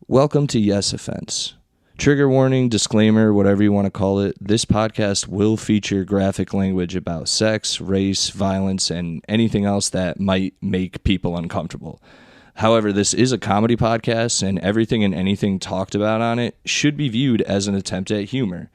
Welcome to Yes Offense. Trigger warning, disclaimer, whatever you want to call it, this podcast will feature graphic language about sex, race, violence, and anything else that might make people uncomfortable. However, this is a comedy podcast, and everything and anything talked about on it should be viewed as an attempt at humor.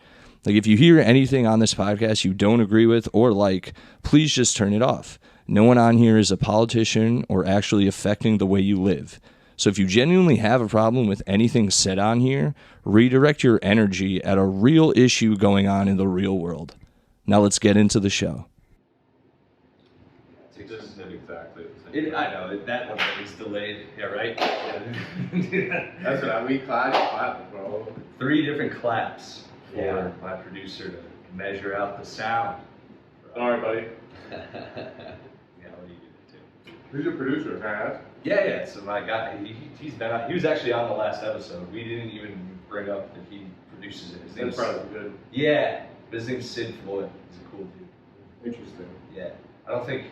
Like, if you hear anything on this podcast you don't agree with or like, please just turn it off. No one on here is a politician or actually affecting the way you live. So if you genuinely have a problem with anything said on here, redirect your energy at a real issue going on in the real world. Now let's get into the show. This isn't exactly the same. I know, that one is delayed. Yeah, right? Yeah. That's what we clap, bro. 3 different claps for my producer to measure out the sound. Sorry, buddy. Yeah, what do you do? Who's your producer, can I ask? Yeah, so my guy, he was actually on the last episode. We didn't even bring up that he produces it. His name's probably good. Yeah, his name's Sid Floyd. He's a cool dude. Interesting. Yeah, I don't think...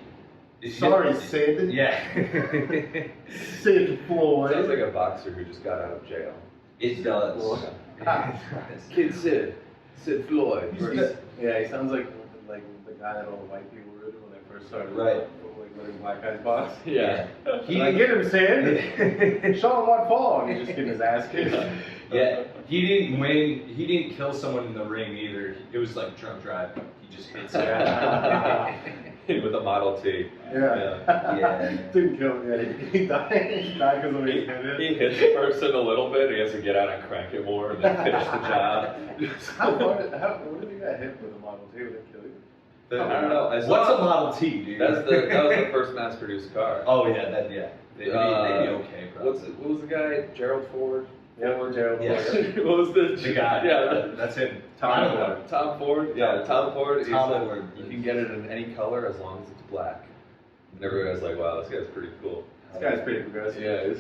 Sorry, Sid. Yeah. Sid Floyd. Sounds like a boxer who just got out of jail. It does. Kid Sid Floyd. Yeah, he sounds like the guy that all the white people rooted when they first started. Right. Like letting black guys box. Yeah. Like, get him, Sid. Show him what for. And he's just getting his ass kicked. Yeah, he didn't win. He didn't kill someone in the ring either. It was like drunk driving. He just hit someone. With a Model T. Yeah. Didn't kill him. Yeah, he died. He died because of what he did. He hits the person a little bit. He has to get out and crank it more and then finish the job. What did he get hit with a Model T? Would it kill you? I don't know. What's a Model T, dude? That was the first mass-produced car. Oh yeah, They'd be okay, bro. What was the guy? Gerald Ford. Yeah, we're Gerald. Yeah. What was The guy. Yeah, that's him. Tom Ford. Tom Ford. Yeah, Tom Ford. Tom He's Ford. You can get it in any color as long as it's black. And everybody's like, "Wow, this guy's pretty cool." This guy's pretty progressive. Yeah,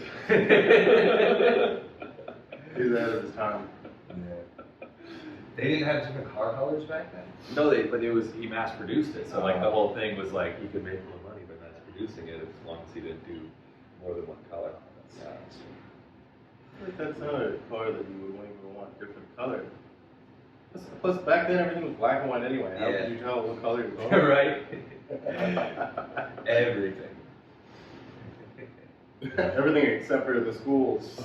He's ahead of his time. They didn't have different car colors back then. No, but he mass produced it, so like the whole thing was like he could make more money by mass producing it as long as he didn't do more than one color. That's not a car that you would even want different color. Plus, back then everything was black and white anyway. How could you tell what color you were going? Right. Everything. Everything except for the schools.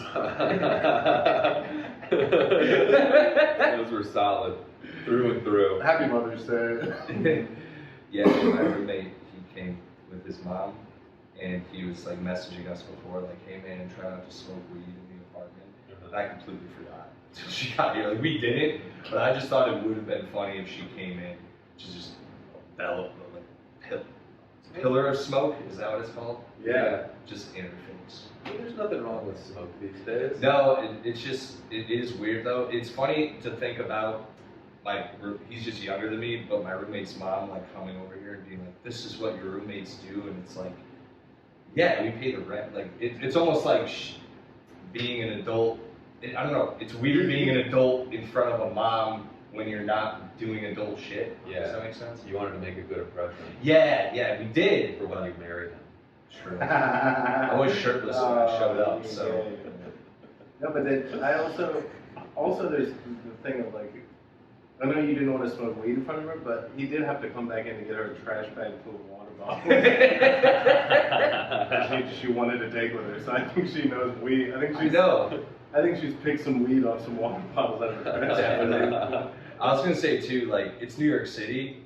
Those were solid, through and through. Happy Mother's Day. Yeah, my roommate, he came with his mom, and he was like messaging us before, like, "Hey man, try not to smoke weed in the apartment." And I completely forgot until she got here. Like, we didn't, but I just thought it would have been funny if she came in, just pillar of smoke. Is that what it's called? Yeah. Just in her face. There's nothing wrong with smoke these days. No, it is weird though. It's funny to think about, like, he's just younger than me, but my roommate's mom, like, coming over here and being like, "This is what your roommates do," and it's like, yeah, we pay the rent. Like, it's almost like being an adult. I don't know. It's weird being an adult in front of a mom when you're not doing adult shit. Yeah. Does that make sense? You wanted to make a good impression. Yeah, we did. For when you married him. True. I was shirtless when I showed up, so. No, but then I also there's the thing of, like, I know you didn't want to smoke weed in front of her, but he did have to come back in to get her a trash bag full of water bottles. she wanted to take with her, so I think she knows weed. I think she's picked some weed off some water bottles out of her trash bag. I was gonna say too, like, it's New York City.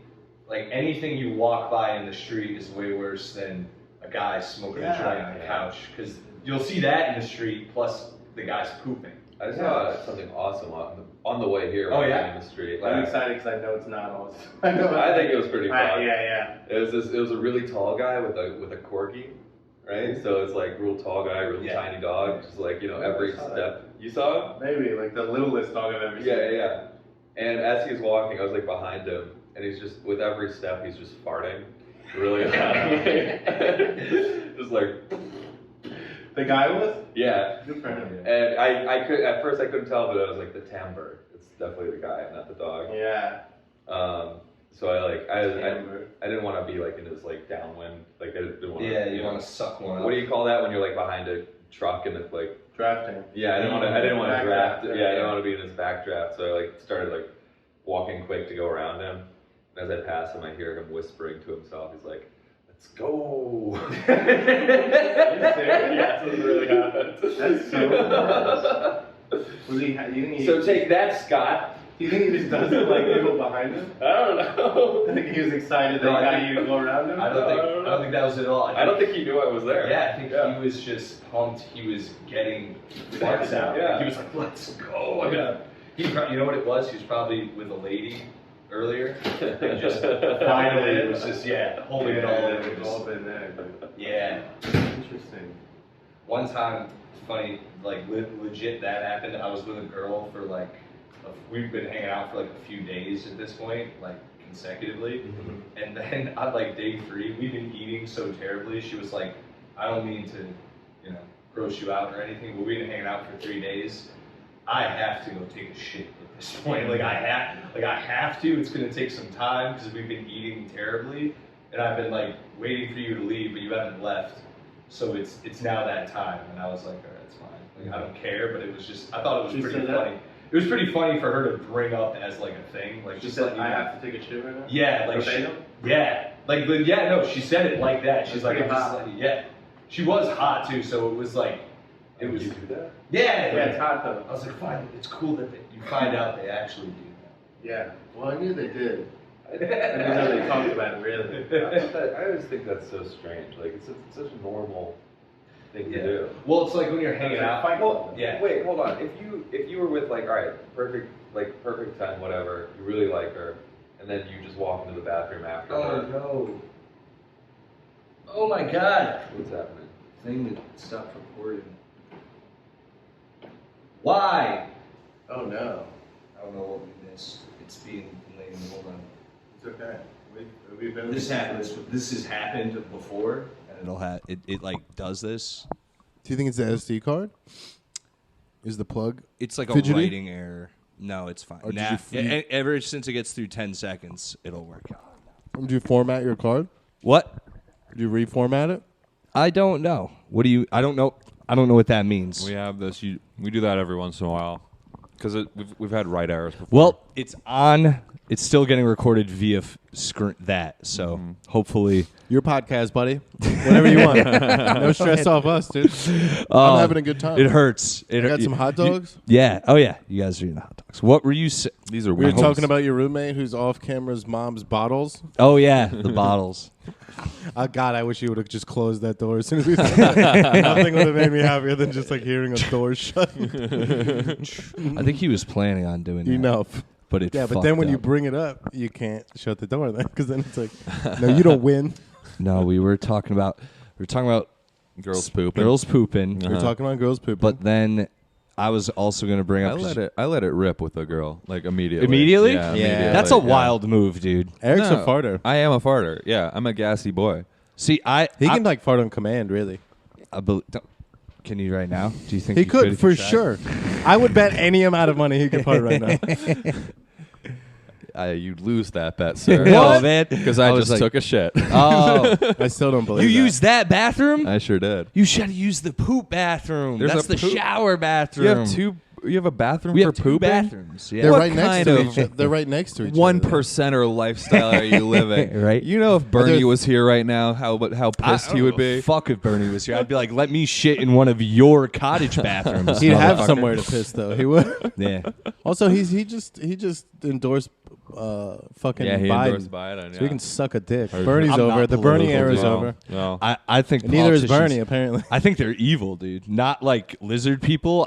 Like, anything you walk by in the street is way worse than a guy smoking a joint on a couch, because you'll see that in the street, plus the guy's pooping. I saw something awesome on the way here. In the street. I'm excited because I know it's not awesome. I think it was pretty fun. Yeah. It was a really tall guy with a corgi, right? So it's like real tall guy, really tiny dog, just like, every step. You saw him? Maybe, like the littlest dog I've ever seen. Yeah. And as he was walking, I was like behind him, and he's just, with every step, he's just farting really loudly. Just like. The guy was? Yeah. Good for him. And at first I couldn't tell, but I was like, the timbre. It's definitely the guy, not the dog. Yeah. So I didn't want to be like in his like downwind, like I didn't want to. Yeah, you want to suck one up. What do you call that when you're like behind a truck and it's like Drafting. Yeah, I didn't want to draft. Backdraft, Yeah, I yeah. didn't want to be in his backdraft. So I like started like walking quick to go around him. And as I pass him, I hear him whispering to himself. He's like, "Let's go." Yes, this really happened. That's so gross. Was he? You think he? So take that, Scott. Do you think he just does it like people behind him? I don't know. I think he was excited that No, he I got think- you to go around him. I don't think that was it at all. I don't think he knew I was there. Yeah, I think he was just pumped. He was getting farts out. Yeah. He was like, "Let's go!" I mean, you know what it was? He was probably with a lady earlier, and just finally it was just holding it all in. It's all been there. But Yeah. interesting. One time, funny, like legit that happened. I was with a girl for like, we've been hanging out for like a few days at this point, like consecutively. And then on like day 3, we've been eating so terribly. She was like, "I don't mean to, gross you out or anything, but we've been hanging out for 3 days. I have to go take a shit at this point. I have to. It's gonna take some time because we've been eating terribly, and I've been like waiting for you to leave, but you haven't left. So it's now that time." And I was like, "All right, it's fine. Like, I don't care." But it was just, I thought it She was pretty said that? funny. It was pretty funny for her to bring up as like a thing, like She just said, like "I have to take a shit right now." yeah, like she, Verbatim? yeah, like but yeah, no, she said it like that. She's That's like, pretty I'm just hot. like, yeah, she was hot too, so it was like, it was Did you do that? yeah, Yeah, it's hot though. I was like, fine, it's cool that you find out they actually do Yeah. Well, I knew they did. I I didn't know they talked about it really. I always think that's so strange. Like it's such a normal thing Yeah. to do. Well, it's like when you're hanging out. Well, Yeah. Wait, hold on. If you were with like, all right, perfect time, whatever. You really like her, and then you just walk into the bathroom after Oh her. no. Oh my God. What's happening? Thing that stopped recording. Why? Oh no. I don't know what we missed. It's being delayed. Hold on. It's okay. We've been. This has happened before, and it like does this. Do you think it's the SD card? Is the plug? It's like a Fidgety? writing error. No, it's fine. Or did Nah, you ever since it gets through 10 seconds, it'll work out. Do you format your card? What? Do you reformat it? I don't know. What do you? I don't know. I don't know what that means. We have this. We do that every once in a while because we've had write errors before. Well, it's on. It's still getting recorded via that. So hopefully, Your podcast, buddy. Whatever you want. No stress off us, dude. I'm having a good time. it hurts. It Got some hot dogs? Yeah. Oh yeah. You guys are eating hot dogs. What were you? These are We were wings. talking about your roommate who's off camera's mom's bottles. Oh yeah, the bottles. God, I wish you would have just closed that door as soon as we started. Nothing would have made me happier than just like hearing a door shut. I think he was planning on doing that. Enough. But it. Yeah, but fucked then when you up. bring it up, you can't shut the door then because then it's like, no, you don't win. No, we were talking about girls pooping. girls pooping. We're talking about girls pooping. But then I was also going to bring I up. let it rip with a girl like immediately. Immediately? Yeah, Yeah. immediately. That's a yeah. wild move, dude. Eric's No, a farter. I am a farter. Yeah, I'm a gassy boy. See, He can like fart on command, really. Can you right now? Do you think He you could if for you tried? sure. I would bet any amount of money he could fart right now. You'd lose that bet, sir. No, man. Because I was just like- took a shit. Oh, I still don't you believe that. used that bathroom? I sure did. You should have used the poop bathroom. There's That's a the poop- shower bathroom. You have two. You have a bathroom We for have two pooping. bathrooms. Yeah. They're What right next kind to of each other. They're right next to each other. One percenter lifestyle are you living? Right. You know, if Bernie There's- was here right now, how pissed he would be. Fuck if Bernie was here. I'd be like, let me shit in one of your cottage bathrooms. He'd have motherfucker. somewhere to piss though. He would. Yeah. Also, he just endorsed fucking Yeah, he Biden, endorsed Biden. so he yeah. can suck a dick. Heard Bernie's I'm over. not The Bernie political, era's dude. over. No. I think And neither is politicians- Bernie apparently. I think they're evil, dude. Not like lizard people.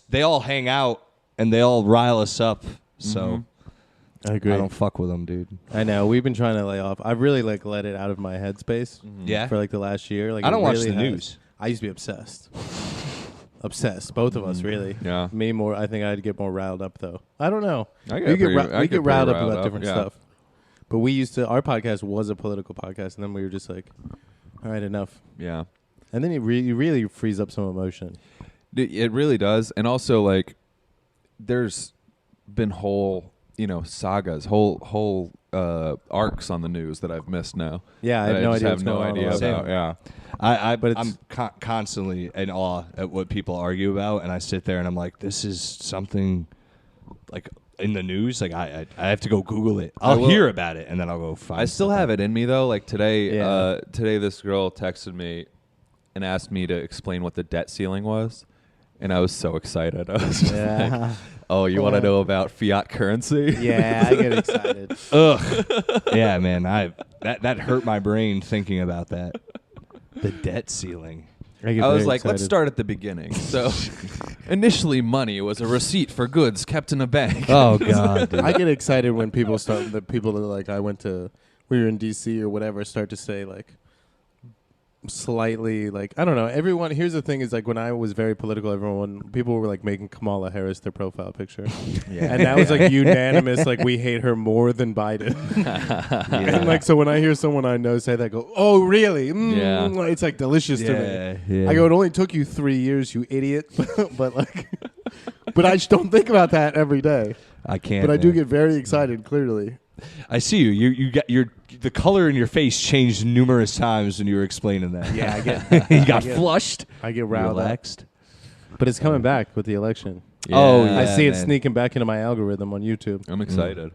They all hang out and they all rile us up. So I agree. I don't fuck with them, dude. I know. We've been trying to lay off. I've really like let it out of my headspace Yeah. for like the last year. Like I don't it watch really the has. news. I used to be obsessed. Obsessed. Both of us, really. Yeah. Me more. I think I'd get more riled up though. I don't know. I get we pretty- I we get get riled pretty up riled about up, different yeah. stuff. But we used to. Our podcast was a political podcast, and then we were just like, all right, enough. Yeah. And then you really frees up some emotion. It really does. And also, like, there's been whole, sagas, whole arcs on the news that I've missed now. Yeah, I that have no just idea. have no idea Same. about. Yeah. But I'm constantly in awe at what people argue about, and I sit there and I'm like, this is something like in the news. Like I have to go Google it. I'll hear about it and then I'll go find. I still have it in me though. Like today, Yeah. today this girl texted me and asked me to explain what the debt ceiling was, and I was so excited. I was just like, "Oh, you want to know about fiat currency?" Yeah, I get excited. Ugh. Yeah, man. That hurt my brain thinking about that. The debt ceiling. I I was like, let's start at the beginning. So, initially, money was a receipt for goods kept in a bank. Oh God. Dude. I get excited when people start. The people that like we were in DC or whatever start to say like slightly like I don't know. Everyone here's the thing is like when I was very political, people were like making Kamala Harris their profile picture, and that was like unanimous. Like we hate her more than Biden. And like so when I hear someone I know say that, I go, oh really? Yeah. It's like delicious to me. Yeah. I go, it only took you 3 years, you idiot. But like, but I just don't think about that every day. I can't. But I do man. get very excited. Clearly. I see you. You got the color in your face changed numerous times when you were explaining that. Yeah, I get. You got I get- flushed. I get riled up. Relaxed. But it's coming back with the election. Oh, Yeah. I see it man. sneaking back into my algorithm on YouTube. I'm excited.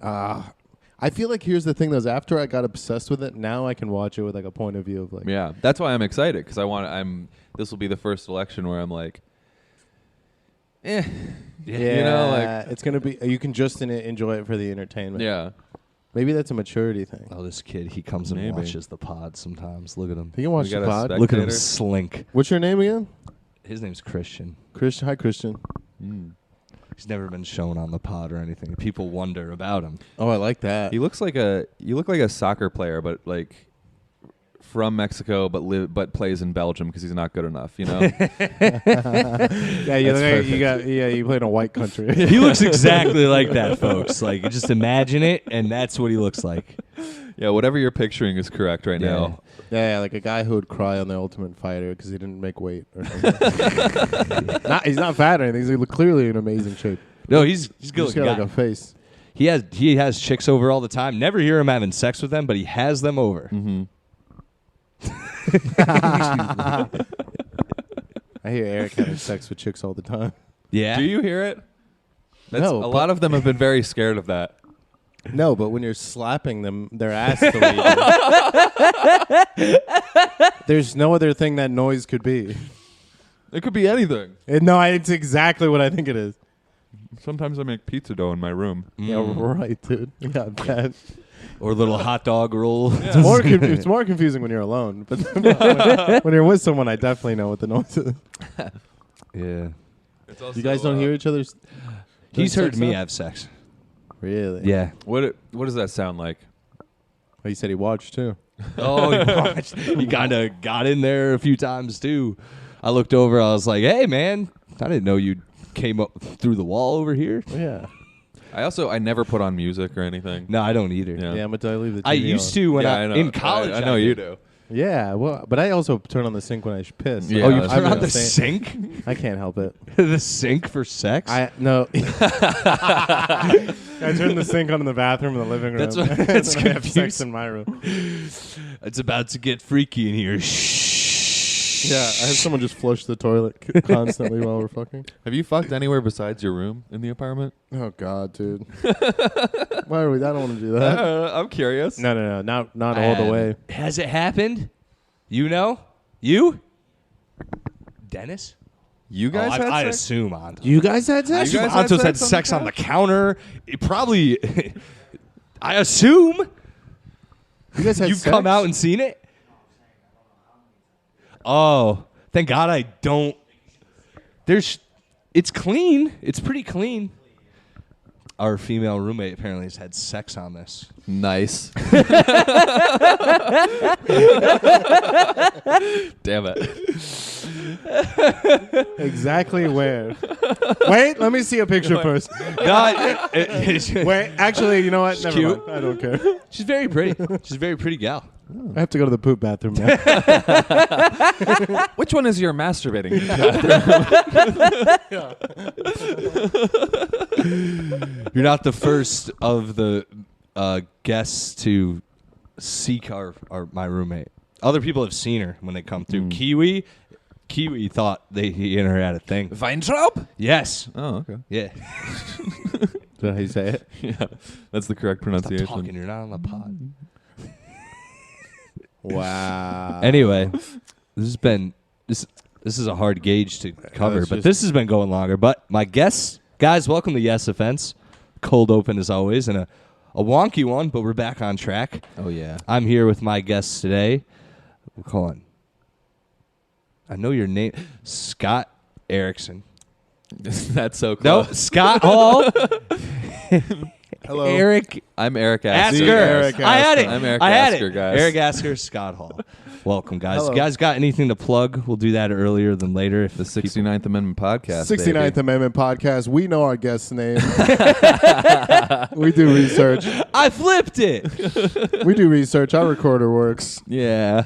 I feel like here's the thing though, is after I got obsessed with it, now I can watch it with like a point of view of like Yeah, that's why I'm excited because this will be the first election where I'm like, yeah, you know, like it's gonna be you can just enjoy it for the entertainment. yeah. Maybe that's a maturity thing. Oh, this kid, he comes and Maybe. watches the pod sometimes. Look at him. You can watch We the got a pod. spec- Look at him Spectator. slink. What's your name again? His name's Christian. Christian. Hi, Christian. He's never been shown on the pod or anything. People wonder about him. Oh, I like that. You look like a soccer player, but like from Mexico, but plays in Belgium because he's not good enough. You know. Yeah, you play in a white country. He looks exactly like that, folks. Like, just imagine it, and that's what he looks like. Yeah, whatever you're picturing is correct right now. Yeah, like a guy who would cry on the Ultimate Fighter because he didn't make weight or something. He's not fat or anything. He's clearly in amazing shape. No, he's good He's looking got guy. like a face. He has chicks over all the time. Never hear him having sex with them, but he has them over. Mm-hmm. I hear Eric having sex with chicks all the time. Yeah. Do you hear it? No, a but- lot of them have been very scared of that. No, but when you're slapping them, their ass the way you do, there's no other thing that noise could be. It could be anything. No, it's exactly what I think it is. Sometimes I make pizza dough in my room. Yeah, right, dude. Yeah, that. Or a little hot dog roll. It's more confusing when you're alone, but when you're with someone, I definitely know what the noise is. Yeah. It's also, You guys don't hear each other's. He's heard sex me stuff? have sex. Really? Yeah. What does that sound like? Oh, he said he watched too. Oh, he watched. He kind of got in there a few times too. I looked over. I was like, "Hey, man, I didn't know you came up through the wall over here." Yeah. I never put on music or anything. No, I don't either. Yeah. Yeah, but I leave the TV I used on. to when Yeah, I know. in college. I know you did. do. Yeah, well, but I also turn on the sink when I piss. Yeah, Oh, you that's turn true. on the sink? I can't help it. The sink for sex? No. I turn the sink on in the bathroom in the living room. That's what- that's And I have sex confusing. in my room. It's about to get freaky in here. Shh. Yeah, I have someone just flush the toilet constantly while we're fucking. Have you fucked anywhere besides your room in the apartment? Oh God, dude. Why are we? I don't want to do that. I'm curious. No, not all the way. Has it happened? You know? You? Dennis? You guys had I sex? assume Antos. You guys had sex? You guys had Antos had sex on the sex on the couch? counter. It probably. I assume You guys had you've sex? come out and seen it. Oh, thank God I don't. It's clean. It's pretty clean. Our female roommate apparently has had sex on this. Nice. Damn it. Exactly where? Wait, let me see a picture first. Wait, Actually, you know what? Never cute. mind. I don't care. she's very pretty. She's a very pretty gal. I have to go to the poop bathroom now. Which one is your masturbating? You're not the first of the guests to seek my roommate. Other people have seen her when they come through. Kiwi thought he and her had a thing. Weintraub? Yes. Oh, okay. Yeah. Is that how you say it? Yeah, that's the correct Stop pronunciation. talking. You're not on the pod. Wow. Anyway, this is a hard gauge to cover, it's but just- this has been going longer. But my guests, guys, welcome to Yes Offense. Cold open as always, and a wonky one, but we're back on track. Oh, yeah. I'm here with my guests today. Hold on. I know your name, Scott Erickson. That's so No, close. Scott Hall. Hello. Eric I'm Eric Asker. Asker. I had it. I'm Eric I had Asker, it. guys. Eric Asker, Scott Hall. Welcome, guys. Hello. You guys got anything to plug? We'll do that earlier than later. If The 69th Amendment podcast. 69th Amendment podcast. We know our guest's name. We do research. I flipped it. We do research. Our recorder works. Yeah.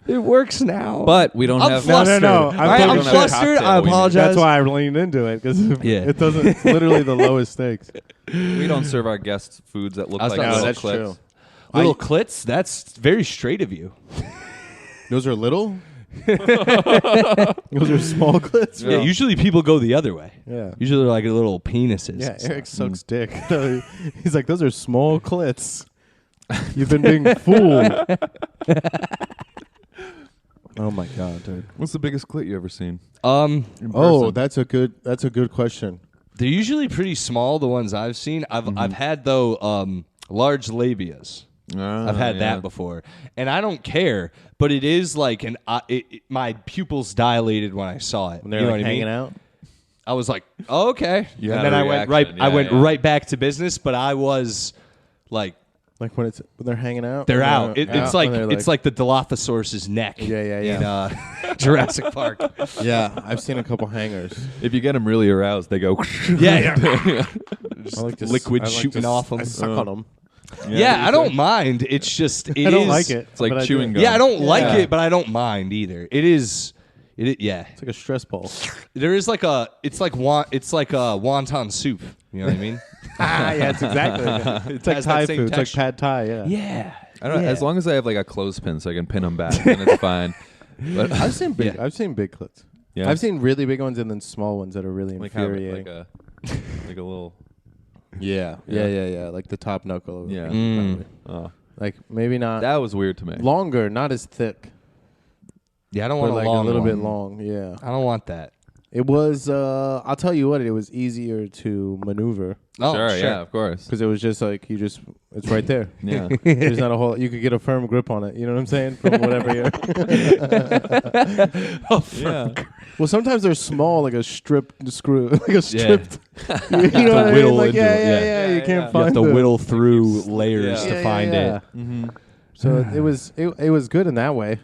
It works now. But we don't I'm have... flustered. No. I'm don't have a flustered. cocktail I we need. apologize. That's why I leaned into it because Yeah. it doesn't. It's literally the lowest stakes. We don't serve our guests foods that look I was like not- little that's clips. true. Little clits? That's very straight of you. Those are little. Those are small clits. Yeah, usually people go the other way. Yeah. Usually they're like little penises. Yeah, and stuff. Eric sucks dick. He's like, those are small clits. You've been being fooled. Oh my god, dude. What's the biggest clit you ever seen? Um, In Oh, person? that's a good question. they're usually pretty small. The ones I've seen. I've had though large labias. I've had that before, and I don't care. But it is like my pupils dilated when I saw it. When they're you know like what I hanging mean? out. I was like, oh, okay, You and had then a I went reaction. right. I Yeah, went yeah. right back to business. But I was like, Like when they're hanging out. they're When out. they're It's like when they're it's like the Dilophosaurus's neck. Yeah. In Jurassic Park. Yeah, I've seen a couple hangers. If you get them really aroused, they go... Yeah. I like to liquid I like shooting to off 'em. I suck on them. Yeah, I don't mind. It's just I don't like it. It's like but I chewing do. gum. Yeah, I don't like Yeah. it, but I don't mind either. It is. Yeah. It's like a stress ball. There is like a. It's like a wonton soup. You know what I mean? Yeah, it's exactly. Like it's like has that Thai same food. It's like texture. pad Thai. Yeah. Yeah. I don't know. As long as I have like a clothespin so I can pin them back, then it's fine. But I've seen big. Yeah. I've seen big clits. yeah. I've seen really big ones and then small ones that are really like how infuriating. like a little... Yeah. Like the top knuckle. Of it. Yeah. Mm. Oh. Like maybe not That was weird to me. longer, not as thick, Yeah, I don't but want like a long a little one. bit long. Yeah. I don't want that. It was. I'll tell you what. It was easier to maneuver Oh, sure, yeah, of course. because it was just like it's right there. Yeah. There's not a whole. You could get a firm grip on it. You know what I'm saying? From whatever you're. Yeah. Well, sometimes they're small, like a strip screw, like a stripped. You know have to what I mean? whittle Like, into yeah, it, yeah, yeah. You Yeah, can't yeah. You have find to the- whittle through layers Yeah. to find it. Mm-hmm. So it was good in that way,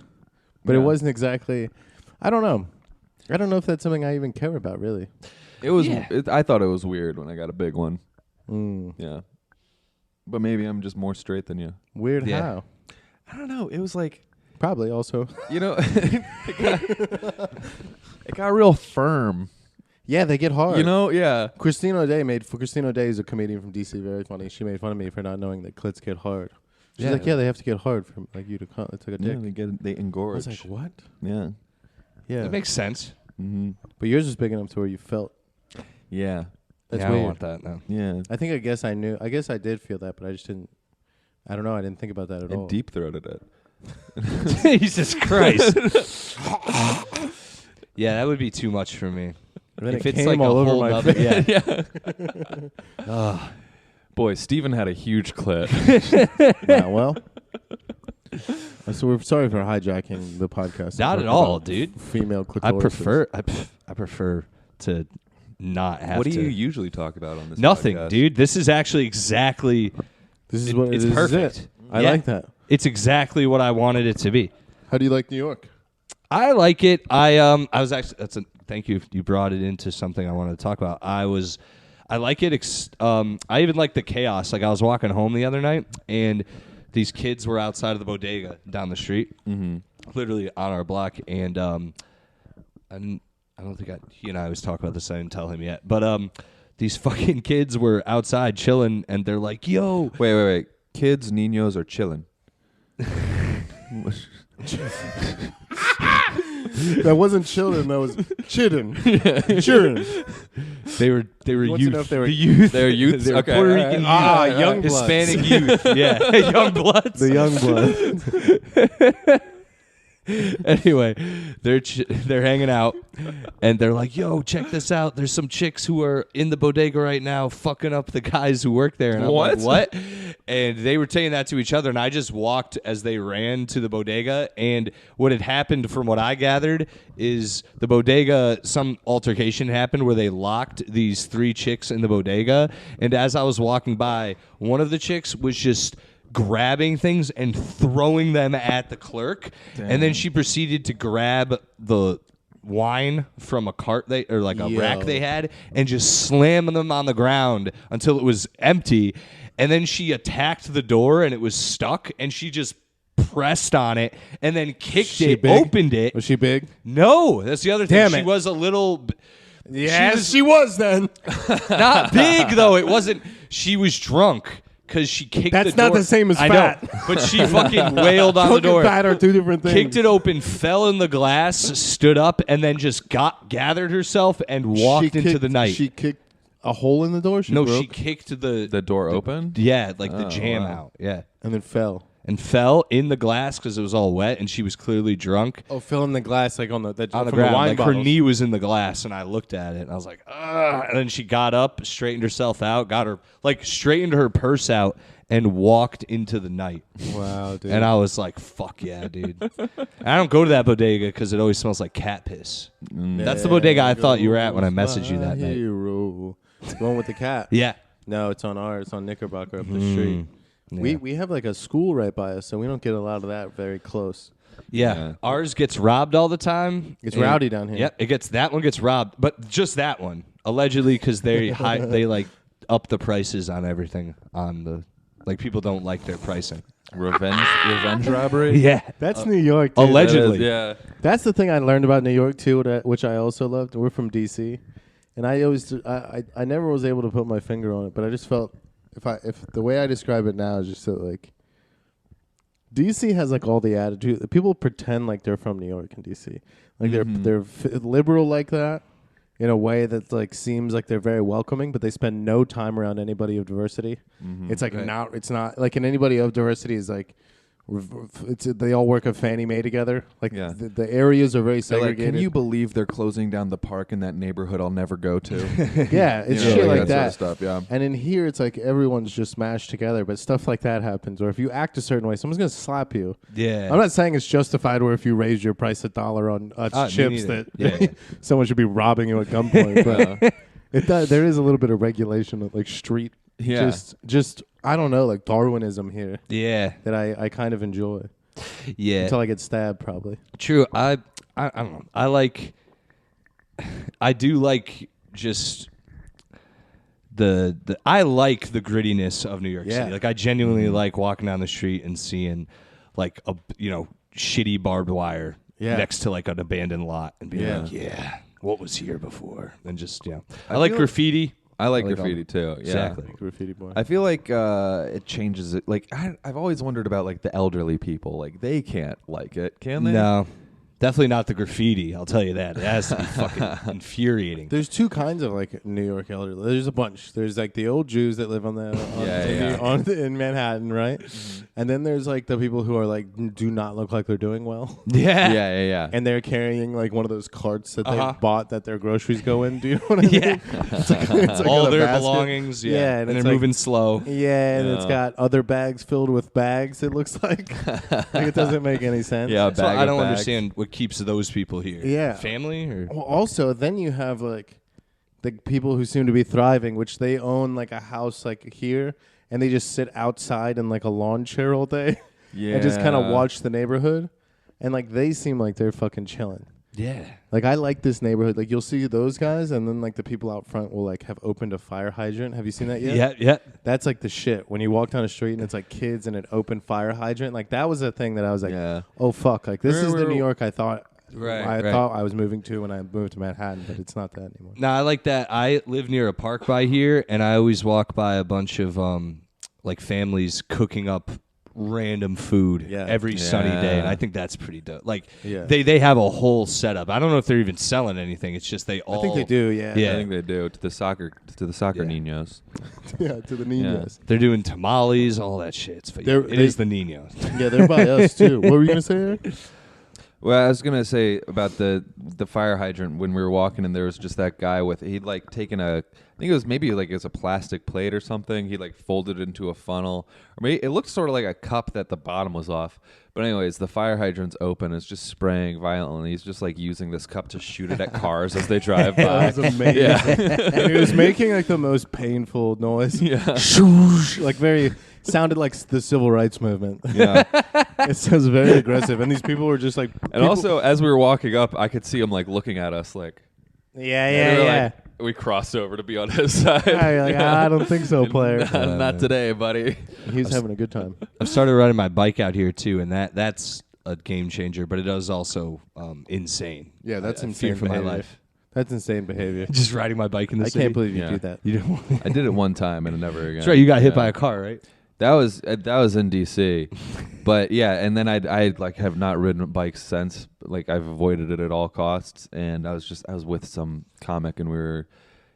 but it Yeah. wasn't exactly. I don't know. I don't know if that's something I even care about, really. It was. Yeah. I thought it was weird when I got a big one. Mm. Yeah. But maybe I'm just more straight than you. Weird Yeah. how? I don't know. It was like, Probably also. you know, it got real firm. Yeah, they get hard. You know, yeah. Christina O'Day is a comedian from DC, very funny. She made fun of me for not knowing that clits get hard. She's Yeah. like, yeah, they have to get hard for like you to come. It's like a Yeah, dick. they I engorge. was like, what? Yeah. Yeah, That makes sense. Mm-hmm. but yours was big enough to where you felt. Yeah. That's yeah, I weird. don't want that. No. Yeah. I guess I knew. I guess I did feel that, but I just didn't. I don't know. I didn't think about that at all. And deep throated it. Jesus Christ. Yeah, that would be too much for me. And then If it it's came like all a over whole my nother- face. yeah. Ugh. Boy, Steven had a huge clit. Yeah, well. So we're sorry for hijacking the podcast. Not and at talking all, about dude. Female clitoris. I prefer to not have What do to. you usually talk about on this Nothing, podcast? dude. This is actually exactly. This is It- what it's this is perfect. it. I Yeah. like that. It's exactly what I wanted it to be. How do you like New York? I like it. I was actually thank you. You brought it into something I wanted to talk about. I like it. I even like the chaos. Like I was walking home the other night, and these kids were outside of the bodega down the street, literally on our block. And I don't think he and I was talking about this. I didn't tell him yet, but these fucking kids were outside chilling, and they're like, "Yo, Wait. kids, niños, or chillin'? That wasn't children. That was children. Children. They were He wants to youth. know if they were- the youth. They're youths? They were Okay, Puerto all right. Rican Ah, youth. young bloods. Hispanic youth. Yeah, young bloods. The young blood. Anyway, they're hanging out, and they're like, "Yo, check this out! There's some chicks who are in the bodega right now, fucking up the guys who work there." And I'm like, "What?" And they were saying that to each other, and I just walked as they ran to the bodega. And what had happened, from what I gathered, is the bodega, some altercation happened where they locked these 3 chicks in the bodega. And as I was walking by, one of the chicks was just grabbing things and throwing them at the clerk. And then she proceeded to grab the wine from a cart a rack they had and just slam them on the ground until it was empty. And then she attacked the door and it was stuck, and she just pressed on it and then kicked it, big? opened it. Was she big? No, that's the other thing. Damn she it. was a little Yes, she was then. not big though. It wasn't. She was drunk. Because she kicked That's the door. not the same as I fat. know, but she fucking wailed on the Drunk and door. fat are 2 different things. Kicked it open, fell in the glass, stood up, and then just gathered herself and walked into the night. She kicked a hole in the door? She broke? kicked the door open? Yeah, like the Oh, jam wow. out. Yeah. And then fell. And fell in the glass because it was all wet, and she was clearly drunk. Oh, fell in the glass like on the On the from ground, wine like her bottles. knee was in the glass, and I looked at it, and I was like, ugh. And then she got up, straightened herself out, straightened her purse out, and walked into the night. Wow, dude. And I was like, fuck yeah, dude. And I don't go to that bodega because it always smells like cat piss. That's the bodega I thought you were at when I messaged you that night. Hero. The one with the cat. Yeah. No, it's on ours. It's on Knickerbocker up the street. Yeah. We have like a school right by us, so we don't get a lot of that very close. Yeah. Ours gets robbed all the time. It's And- rowdy down here. Yep, that one gets robbed, but just that one. Allegedly because they like up the prices on everything on the people don't like their pricing. Revenge robbery? Yeah. That's New York, dude. Allegedly. Yeah. That's the thing I learned about New York too, which I also loved. We're from DC, and I never was able to put my finger on it, but I just felt if the way I describe it now is just that like DC has like all the attitude. People pretend like they're from New York in DC, like they're liberal like that in a way that like seems like they're very welcoming, but they spend no time around anybody of diversity. It's like it's not like in anybody of diversity is like. They all work at Fannie Mae together. Like the areas are very They're like, segregated. can you believe they're closing down the park in that neighborhood I'll never go to? Yeah, it's You know, shit like that. Sort of stuff, yeah. And in here, it's like everyone's just mashed together, but stuff like that happens. Or if you act a certain way, someone's going to slap you. Yeah. I'm not saying it's justified where if you raise your price $1 on me chips neither. that Yeah. someone should be robbing you at gunpoint. But there is a little bit of regulation of like street. Yeah. Just I don't know, like Darwinism here Yeah. that I kind of enjoy. Yeah. Until I get stabbed, probably. True. I don't know. I do like just I like the grittiness of New York Yeah. City. Like I genuinely like walking down the street and seeing like a shitty barbed wire next to like an abandoned lot and being like, yeah, what was here before? And just I like feel graffiti. I like Like graffiti too. Yeah. Exactly. Graffiti boy. I feel like it changes it. Like I've always wondered about like the elderly people. Like they can't like it, can they? No. Definitely not the graffiti, I'll tell you that. It has to be fucking infuriating. There's two kinds of like New York elderly. There's a bunch. There's like the old Jews that live in Manhattan, right? And then there's like the people who are like do not look like they're doing well, Yeah. and they're carrying like one of those carts that they bought that their groceries go in. Do you know what I mean? Yeah. It's like All in a their basket. belongings, Yeah, and and they're it's like- moving slow. Yeah, and it's Yeah. got other bags filled with bags. It looks like it doesn't make any sense. Yeah, So bag I of don't bags. understand what keeps those people here. Yeah. Family or Well, also, then you have like the people who seem to be thriving, which they own like a house like here, and they just sit outside in like a lawn chair all day and just kind of watch the neighborhood, and like they seem like they're fucking chilling. Yeah. Like I like this neighborhood. Like you'll see those guys, and then like the people out front will like have opened a fire hydrant. Have you seen that yet? Yeah. That's like the shit. When you walk down the street and it's like kids and an open fire hydrant, like that was a thing that I was like, oh fuck, like this is the New York I thought. I thought I was moving to when I moved to Manhattan, but it's not that anymore. No, I like that. I live near a park by here, and I always walk by a bunch of like families cooking up random food every sunny day, and I think that's pretty dope. Like they have a whole setup. I don't know if they're even selling anything. It's just they all. I think they do. Yeah. I think they do to the soccer niños. Yeah, to the niños. They're doing tamales, all that shit. It is the niños. Yeah, they're by us too. What were you gonna say, Eric? Well, I was gonna say about the fire hydrant when we were walking, and there was just that guy he'd like taken I think it was maybe like it's a plastic plate or something. He like folded it into a funnel, or maybe it looked sort of like a cup that the bottom was off. But anyways, the fire hydrant's open. It's just spraying violently. He's just like using this cup to shoot it at cars as they drive by. That was amazing. And he was making like the most painful noise. Yeah, like sounded like the civil rights movement. Yeah, it sounds very aggressive. And these people were just like. And also, as we were walking up, I could see him like looking at us like. Yeah. Like, we crossed over to be on his side. I don't think so, player. Not today, buddy. He was having a good time. I've started riding my bike out here too, and that's a game changer. But it is also insane. Yeah, that's I insane fear for behavior. my life. That's insane behavior. Just riding my bike in the I city. can't believe you do that. You don't. I did it one time and never again. That's right. You got hit by a car, right? That was in DC, but yeah, and then I like have not ridden bikes since. Like I've avoided it at all costs, and I was with some comic, and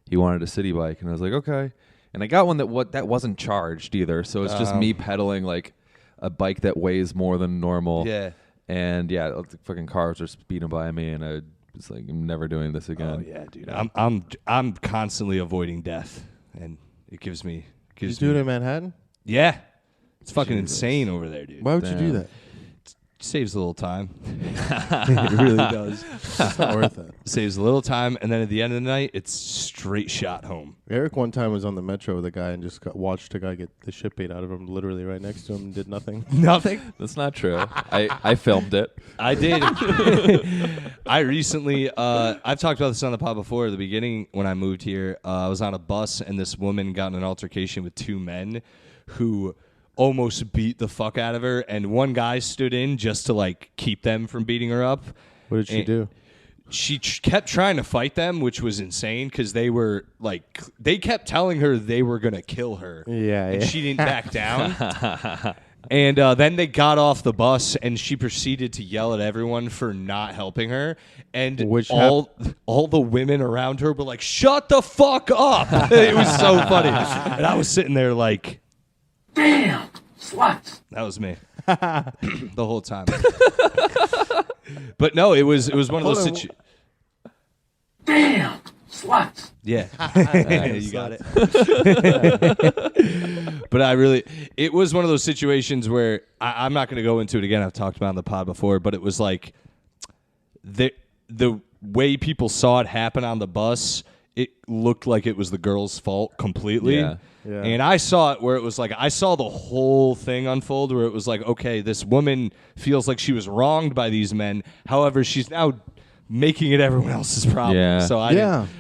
he wanted a city bike, and I was like, okay, and I got one that wasn't charged either, so it's just me pedaling like a bike that weighs more than normal. Yeah, and the fucking cars are speeding by me, and I was like, I'm never doing this again. Oh yeah, dude, I'm constantly avoiding death, and it gives me. You do it in Manhattan? Yeah. It's fucking insane over there, dude. Why would you do that? It saves a little time. It really does. It's not worth it. Saves a little time, and then at the end of the night, it's straight shot home. Eric one time was on the metro with a guy and just watched a guy get the shit beat out of him literally right next to him and did nothing. Nothing? That's not true. I filmed it. I did. I recently, I've talked about this on the pod before. At the beginning, when I moved here, I was on a bus, and this woman got in an altercation with two men who almost beat the fuck out of her, and one guy stood in just to like keep them from beating her up. What did she do? She kept trying to fight them, which was insane because they were like, they kept telling her they were gonna kill her. And she didn't back down. And then they got off the bus, and she proceeded to yell at everyone for not helping her. And all the women around her were like, "Shut the fuck up!" It was so funny, and I was sitting there like, "Damn, sluts." That was me the whole time. But no, it was one of those situations. Damn, sluts. Yeah, you got it. But it was one of those situations where I'm not going to go into it again. I've talked about it on the pod before, but it was like the way people saw it happen on the bus, it looked like it was the girl's fault completely. Yeah. And I saw it where it was like, I saw the whole thing unfold where it was like, okay, this woman feels like she was wronged by these men. However, she's now making it everyone else's problem. Yeah. So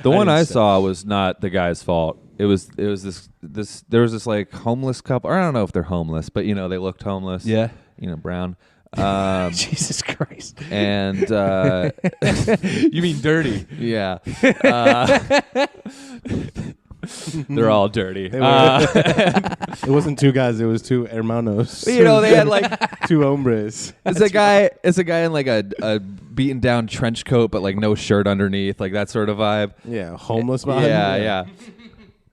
the one I saw was not the guy's fault. It was this there was this like homeless couple. Or I don't know if they're homeless, but they looked homeless. Yeah. Brown. Jesus Christ. And you mean dirty? Yeah. They're all dirty. It wasn't two guys; it was two hermanos. They had like two hombres. It's a guy in like a beaten down trench coat, but like no shirt underneath, like that sort of vibe. Yeah, homeless vibe. Yeah.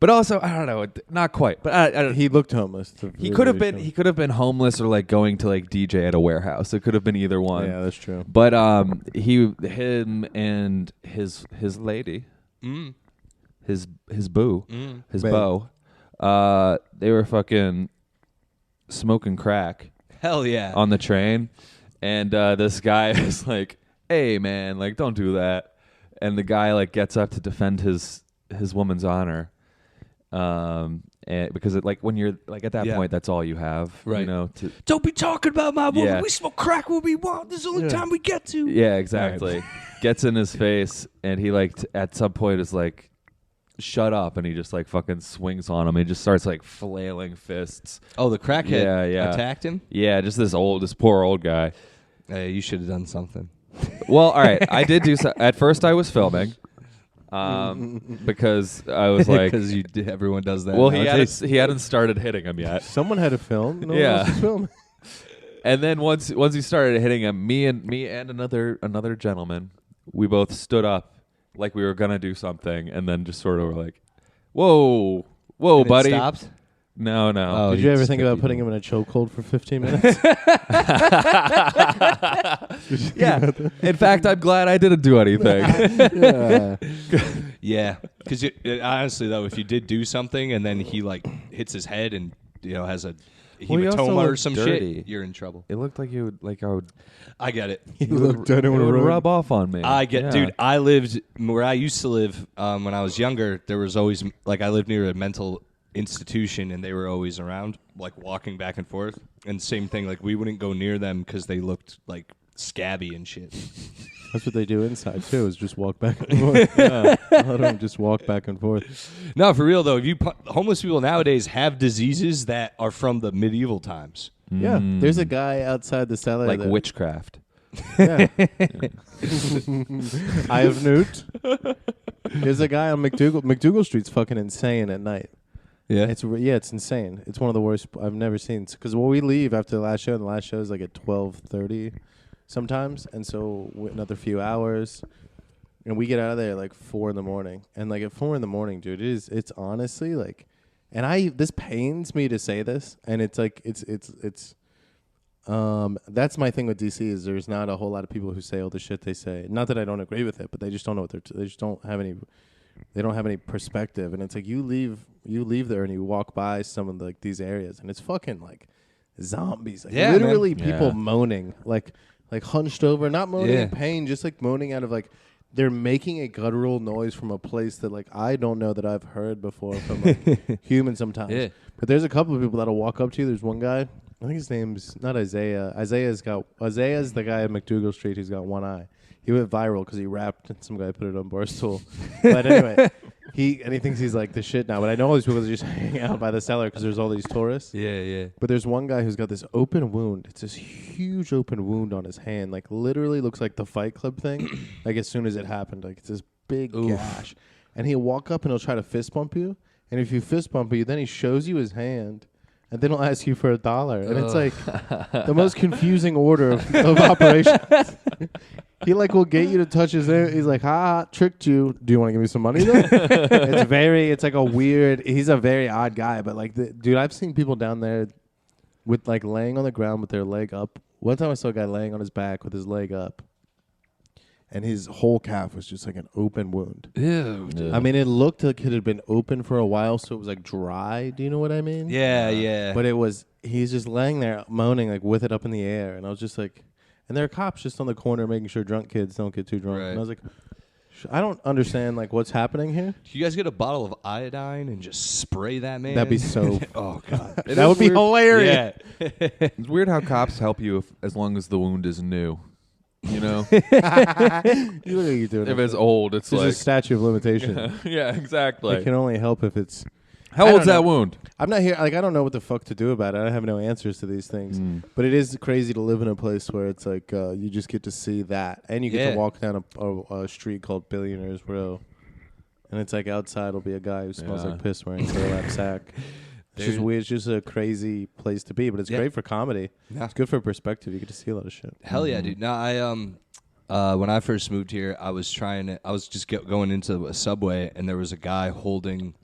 But also, I don't know, not quite. But I don't. He looked homeless. He could have been. He could have been homeless or like going to like DJ at a warehouse. It could have been either one. Yeah, that's true. But him and his lady, his boo, his beau, they were fucking smoking crack. Hell yeah. On the train, and this guy is like, "Hey man, like don't do that," and the guy like gets up to defend his woman's honor. And because when you're like at that point, that's all you have, right? Don't be talking about my woman. Yeah. We smoke crack when we want. This is the only time we get to. Yeah, exactly. Right. Gets in his face, and he like at some point is like, "Shut up!" And he just like fucking swings on him. He just starts like flailing fists. Oh, the crackhead attacked him. Yeah, just this poor old guy. Hey, you should have done something. Well, all right, I did do so. At first, I was filming. because I was like, because everyone does that. well, nowadays. he hadn't started hitting him yet. Someone had to film. No Yeah. one else was filming. And then once he started hitting him, me and another gentleman, we both stood up like we were gonna do something, and then just sort of were like, "Whoa, And it buddy!" stopped? No. Oh, Did you you ever just think took about it. putting him in a chokehold for 15 minutes? Yeah. In fact, I'm glad I didn't do anything. Yeah. Yeah, because honestly though, if you did do something and then he like hits his head and has a Well, he also hematoma or looked some dirty. shit, you're in trouble. It looked like I would. I get it. He looked dead It on a would road. rub off on me. I get, Yeah. dude. I lived where I used to live when I was younger. There was always like I lived near a mental institution, and they were always around, like walking back and forth. And same thing, like we wouldn't go near them because they looked like scabby and shit. That's what they do inside too. Is just walk back and forth. Yeah. A lot of them just walk back and forth. No, for real though. If you homeless people nowadays have diseases that are from the medieval times. Yeah. There's a guy outside the cellar. like that, witchcraft. Yeah. I have Newt. There's a guy on McDougal. McDougal Street's fucking insane at night. Yeah, It's insane. It's one of the worst I've never seen. Because when we leave after the last show, and the last show is like at 12:30 sometimes, and so another few hours, and we get out of there like 4 a.m. And like at 4 a.m, dude, it's honestly like, and this pains me to say this, and it's like it's that's my thing with DC is there's not a whole lot of people who say all the shit they say. Not that I don't agree with it, but they just don't know what they just don't have any. They don't have any perspective, and it's like you leave there and you walk by some of like these areas, and it's fucking like zombies, like Yeah, literally man. people Yeah. moaning, like hunched over, not moaning in Yeah. pain, just like moaning out of like they're making a guttural noise from a place that like I don't know that I've heard before from like humans sometimes. Yeah. But there's a couple of people that'll walk up to you. There's one guy, I think his name's not Isaiah. Isaiah's the guy at McDougal Street who's got one eye. He went viral because he rapped and some guy put it on Barstool. But anyway, he thinks he's like the shit now. But I know all these people that just hang out by the cellar because there's all these tourists. yeah. But there's one guy who's got this open wound. It's this huge open wound on his hand. Like literally looks like the Fight Club thing. Like as soon as it happened, like it's this big Oof. gash. And he'll walk up and he'll try to fist bump you. And if you fist bump you, then he shows you his hand. And then he'll ask you for $1. And it's like the most confusing order of operations. He like will get you to touch his hand. He's like, ha, tricked you. Do you want to give me some money though? It's like a weird, he's a very odd guy. But like, dude, I've seen people down there with like laying on the ground with their leg up. One time I saw a guy laying on his back with his leg up. And his whole calf was just like an open wound. Ew. Yeah. I mean, it looked like it had been open for a while, so it was like dry. Do you know what I mean? Yeah. But he's just laying there moaning, like with it up in the air. And I was just like, and there are cops just on the corner making sure drunk kids don't get too drunk. Right. And I was like, I don't understand like what's happening here. Can you guys get a bottle of iodine and just spray that man? That'd be so. Oh god. That would be hilarious. Yeah. It's weird how cops help you as long as the wound is new. You know, What are you doing? if it's old, it's There's a like statute of limitation. yeah, exactly. It can only help if it's. How I old's don't that know. wound? I'm not here. Like I don't know what the fuck to do about it. I have no answers to these things. But it is crazy to live in a place where it's like you just get to see that, and you get Yeah. to walk down a street called Billionaires Row, and it's like outside will be a guy who smells Yeah. like piss wearing a burlap sack. It's just Dude. weird. It's just a crazy place to be, but it's Yeah. great for comedy. Yeah. It's good for perspective. You get to see a lot of shit. Hell yeah, dude. No, I when I first moved here, I was just going into a Subway, and there was a guy holding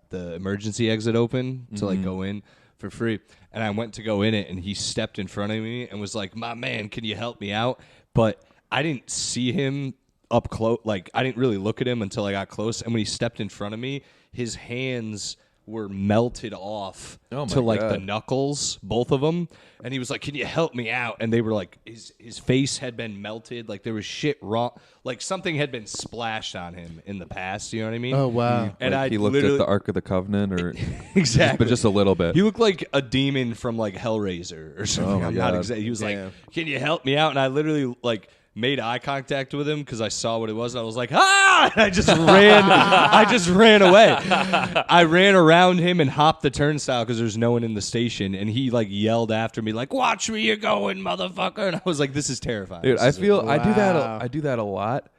the emergency exit open to like go in for free. And I went to go in it, and he stepped in front of me and was like, "My man, can you help me out?" But I didn't see him up close. Like I didn't really look at him until I got close. And when he stepped in front of me, his hands were melted off Oh my to like the God. knuckles, both of them. And he was like, "Can you help me out?" And they were like, his face had been melted, like there was shit wrong, like something had been splashed on him in the past. You know what I mean? Oh wow! And Like I he looked literally at the Ark of the Covenant, or exactly, but just a little bit. He looked like a demon from like Hellraiser or something. Oh my I'm not God. exactly. He was Damn. like, "Can you help me out?" And I literally like made eye contact with him because I saw what it was. And I was like, "Ah!" And I just ran. I just ran away. I ran around him and hopped the turnstile because there's no one in the station. And he like yelled after me like, "Watch where you're going, motherfucker!" And I was like, "This is terrifying." Dude, This I is feel I do that. Wow. I do that a lot.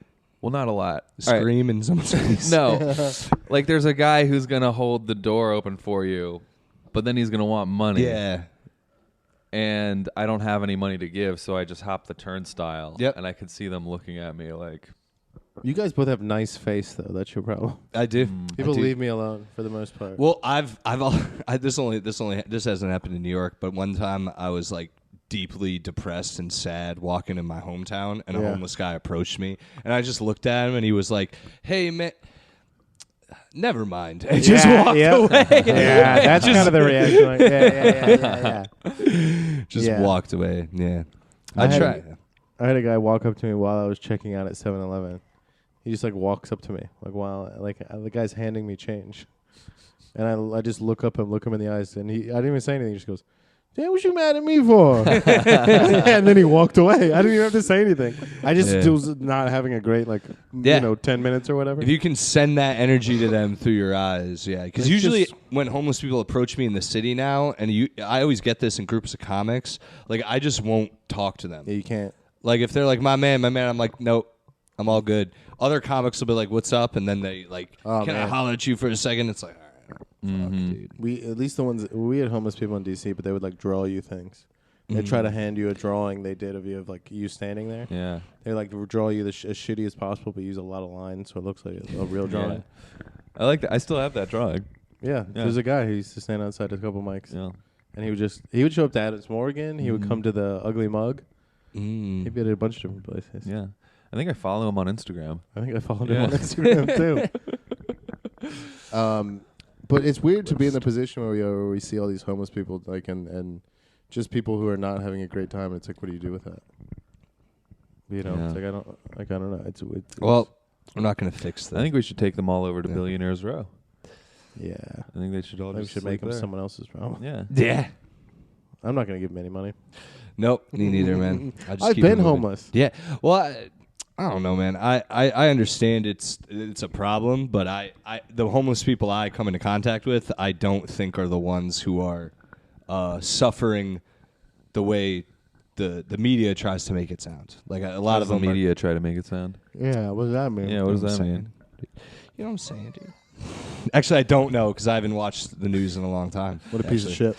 Well, not a lot. All right. Scream in someone's face. No. Like, there's a guy who's going to hold the door open for you, but then he's going to want money. Yeah. And I don't have any money to give, so I just hop the turnstile. Yep. And I could see them looking at me like... You guys both have nice face, though. That's your problem. I do. People I do. leave me alone for the most part. Well, this hasn't happened in New York, but one time I was like deeply depressed and sad walking in my hometown, and a homeless guy approached me, and I just looked at him, and he was like, "Hey, man." Never mind. I just walked away. Yeah, that's kind of the reaction. Like, yeah. Just walked away. Yeah. I had a guy walk up to me while I was checking out at 7-Eleven. He just like walks up to me like while the guy's handing me change, and I just look him in the eyes, and I didn't even say anything. He just goes, "Damn, what you mad at me for?" And then he walked away. I didn't even have to say anything. I just was not having a great 10 minutes or whatever. If you can send that energy to them through your eyes, yeah. Because usually when homeless people approach me in the city now, and I always get this in groups of comics, like I just won't talk to them. Yeah, you can't. Like if they're like, my man, I'm like, nope, I'm all good. Other comics will be like, what's up? And then they like, can I holler at you for a second? It's like, all right, fuck, dude. We had homeless people in DC, but they would like draw you things. They try to hand you a drawing they did of you of like you standing there. Yeah. They like draw you as shitty as possible, but use a lot of lines so it looks like a real drawing. I like that. I still have that drawing. Yeah. There's a guy who used to stand outside a couple mics. Yeah. And he would show up to Adams Morgan. He would come to the Ugly Mug. He'd be at a bunch of different places. Yeah. I think I follow him on Instagram. I think I followed him on Instagram too. But it's weird to be in the position where we see all these homeless people like and just people who are not having a great time. It's like, what do you do with that? You know, it's like I don't know. It's well, I'm not gonna fix that. I think we should take them all over to Billionaires Row. Yeah. I think they should all. We should make them someone else's problem. Yeah. Yeah. I'm not gonna give them any money. Nope, me neither, man. I've been homeless. Yeah. Well, I don't know, man. I understand it's a problem, but the homeless people I come into contact with, I don't think are the ones who are suffering the way the media tries to make it sound. Like a lot of the them media try to make it sound. Yeah, what does that mean? Yeah, what does that mean? You know what I'm saying, dude? Actually, I don't know because I haven't watched the news in a long time. What a piece of shit.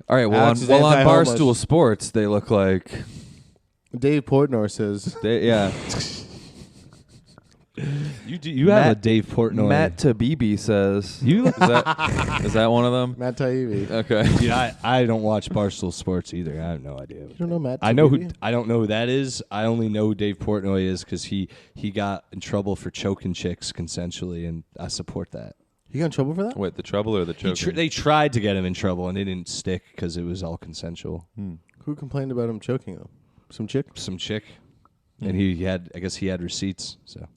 All right, well, on Barstool Sports, they look like... Dave Portnoy says... Yeah. You have a Dave Portnoy. Matt Taibbi says... Is that one of them? Matt Taibbi. Okay. Dude, I don't watch Barstool Sports either. I have no idea. You don't know Matt Taibbi? I don't know who that is. I only know who Dave Portnoy is because he got in trouble for choking chicks consensually, and I support that. You got in trouble for that? Wait, the trouble or the choking? They tried to get him in trouble, and it didn't stick because it was all consensual. Who complained about him choking them? Some chick? Some chick. And I guess he had receipts, so.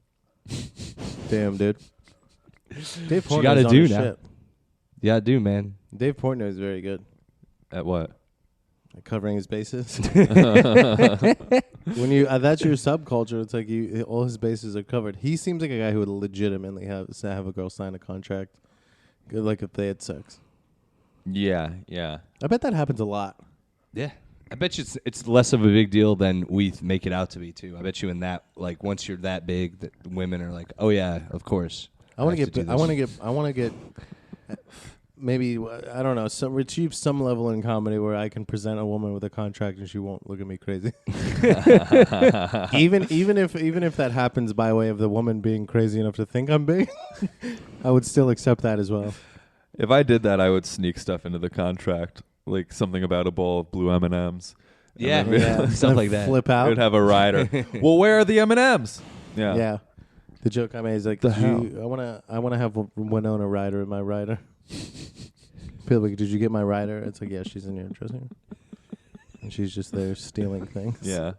Damn, dude. Dave Portnoy. You got to do now. Shit. Yeah, I do, man. Dave Portnoy is very good At what? at covering his bases. When you that's your subculture. It's like all his bases are covered. He seems like a guy who would legitimately have a girl sign a contract, like if they had sex. Yeah. I bet that happens a lot. Yeah. I bet you it's less of a big deal than we make it out to be, too. I bet you in that, like, once you're that big, that women are like, oh, yeah, of course. I want to get maybe, I don't know, achieve some level in comedy where I can present a woman with a contract and she won't look at me crazy. even if that happens by way of the woman being crazy enough to think I'm big, I would still accept that as well. If I did that, I would sneak stuff into the contract, like something about a bowl of blue M&Ms. Yeah. Stuff like that. Flip out. It'd have a rider. Well, where are the M&Ms? Yeah. The joke I made is like, I want to have Winona Ryder in my rider. People like, did you get my rider? It's like, yeah, she's in your dressing room. And she's just there stealing things. Yeah.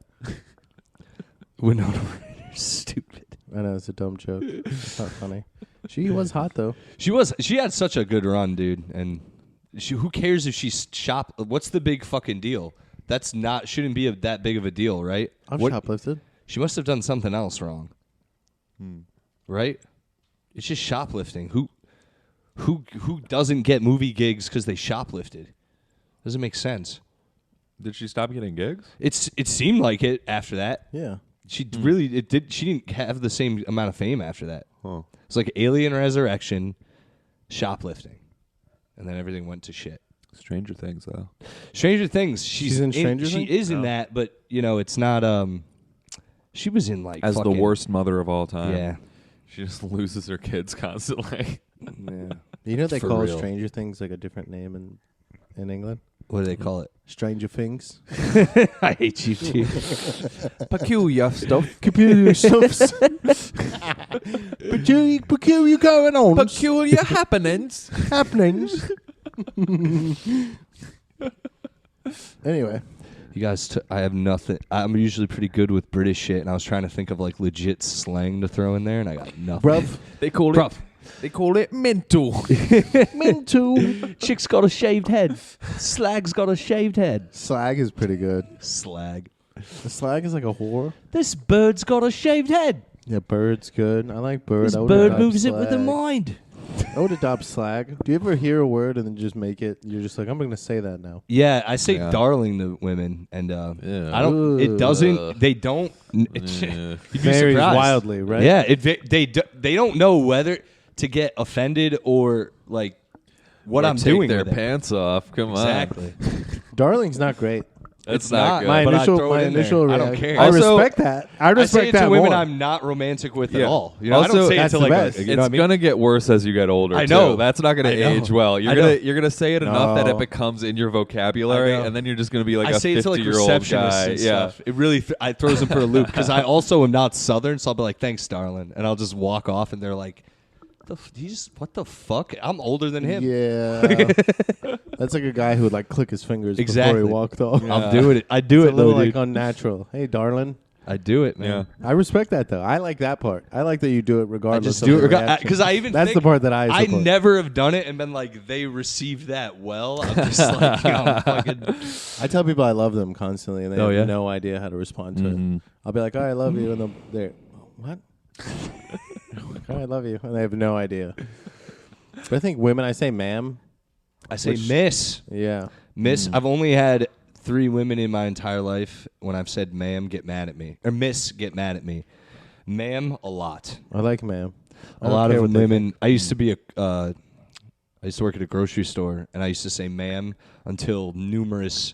Winona Ryder's stupid. I know, it's a dumb joke. It's not funny. She was hot, though. She had such a good run, dude. And who cares if she's what's the big fucking deal? Shouldn't be that big of a deal, right? I've shoplifted. She must have done something else wrong. Right? It's just shoplifting. Who doesn't get movie gigs because they shoplifted? Doesn't make sense. Did she stop getting gigs? It seemed like it after that. Yeah. She really it did. She didn't have the same amount of fame after that. Huh. It's like Alien Resurrection, shoplifting, and then everything went to shit. Stranger Things, though. Stranger Things. She's in Stranger Things? She is in that, but it's not. She was in like As the fucking- worst mother of all time. Yeah. She just loses her kids constantly. Yeah. You know they For call real. Stranger Things like a different name in England? What do they call it? Stranger Things. I hate you too. Peculiar stuff. Computer stuffs. Peculiar going on. Peculiar happenings. Happenings. Anyway. You guys, I have nothing. I'm usually pretty good with British shit, and I was trying to think of like legit slang to throw in there, and I got nothing. Bruv. They call Bruv. it. They call it mental. Mental. Chick's got a shaved head. Slag's got a shaved head. Slag is pretty good. Slag. The slag is like a whore. This bird's got a shaved head. Yeah, bird's good. I like bird. This I would bird adopt moves it with the slag. mind. I would adopt slag. Do you ever hear a word and then just make it? You're just like, I'm going to say that now. Yeah, I say Yeah. darling to women, and Yeah. I don't. It Ugh. doesn't. They don't. You'd be Varies surprised. wildly, right? Yeah, they don't know whether to get offended or like what Or I'm take doing their with it. pants off. Come Exactly. Darling's not great. That's It's not not good. My but I initial, throw my it in there. initial I don't reaction. care. I Also- respect that. I I respect say it that to women more. I'm not romantic with Yeah. at all. I Also, don't say it that's to the like best. you know It's what I mean? gonna get worse as you get older. I know. Too. That's not gonna I know. age well. I know. You're gonna say it enough that it No. becomes in your vocabulary, I know. and then you're just gonna be like I a say it to like 50-year-old receptionists guy. and Yeah. stuff. It really I throws them for a loop because I also am not Southern, so I'll be like, "Thanks, darling," and I'll just walk off, and they're like, "What the fuck? I'm older than him." Yeah. That's like a guy who would like click his fingers before Exactly. he walked off. I'm doing it. I do It's it a little though, like dude. unnatural. Hey, darling. I do it, man. Yeah. I respect that though. I like that part. I like that you do it I regardless. just of do the it reaction. because I even That's think the part that I I support. never have done it and been like they received that well. I'm just like I'm fucking. I tell people I love them constantly, and they Oh, have yeah? no idea how to respond to Mhm. it. I'll be like, "Oh, I love you," and they're what? Oh, I love you, and they have no idea. But I think women, I say "ma'am." I say Which- miss. Yeah. Miss. I've only had 3 women in my entire life. When I've said ma'am, get mad at me, or miss, get mad at me. Ma'am, a lot. I like "ma'am." I A don't lot care of what they women. think. I used to be I used to work at a grocery store, and I used to say ma'am until numerous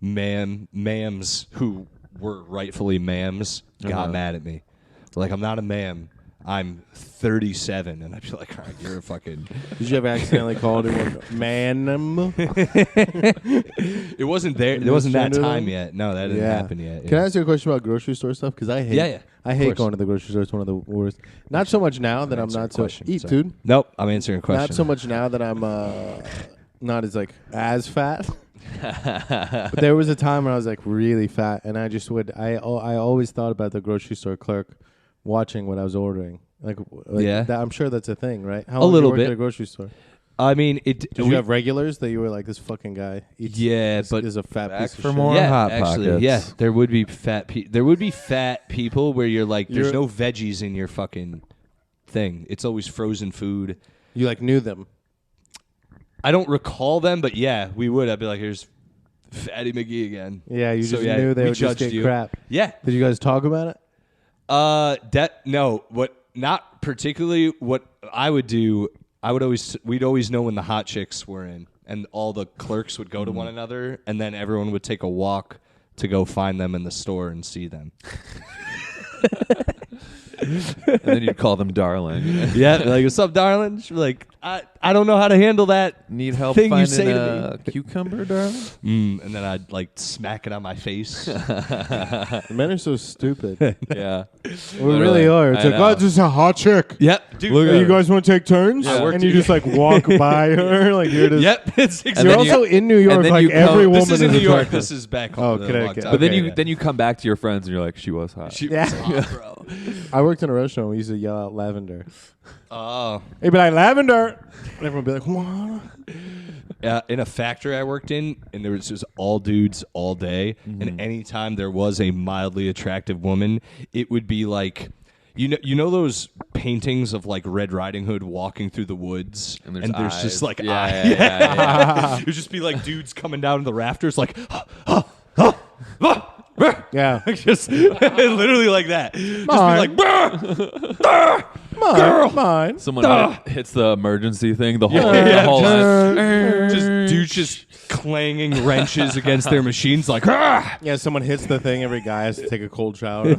ma'ams who were rightfully ma'ams got mad at me. Like, I'm not a ma'am. I'm 37, and I'd be like, all right, you're a fucking. Did you ever accidentally call anyone "ma'am"? It wasn't there. It wasn't that Gender time then? yet. No, that didn't happen yet. Can I yeah. ask you a question about grocery store stuff? Because I hate. Yeah. I Of hate course. going to the grocery store. It's one of the worst. Not so much now that I'm Answer not a so question, eat, so- dude. Nope, I'm answering a question. Not so much now that I'm not as like as fat. But there was a time when I was like really fat, and I just would. I always thought about the grocery store clerk watching what I was ordering. Like Yeah. that, I'm sure that's a thing, right? How A long little did you work bit. at a grocery store? I mean, Did you have regulars that you were like, this fucking guy eats? Yeah, but is a fat Back piece of for shit. more? yeah, Hot actually, Pockets. yeah, there would be there would be fat people where you're like, there's You're- no veggies in your fucking thing. It's always frozen food. You like knew them. I don't recall them, but yeah, we would. I'd be like, here's Fatty McGee again. Yeah, you So, just yeah, knew they we would just judged get you. crap. Yeah. Did you guys talk about it? No, not particularly. What I would do, we'd always know when the hot chicks were in, and all the clerks would go to one another, and then everyone would take a walk to go find them in the store and see them. And then you'd call them darling. Yeah, like, what's up, darling? She'd be like, I don't know how to handle that. Need help Thing you finding say to a cucumber, darling? And then I'd like smack it on my face. Men are so stupid. Yeah. We really are. It's I like, know. oh, this is a hot chick. Yep, dude. Look, you guys want to take turns? Yeah. And you just like walk by her, like you're just. Yep, it's And exactly. You're then you- also in New York, then like you come- every woman This is in New York. attractive. This is back home. Oh, that I Connecticut. walked out. But then Okay, you yeah. then you come back to your friends and you're like, she was hot. She Yeah. was hot, bro. I worked in a restaurant. We used to yell out lavender. Oh. They'd be like, lavender. And everyone would be like, what? In a factory I worked in, and there was just all dudes all day. And anytime there was a mildly attractive woman, it would be like, you know those paintings of like Red Riding Hood walking through the woods, And there's eyes. just like Yeah, eyes. yeah. It'd just be like dudes coming down the rafters, like, Yeah. just literally like that. Just be like, Mine. Someone hits the emergency thing. The whole, Yeah, the whole line. just dudes just clanging wrenches against their machines, like, Yeah, someone hits the thing. Every guy has to take a cold shower.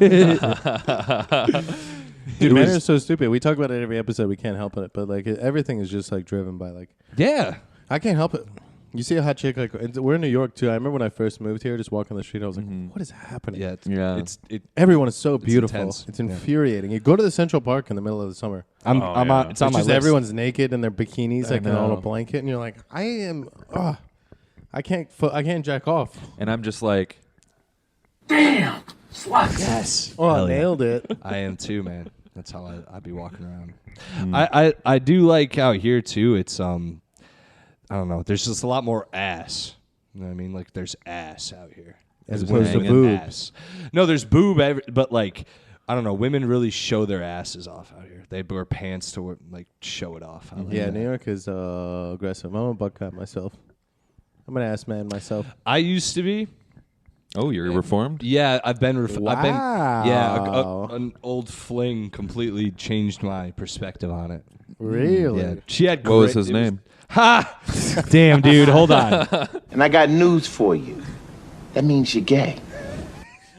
Dude, men are so stupid. We talk about it every episode. We can't help it, but like everything is just like driven by like. yeah. I can't help it. You see a hot chick like we're in New York too. I remember when I first moved here, just walking the street, I was like, "What is happening?" Yeah, Yeah. Everyone is so beautiful. intense. It's infuriating. You go to the Central Park in the middle of the summer. It's on my It's list. just everyone's naked in their bikinis, like on a know. blanket, and you're like, I can't jack off. And I'm just like, Yes. Oh, Hell I yeah. nailed it. I am too, man. That's how I be walking around. I do like out here too. It's I don't know. There's just a lot more ass. You know what I mean? Like there's ass out here As There's opposed to women boobs. ass. No, there's boob, but like I don't know. Women really show their asses off out here. They wear pants to like show it off. I like Yeah, that. New York is aggressive. I'm a buck cat myself. I'm an ass man myself. I used to be. oh, you're reformed? Yeah, I've been. I've been. Yeah, Wow. an old fling completely changed my perspective on it. Really? Yeah, she had. What was great- his it was- name? Ha! Damn, dude, hold on. And I got news for you. That means you're gay.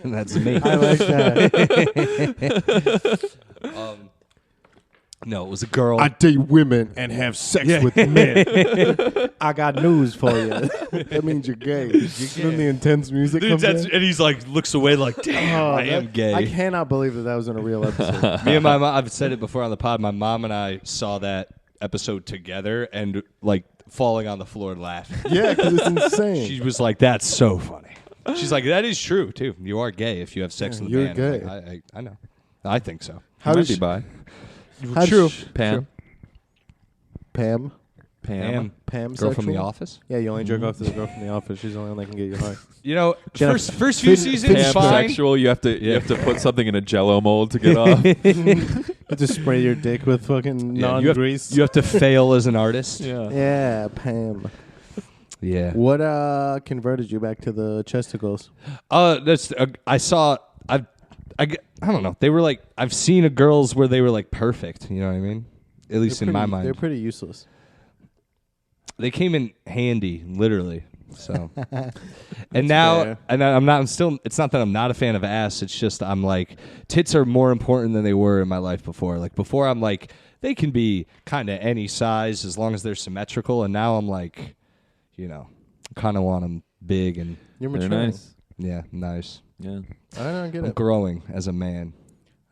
And that's me. I like that. No, it was a girl. I date women and have sex with men. I got news for you. That means you're gay. Then the intense music Dude, comes that's, in. and he's like, looks away like, damn, I am gay. I cannot believe that was in a real episode. Me and my mom, I've said it before on the pod, my mom and I saw that episode together and like falling on the floor laughing. Yeah, because it's insane. She was like, that's so funny. She's like, that is true, too. You are gay if you have sex with a you're man. I'm gay. like, I know. I think so. How Might does be she- bi. How True. Pam. Pam? Pam. Pam Girl from The sexual? Office? Yeah, you only jerk off to the girl from the office. She's the only one that can get you hard. You know, Jenna- first few seasons, Pam fine. sexual. You have to put something in a Jello mold to get off. You just spray your dick with fucking Yeah, non-grease. You have to fail as an artist. Yeah, Pam. Yeah. What converted you back to the chesticles? That's I don't know. They were like, I've seen a girls where they were like perfect. You know what I mean? At least in my mind, They're pretty useless. they came in handy, literally. So, and now, fair. and I'm not. I'm still. It's not that I'm not a fan of ass. It's just I'm like, tits are more important than they were in my life before. Like before, I'm like, they can be kind of any size as long as they're symmetrical. And now I'm like, you know, kind of want them big and You're They're maturing. nice. yeah, nice. Yeah. I don't get I'm it. growing as a man.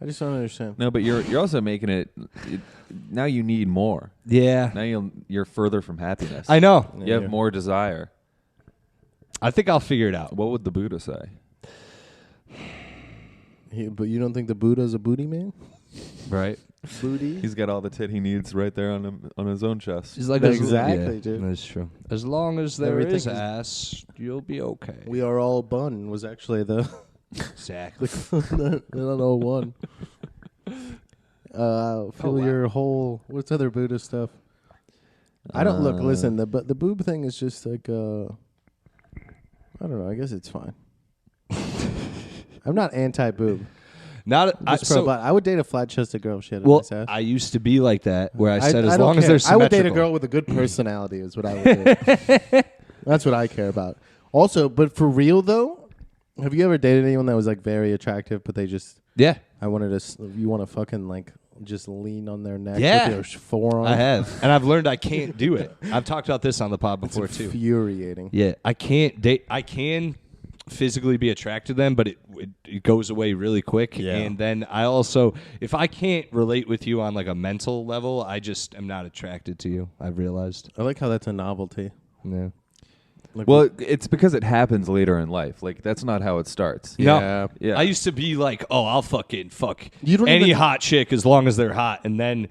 I just don't understand. No, but you're also making it. Now you need more. Yeah, Now you're further from happiness. I know. You have more desire. I think I'll figure it out. What would the Buddha say? But you don't think the Buddha's a booty man? Right? Booty? He's got all the tit he needs right there on him on his own chest. He's like Exactly, dude. That's true. As long as there Everything is is- ass, you'll be okay. We are all bun was actually the Exactly. the 01. Feel your whole. What's other Buddha stuff? I don't look. Listen, the boob thing is just like I don't know. I guess it's fine. I'm not anti-boob. Not I'm just pro-butt. I would date a flat-chested girl if she had a well. nice ass. I used to be like that, where I said as don't long as care. they're I symmetrical. would date a girl with a good personality. Is what I would do. That's what I care about. Also, but for real though, have you ever dated anyone that was like very attractive, but they just Yeah, you want to fucking like just lean on their neck Yeah. with your forearm? I have, and I've learned I can't do it. I've talked about this on the pod It's before too. infuriating. Yeah, I can't date. I can physically be attracted to them, but it goes away really quick. Yeah. And then I also, if I can't relate with you on like a mental level, I just am not attracted to you. I've realized. I like how that's a novelty. Yeah. Like, Well, it's because it happens later in life. Like that's not how it starts. No. Yeah. I used to be like, oh, I'll fucking fuck You don't any even- hot chick as long as they're hot. And then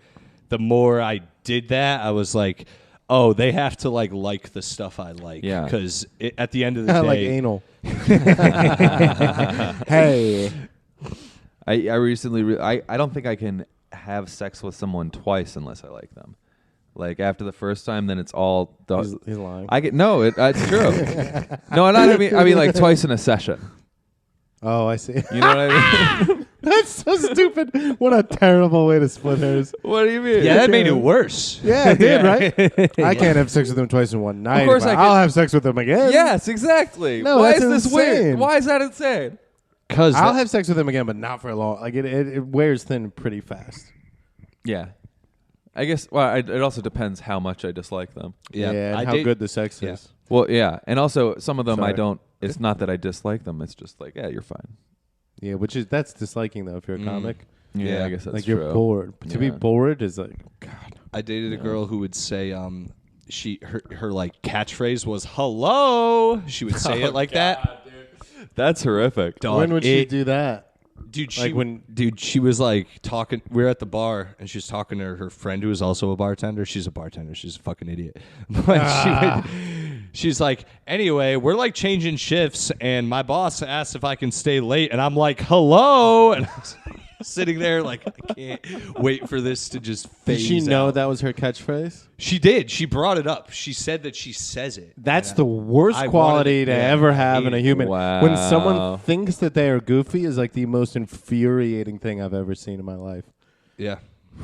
the more I did that, I was like, oh, they have to like the stuff I like. Yeah. Because at the end of the I day, like anal. Hey. I recently I don't think I can have sex with someone twice unless I like them. Like after the first time, then it's all done. He's lying. I get no, it's true. No, I mean like twice in a session. Oh, I see. You know what I mean? That's so stupid. What a terrible way to split hairs. What do you mean? Yeah, that made it worse. Yeah, it did, right? I can't have sex with him twice in one night. Of course but I I'll can. have sex with him again. Yes, exactly. No, Why that's is this weird? insane. Why is that insane? Because I'll have sex with him again, but not for long. Like it wears thin pretty fast. Yeah. I guess, well, it also depends how much I dislike them. And I how good the sex Yeah. is. Well, yeah. And also, some of them I Sorry. don't, it's not that I dislike them. It's just like, yeah, you're fine. Yeah, that's disliking though if you're a comic. Yeah, I guess that's like true. you're bored. To be Yeah. bored is like, God. I dated a girl who would say her like catchphrase was hello. She would say it like that. That's horrific. Dog, when would she do that? Dude, she was like talking. We were at the bar, and she was talking to her friend who was also a bartender. She's a bartender. She's a fucking idiot. But she's like, anyway, we're like changing shifts, and my boss asked if I can stay late, and I'm like, hello, and I was sitting there like, I can't wait for this to just phase Did she know out. that was her catchphrase? She did. She brought it up. She said that she says it. That's And the worst I quality wanted to it. Yeah, ever I have hate in a it. human. Wow. When someone thinks that they are goofy is like the most infuriating thing I've ever seen in my life. Yeah.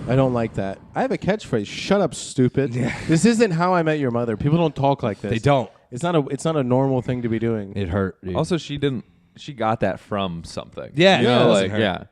I don't like that. I have a catchphrase. Shut up, stupid. This isn't How I Met Your Mother. People don't talk like this. They don't. It's not a normal thing to be doing. It hurt. Dude. Also, she got that from something. Yeah, You yeah, know, it like, doesn't hurt. yeah.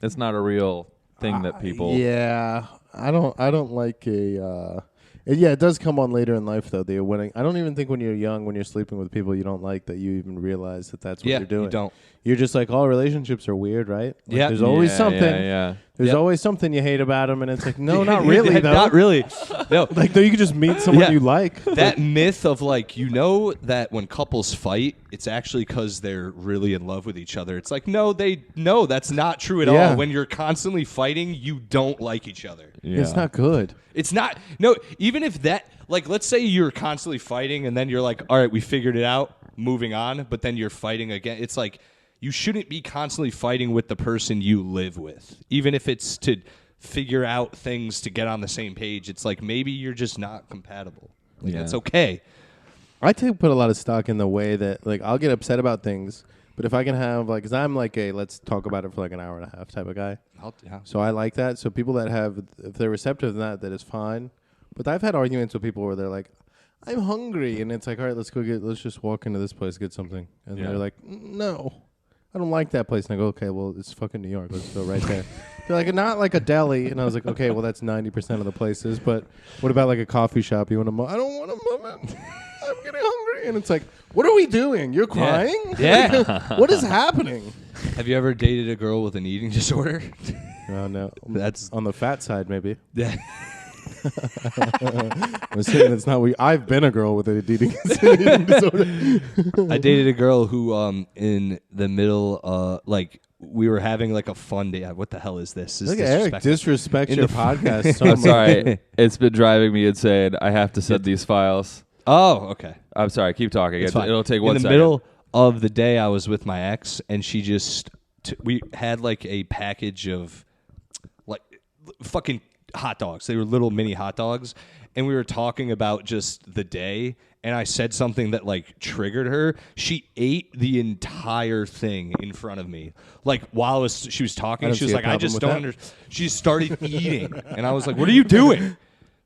It's not a real thing that people. Yeah, I don't like it does come on later in life though. The winning. I don't even think when you're young, when you're sleeping with people you don't like, that you even realize that that's what Yeah, you're doing. you don't. You're just like, all relationships are weird, right? Like, Yeah. There's always Yeah, something. Yeah. There's Yep. always something you hate about them, and it's like, no, not really though. Not really. No. Like though, you could just meet someone Yeah. you like. That myth of like, you know, that when couples fight, it's actually because they're really in love with each other. It's like, no, that's not true at Yeah. all. When you're constantly fighting, you don't like each other. Yeah. It's not good. It's not. No, even if that, like, let's say you're constantly fighting and then you're like, all right, we figured it out, moving on, but then you're fighting again. It's like, you shouldn't be constantly fighting with the person you live with, even if it's to figure out things to get on the same page. It's like, maybe you're just not compatible. Like, Yeah. That's okay. I put a lot of stock in the way that like I'll get upset about things, but if I can have like, because I'm like a let's talk about it for like an hour and a half type of guy. So I like that. So people that if they're receptive to that is fine. But I've had arguments with people where they're like, I'm hungry, and it's like, all right, let's just walk into this place, get something, and Yeah. they're like, no, I don't like that place, and I go, okay, well, it's fucking New York, let's go right there. They're like, not like a deli, and I was like, okay, well, that's 90% of the places, but what about like a coffee shop? You want to? I don't want to move it. I'm getting hungry, and it's like, what are we doing? You're crying? Yeah. What is happening? Have you ever dated a girl with an eating disorder? Oh no, That's on the fat side, maybe. yeah. I'm saying it's not. I've been a girl with an eating disorder. I dated a girl who, in the middle, like we were having like a fun day. What the hell is this? This Look is at Eric disrespectful. disrespects In your the podcast so I'm much. sorry. It's been driving me insane. I have to send these files. Oh, okay. I'm sorry. Keep talking. It's fine. It'll take 1 In the second. middle of the day, I was with my ex, and she just we had like a package of like fucking hot dogs. They were little mini hot dogs, and we were talking about just the day. And I said something that like triggered her. She ate the entire thing in front of me, like while she was talking. I don't She was see a like, "I problem just with don't that. understand." She started eating, and I was like, "What are you doing?"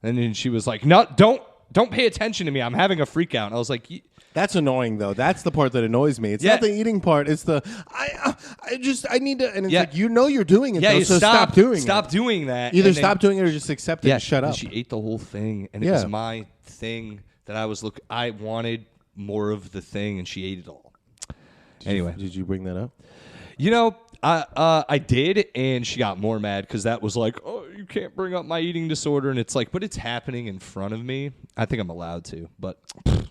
And then she was like, "No, don't pay attention to me. I'm having a freak out." And I was like, That's annoying though. That's the part that annoys me. It's Yeah. not the eating part. It's the I need to. And it's Yeah. like you're doing it. "Yeah, though, you so stop doing it. Stop doing that." Either And then- stop doing it or just accept it and shut and up. she ate the whole thing, and it Yeah. was my thing that I wanted more of the thing, and she ate it all. Anyway, Did you bring that up? you know, I did, and she got more mad because that was like, "Oh, you can't bring up my eating disorder," and it's like, but it's happening in front of me. I think I'm allowed to, but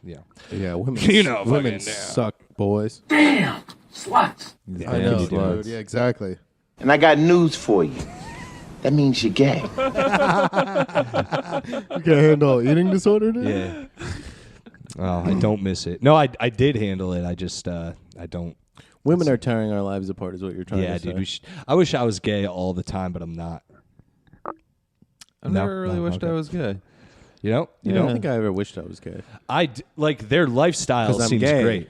yeah. Yeah, women. You know, women fucking, yeah. suck, boys. Damn, sluts. I know, dude. Yeah, exactly. And I got news for you. That means you're gay. You can't handle eating disorder, dude? Yeah. Oh, I don't miss it. No, I did handle it. I just I don't. Women are tearing our lives apart, is what you're trying Yeah, to say. dude. I wish I was gay all the time, but I'm not. I've No, never really no, wished okay. I was gay. You know? You I know? don't think I ever wished I was gay. Like their lifestyle 'Cause I'm seems gay. great.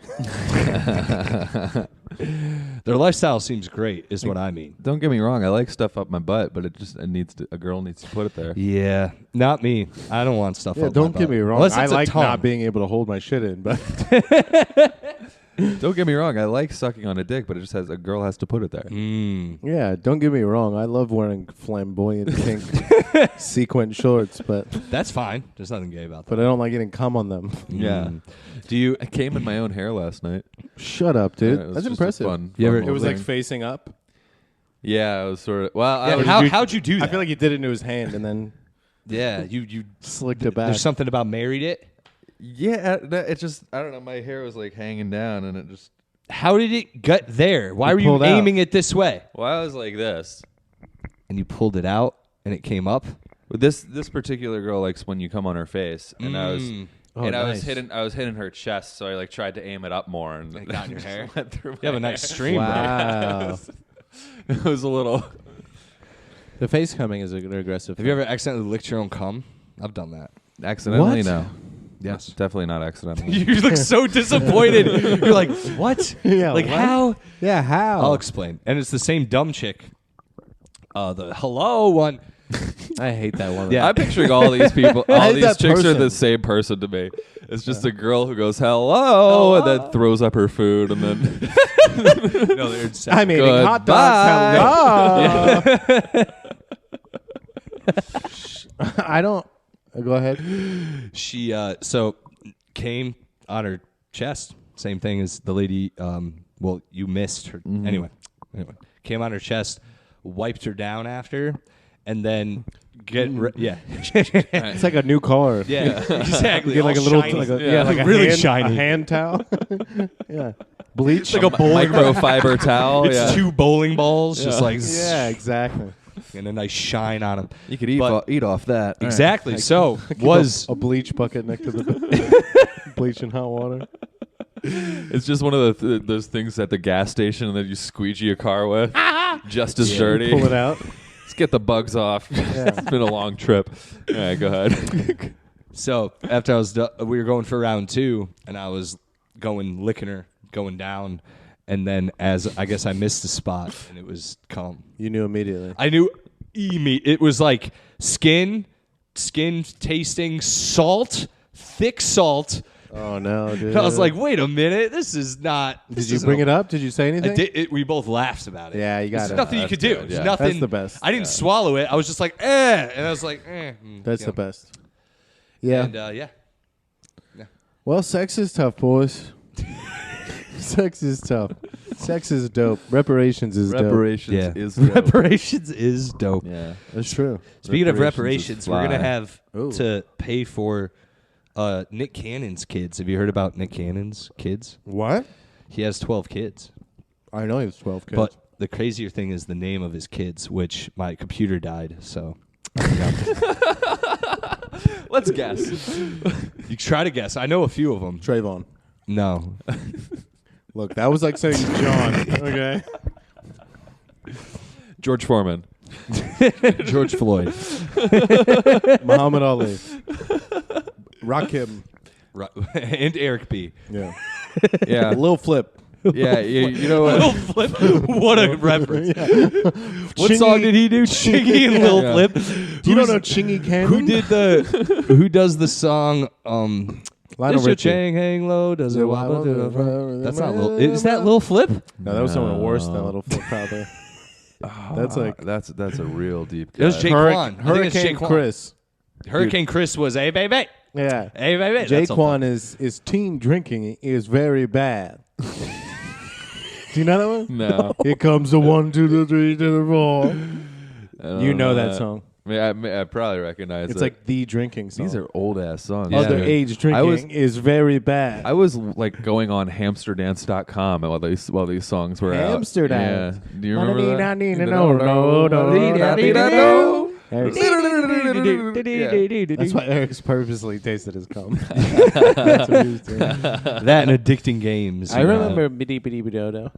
Their lifestyle seems great, is what I mean. Don't get me wrong. I like stuff up my butt, but a girl needs to put it there. Yeah, not me. I don't want stuff. Yeah, up don't my get butt. me wrong. Unless I it's a like tongue. not being able to hold my shit in, but Don't get me wrong. I like sucking on a dick, but a girl has to put it there. yeah, don't get me wrong. I love wearing flamboyant pink sequin shorts, but That's fine. There's nothing gay about that. I don't like getting cum on them. Yeah. Do you? I came in my own hair last night. Shut up, dude. Yeah, it was That's just a impressive. Fun, You ever- fun It was little like thing. facing up. Yeah, it was sort of. Well, I Yeah, was, how'd you do that? I feel like he did it into his hand and then yeah, you. slicked it back. There's something about married it. yeah, it just. I don't know. My hair was like hanging down, and it just. How did it get there? Why You were you pulled out. aiming it this way? Well, I was like this. And you pulled it out, and it came up. But this particular girl likes when you come on her face, and I was. Oh, and I nice. was hitting her chest, so I like tried to aim it up more, and It got in your just hair? went through You have a my nice hair. stream, bro. Wow. It was a little. The face coming is an aggressive. Have you ever accidentally licked your own cum? I've done that. Accidentally, What? no. Yes. Definitely not accidentally. You look so disappointed. You're like, what? Yeah, like what? how? Yeah, how? I'll explain. And it's the same dumb chick. The hello one. I hate that one. Yeah. I'm picturing all these people. I All hate these that chicks are person. the same person to me. It's just a girl who goes hello, and then throws up her food, and then No, they're I'm eating hot Goodbye. dogs. Hello. I don't. Go ahead. She so came on her chest. Same thing as the lady. Well, you missed her. Anyway, came on her chest, wiped her down after, and then yeah, It's like a new car. yeah, exactly. You get like a all little, shiny. like a, Yeah, like a really hand, shiny. a hand towel. Yeah, bleach. Like a bowling ball. microfiber towel. It's yeah. 2 bowling balls, just like Yeah, exactly. and a nice shine on them. You could eat But- eat off that. Exactly. So was a bleach bucket next to the bleach and hot water. It's just one of those things at the gas station that you squeegee your car with, just as dirty. Pull it out. Let's get the bugs off. It's been a long trip. All right, go ahead. so after I was we were going for round 2, and I was licking her, going down, and then as I guess I missed the spot, and it was cum. You knew immediately. I knew it was like skin tasting salt, thick salt. Oh no, dude. I was like, wait a minute, this is not. did you bring it up? Did you say anything? We both laughed about it. Yeah, you got There's it. nothing you That's could do. good, There's yeah. nothing. That's the best. I didn't swallow it. I was just like, and I was like, That's you the know. best. Yeah. And yeah. Well, sex is tough, boys. Sex is tough. Sex is dope. Reparations is dope. Reparations Yeah. is dope. Reparations is dope. Yeah. That's true. Speaking of Reparations reparations, is we're gonna fly. have Ooh. to pay for Nick Cannon's kids. Have you heard about Nick Cannon's kids? What? He has 12 kids. I know he was 12 kids. But the crazier thing is the name of his kids, which my computer died, so Let's guess. you try to guess. I know a few of them. Trayvon. No. Look, that was like saying John. Okay. George Foreman. George Floyd. Muhammad Ali. Rakim. And Eric B. Yeah. Yeah. Lil Flip. Yeah. You know Lil what? Flip. What a reference. What Chingy- song did he do? Chingy and Lil Yeah. Flip. You don't know Chingy Cannon? Who did the? Who does the song? Lionel Does your Richie. chain hang low? Does it wobble to the front? That's not Lil. Is that Lil Flip? No, that was someone worse than Lil Flip, probably. That's like that's a real deep. It was cut. Jake Quan. I think it's Hurricane Jaquan. Chris. Hurricane Chris was hey baby. Yeah. Hey baby. That's so Jaquan fun. is teen drinking is very bad. Do you know that one? No. Here comes the 1, 2, the 3 to the 4. I don't You know that song. I probably recognize It's it. like the drinking song. These are old ass songs. Yeah. Underage drinking is very bad. I was like going on hamsterdance.com while these songs were out. Hamsterdance. Yeah. Do you remember that? That's why Eric's purposely tasted his cum. That and addicting games. I remember biddy biddy bidodo.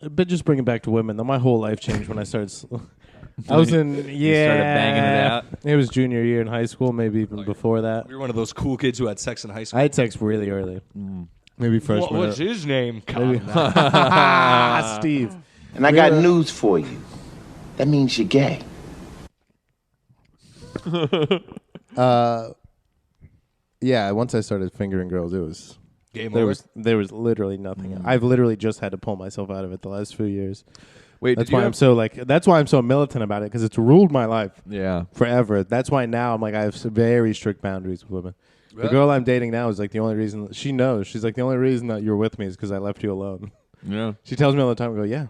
But just bring it back to women. Though my whole life changed when I started I was in started banging it out. It was junior year in high school, maybe even before that. We were one of those cool kids who had sex in high school. I had sex really early. Maybe freshman. What was his name? Maybe. Steve. And I got news for you. That means you're gay. Yeah, once I started fingering girls, it was Game there over. was literally nothing. I've literally just had to pull myself out of it the last few years. Wait, That's why that's why I'm so militant about it, because it's ruled my life Yeah. forever. That's why now I'm like, I have some very strict boundaries with women. The girl I'm dating now is like the only reason she knows. She's like, the only reason that you're with me is because I left you alone. Yeah. She tells me all the time, I go, yeah,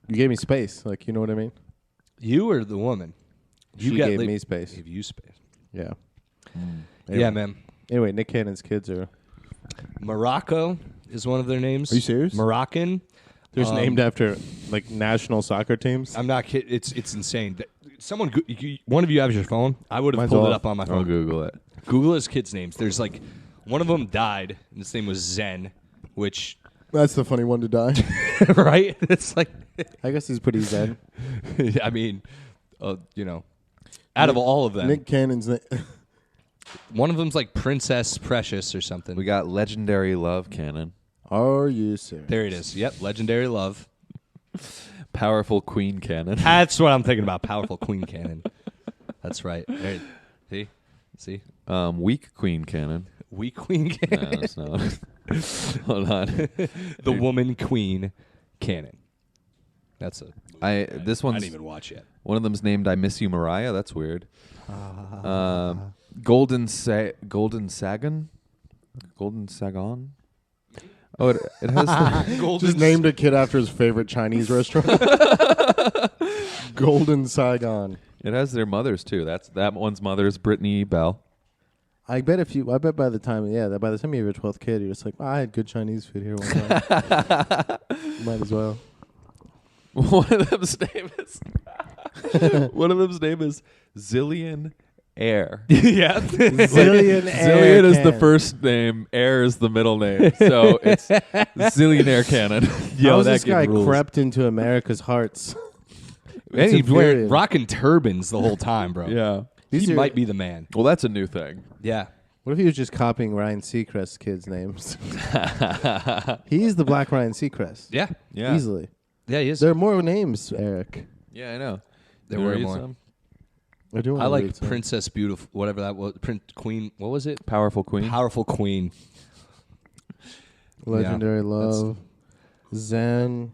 you gave me space. Like, you know what I mean? You or the woman? She got gave me space. Gave you space. Yeah. Yeah, man. Anyway, Nick Cannon's kids are Morocco is one of their names. Are you serious? Moroccan. they're just named after like national soccer teams. I'm not kidding. It's insane. Someone, one of you has your phone. I would have Mine's pulled it off. up on my I'll phone. Google it. Google his kids' names. There's like one of them died, and his name was Zen, which That's the funny one to die. right? It's like, I guess he's pretty zen. I mean, you know, out of all of them, Nick Cannon's one of them's like Princess Precious or something. We got Legendary Love Cannon. Are you serious? There it is. Yep, Legendary Love. Powerful Queen Cannon. That's what I'm thinking about. Powerful Queen Cannon. That's right. There, see, Weak Queen Cannon. Weak Queen No, Cannon. it's not. Hold on. The Woman Queen Cannon. That's a. This I one's didn't even watch yet. one of them's named I Miss You Mariah. That's weird. Golden Sagan. Oh, it has the, Just named a kid after his favorite Chinese restaurant. Golden Saigon. it has their mothers too. That one's mother's Brittany Bell. I bet by the time you have your 12th kid, you're just like, I had good Chinese food here one time. Might as well. One of them's name is Zillion Air. Yeah. Zillion Zillion is the first name, Air is the middle name. So it's Zillionaire Cannon. How this guy crept into America's hearts? And he's infuriating. rocking turbans the whole time, bro. Yeah. He might be the man. Well, that's a new thing. Yeah. What if he was just copying Ryan Seacrest's kids' names? He's the Black Ryan Seacrest. Yeah. Yeah. Easily. Yeah, he is. There are more names, Eric. Yeah, I know. There You were read more. some? I do. I like Princess Beautiful, whatever that was. Queen, what was it? Powerful Queen. Powerful Queen. Legendary Yeah, Love. Zen.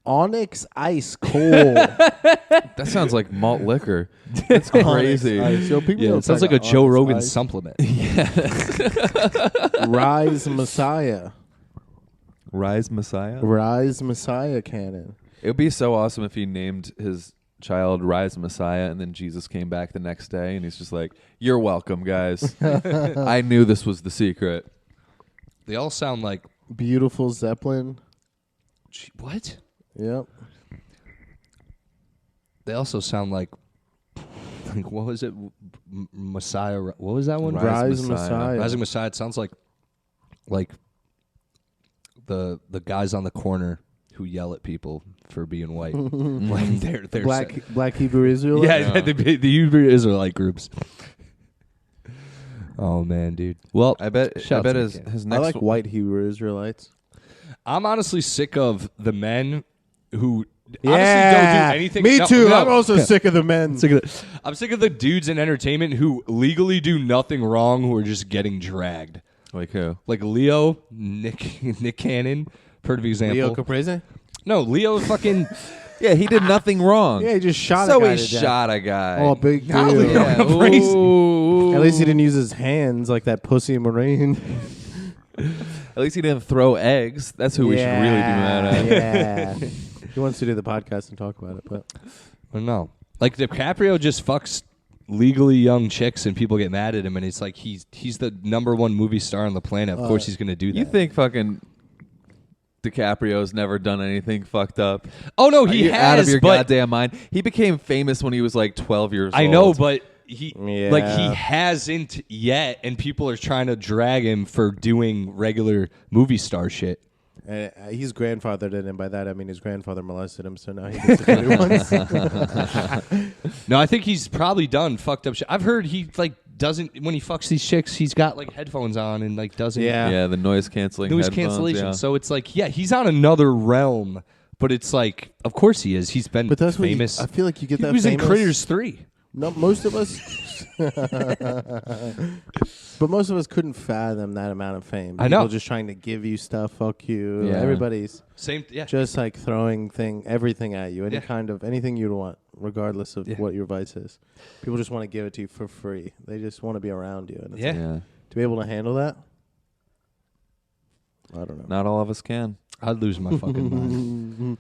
Onyx Ice Cold. That sounds like malt liquor. That's crazy. Ice. Yo, people Yeah, don't it sounds talk like a about Joe Onyx Rogan Ice. supplement. Rise Messiah. Rise Messiah. Rise Messiah canon. It would be so awesome if he named his child Rise Messiah and then Jesus came back the next day and he's just like, "You're welcome, guys. I knew this was the secret." They all sound like Beautiful Zeppelin. what? Yep. They also sound like what was it? Messiah. What was that one? Rise Messiah. Rising Messiah. It sounds like the guys on the corner who yell at people for being white. Like they're Black Hebrew Israelite. yeah, the Hebrew Israelite groups. Oh man, dude. Well, I bet shout out to his McCann. his I next like white Hebrew Israelites. I'm honestly sick of the men who Yeah. honestly don't do anything. Me No, too. no. I'm also sick of the men. I'm sick of the dudes in entertainment who legally do nothing wrong who are just getting dragged. like who? Like Leo, Nick Cannon, perfect example. Leo Caprese? No, Leo fucking Yeah, he did nothing wrong. Yeah, he just shot so a guy he to death. shot a guy. Oh, big Not deal. Leo. Yeah. Caprese. Ooh. At least he didn't use his hands like that pussy Marine. At least he didn't throw eggs. That's who we should really be mad at. Yeah. He wants to do the podcast and talk about it, but I don't know. Like DiCaprio just fucks legally young chicks and people get mad at him and it's like he's the #1 movie star on the planet. Of course he's gonna do that. You think fucking DiCaprio's never done anything fucked up? Oh no, Are he you has out of your but goddamn mind. He became famous when he was like 12 years old. I know, but he Yeah. like he hasn't yet and people are trying to drag him for doing regular movie star shit. And he's grandfathered in, and by that I mean his grandfather molested him, so now he gets to do it once. No, I think he's probably done fucked up shit. I've heard he like doesn't when he fucks these chicks, he's got like headphones on and like doesn't. Yeah. The noise canceling. Noise headphones, cancellation. yeah. So it's like, yeah, he's on another realm. But it's like, of course he is. He's been But that's famous. I feel like you get he that was famous. in Critters 3. No, most of us. But most of us couldn't fathom that amount of fame. I know. People just trying to give you stuff. Fuck you. Yeah. Everybody's Same, yeah. just like throwing everything at you. Any Yeah. kind of anything you'd want, regardless of Yeah. what your vice is. People just want to give it to you for free. They just want to be around you. And it's Yeah. like, Yeah. to be able to handle that, I don't know. Not all of us can. I'd lose my fucking mind.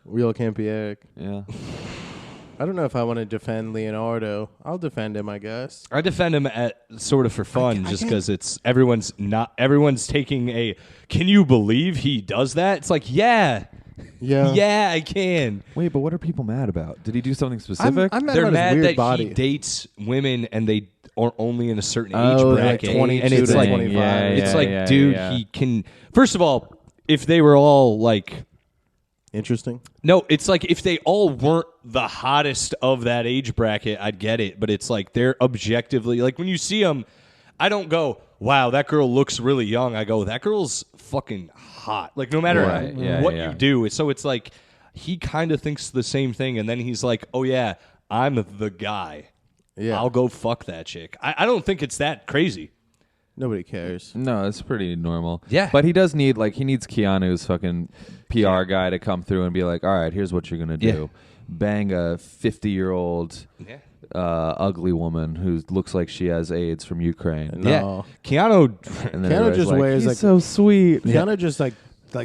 Real can't be Eric. Yeah. I don't know if I want to defend Leonardo. I'll defend him, I guess. I defend him at sort of for fun, just because it's everyone's taking a. Can you believe he does that? It's like, yeah, I can. Wait, but what are people mad about? Did he do something specific? I'm mad They're about his mad weird that body. he dates women and they are only in a certain age Oh, like bracket, 22 and it's to like, 25. it's like, dude, he can. First of all, if they were all like. Interesting. No, it's like if they all weren't the hottest of that age bracket, I'd get it. But it's like they're objectively, like when you see them, I don't go, wow, that girl looks really young. I go, that girl's fucking hot. Like no matter Right. Yeah, what yeah. you do. So it's like he kind of thinks the same thing. And then he's like, oh yeah, I'm the guy. Yeah. I'll go fuck that chick. I don't think it's that crazy. Nobody cares. No, it's pretty normal. Yeah. But he does need, he needs Keanu's fucking PR guy to come through and be like, all right, here's what you're going to do. Yeah. Bang a 50-year-old ugly woman who looks like she has AIDS from Ukraine. No. Yeah. Keanu. And then Keanu everybody's just like, wears, he's like- so sweet. Keanu just like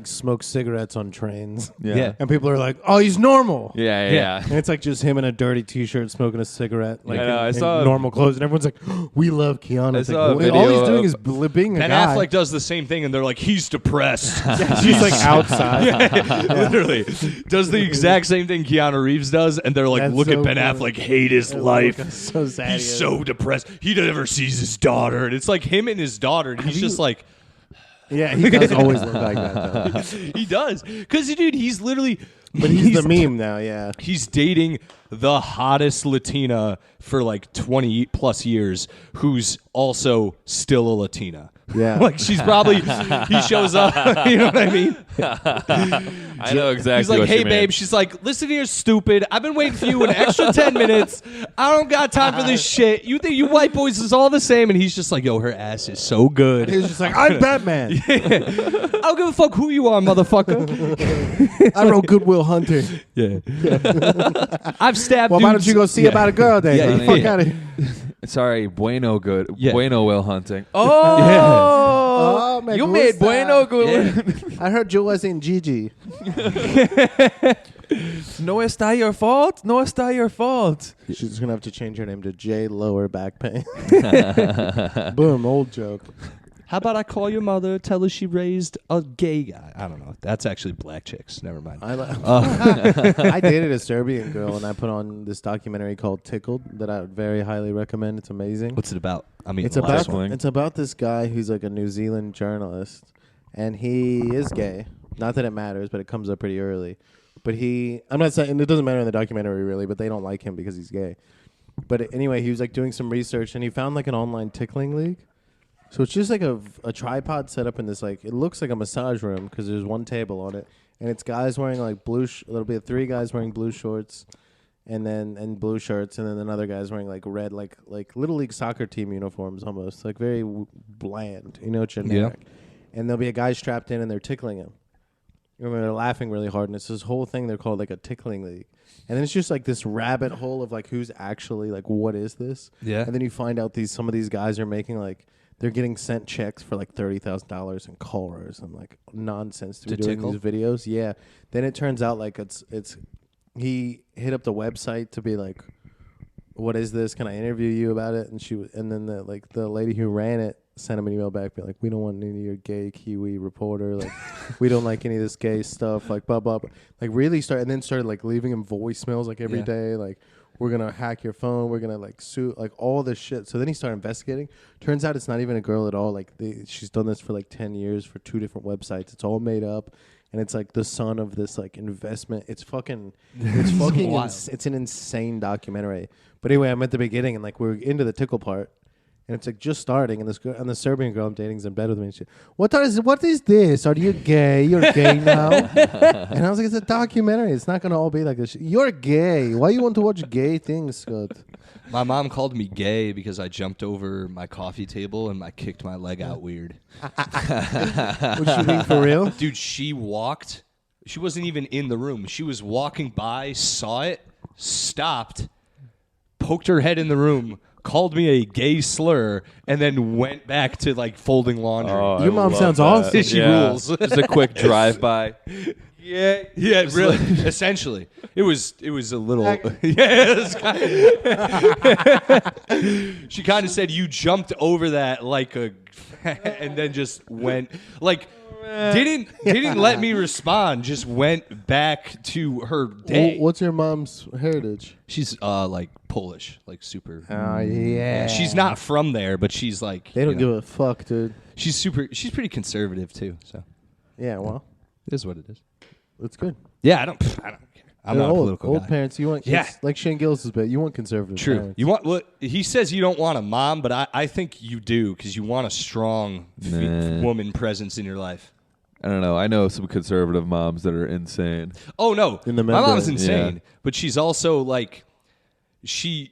smokes cigarettes on trains. Yeah. And people are like, oh, he's normal. Yeah. And it's like just him in a dirty T-shirt smoking a cigarette, like I know, I in saw- normal clothes, and everyone's like, "We love Keanu." I It's saw like, a all he's video doing of- is being a Ben guy. Affleck does the same thing, and they're like, he's depressed. He's like outside. Literally does the exact same thing Keanu Reeves does, and they're like, That's look so at Ben funny. Affleck hate his Look, life. I'm so sad. He's he is. so depressed. He never sees his daughter, and it's like him and his daughter. And he's just like, Yeah, he does always look like that, though. he does, because dude, he's literally. But he's the meme now. Yeah. He's dating the hottest Latina for like 20 plus years, who's also still a Latina. Yeah. Like she's probably, he shows up, you know what I mean? I know exactly He's like, what hey, you mean. babe. She's like, listen here, stupid. I've been waiting for you an extra 10 minutes. I don't got time for this shit. You think you white boys is all the same? And he's just like, yo, her ass is so good. He's just like, I'm Batman. I don't give a fuck who you are, motherfucker. I wrote Goodwill Hunting. Yeah. I've stabbed Well, why dudes- don't you go see Yeah. about a girl then? Yeah, Get the yeah, fuck yeah. out of here. Sorry, Bueno good. Yeah. Bueno Will Hunting. Oh, me You made gusta. Bueno good. I heard you was in Gigi. No está your fault. No está your fault. She's just gonna have to change her name to J Lower Back Pain. Boom, old joke. How about I call your mother, tell her she raised a gay guy? I don't know. That's actually black chicks. Never mind. I dated a Serbian girl, and I put on this documentary called Tickled that I would very highly recommend. It's amazing. What's it about? I mean, It's the last about one. it's about this guy who's like a New Zealand journalist, and he is gay. Not that it matters, but it comes up pretty early. But I'm not saying, and it doesn't matter in the documentary really, but they don't like him because he's gay. But anyway, he was like doing some research, and he found like an online tickling league. So it's just like a tripod set up in this, like, it looks like a massage room because there's one table on it, and it's guys wearing like there'll be 3 guys wearing blue shorts, and blue shirts, and then another guy's wearing like red, like Little League soccer team uniforms almost, like very bland, generic. And there'll be a guy strapped in, and they're tickling him. They're laughing really hard, and it's this whole thing they're called like a tickling league. And then it's just like this rabbit hole of like who's actually like, what is this? Yeah. And then you find out some of these guys are making like, they're getting sent checks for like $30,000 in cars and like nonsense to be doing tickle? these videos. Yeah. Then it turns out like he hit up the website to be like, what is this? Can I interview you about it? And then the lady who ran it sent him an email back, be like, we don't want any of your gay Kiwi reporter. Like, we don't like any of this gay stuff. Like, blah, blah, blah. Like, really started like leaving him voicemails like every day. Like, we're gonna hack your phone, we're gonna like sue, like all this shit. So then he started investigating. Turns out it's not even a girl at all. Like she's done this for like 10 years for 2 different websites. It's all made up. And it's like the son of this like investment. It's fucking it's an insane documentary. But anyway, I'm at the beginning and like we're into the tickle part. And it's like just starting, and this girl, and the Serbian girl I'm dating is in bed with me. And she, what is this? Are you gay? You're gay now? And I was like, it's a documentary. It's not gonna all be like this. You're gay. Why you want to watch gay things, Scott? My mom called me gay because I jumped over my coffee table and I kicked my leg out weird. What you mean for real? Dude, she walked. She wasn't even in the room. She was walking by, saw it, stopped, poked her head in the room, called me a gay slur, and then went back to like folding laundry. Oh, Your mom sounds awesome. She rules. Just a quick drive-by. Yeah, really. Essentially, it was a little. Yeah, she kind of said you jumped over that like a, and then just went like. Didn't let me respond. Just went back to her day. What's your mom's heritage? She's like Polish, like super. Oh yeah. She's not from there, but she's like. They don't give a fuck, dude. She's pretty conservative too. So Yeah, well, it is what it is. it's good. Yeah, I don't care. I'm not a political old guy. parents. You want like Shane Gillis' bit. You want conservative. True. Parents. You want what he says. You don't want a mom, but I think you do because you want a strong woman presence in your life. I don't know. I know some conservative moms that are insane. Oh no, In the my mom's membrane. insane, Yeah. but she's also like, she'll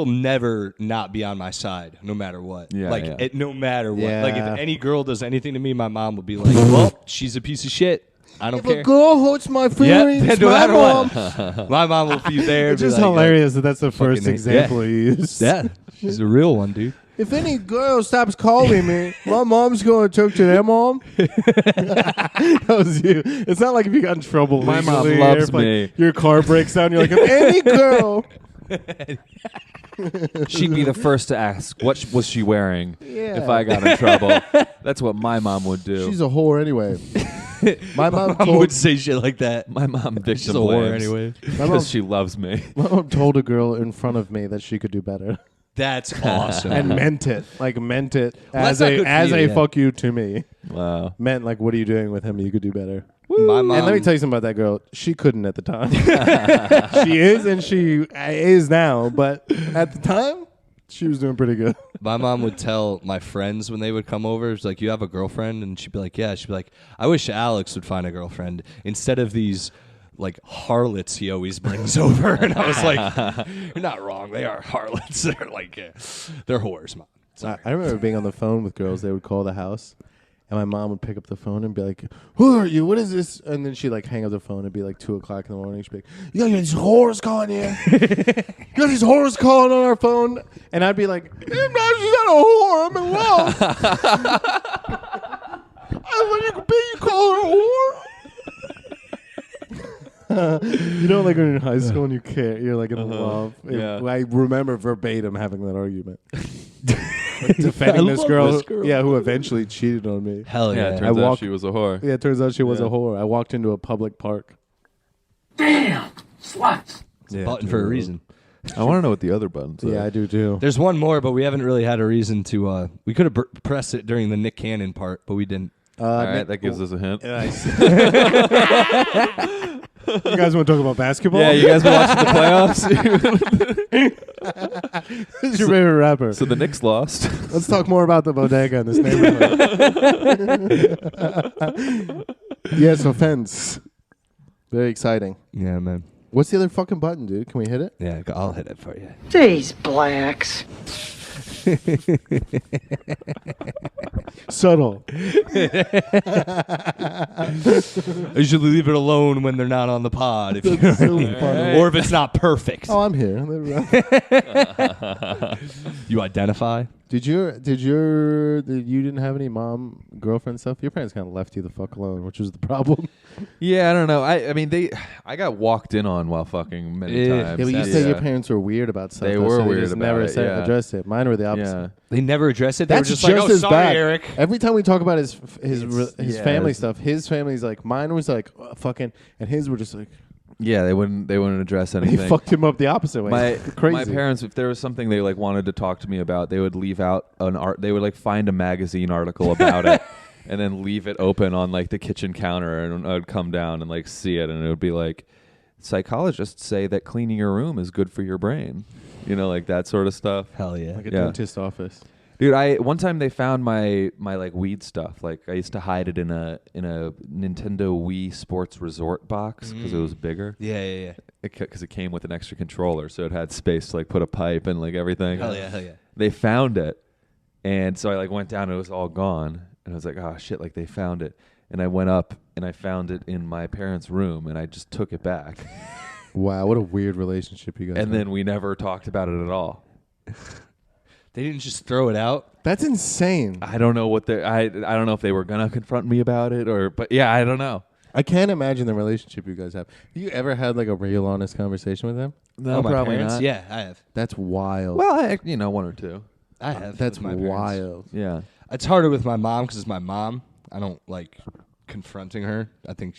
never not be on my side no matter what. Yeah, like yeah. no matter what. Yeah. Like if any girl does anything to me, my mom will be like, well, she's a piece of shit. I don't care. If a girl hurts my feelings, Yeah, no my matter mom. what. My mom will be there. It's be just like, hilarious that that's the first fucking- example you used. Yeah, she's a real one, dude. If any girl stops calling me, my mom's going to talk to their mom. That was you. It's not like if you got in trouble. My mom legally, or loves if, like, me. your car breaks down. You're like, if any girl. She'd be the first to ask, what was she wearing Yeah. if I got in trouble? That's what my mom would do. She's a whore anyway. My mom Mom told would say shit like that. my mom victim She's a whore blames anyway. My mom- because she loves me. my mom told a girl in front of me that she could do better. That's awesome. And meant it. Like meant it Well, as that's not good for a you, yeah. fuck you to me. Wow. Meant like, what are you doing with him? You could do better. My mom. And let me tell you something about that girl. She couldn't at the time. She is, and she is now. But at the time, she was doing pretty good. My mom would tell my friends when they would come over, it's like, you have a girlfriend? And she'd be like, yeah. She'd be like, I wish Alex would find a girlfriend instead of these like harlots he always brings over. And I was like, you're not wrong. They are harlots. They're like, they're whores, Mom. I remember being on the phone with girls. They would call the house, and my mom would pick up the phone and be like, "Who are you? What is this?" And then she'd like hang up the phone. It'd be like 2:00 in the morning. She'd be like, "You got these whores calling here. You got these whores calling on our phone." And I'd be like, "She's not a whore. I'm in love." You call her a whore? You know, like when you're in high school and you can't, you're like in love. Yeah. I remember verbatim having that argument. Like defending this girl, yeah, who eventually cheated on me. Hell Yeah, yeah. it turns I out walk- she was a whore. Yeah, it turns out she was a Yeah. whore. I walked into a public park. Damn, sluts. Yeah, Button for a reason. I want to know what the other buttons are. Yeah, I do too. There's one more, but we haven't really had a reason to. We could have pressed it during the Nick Cannon part, but we didn't. All right, that gives us a hint. You guys want to talk about basketball? Yeah, you guys been watching the playoffs? Who's your favorite rapper? So the Knicks lost. Let's talk more about the bodega in this neighborhood. Yes, offense. Very exciting. Yeah, man. What's the other fucking button, dude? Can we hit it? Yeah, I'll hit it for you. These blacks. Subtle. I usually leave it alone when they're not on the pod, if you know what I mean. Or if it's not perfect. Oh, I'm here. You identify? Did you didn't have any mom girlfriend stuff? Your parents kind of left you the fuck alone, which was the problem. Yeah, I don't know. I mean, I got walked in on while fucking many Yeah. times. Yeah, but you said your parents were weird about stuff. They though, were so weird just about never it, yeah. addressed it. Mine were the opposite. Yeah. They never addressed it. They That's were just just like, "Oh, as sorry, bad. Eric." Every time we talk about his yeah, family stuff, his family's like, mine was like fucking, and his were just like, Yeah, they wouldn't address He anything. fucked him up the opposite way. My Crazy. my parents, if there was something they like wanted to talk to me about, they would leave out an art. They would like find a magazine article about it, and then leave it open on like the kitchen counter, and I'd come down and like see it, and it would be like, psychologists say that cleaning your room is good for your brain, like that sort of stuff. Hell yeah. Like a Yeah. dentist office. Dude, one time they found my like weed stuff. Like I used to hide it in a Nintendo Wii Sports Resort box because it was bigger. Yeah. Because it came with an extra controller, so it had space to like put a pipe and like everything. Hell yeah. They found it, and so I like went down and it was all gone, and I was like, oh shit, like they found it, and I went up and I found it in my parents' room, and I just took it back, Wow, what a weird relationship you guys and have. then we never talked about it at all. They didn't just throw it out. That's insane. I don't know what they I don't know if they were gonna confront me about it but yeah, I don't know. I can't imagine the relationship you guys have. Have you ever had like a real honest conversation with them? No, my probably parents? not. Yeah, I have. That's wild. Well, one or two. I have. That's with my parents. wild. Yeah. It's harder with my mom because it's my mom. I don't like confronting her. I think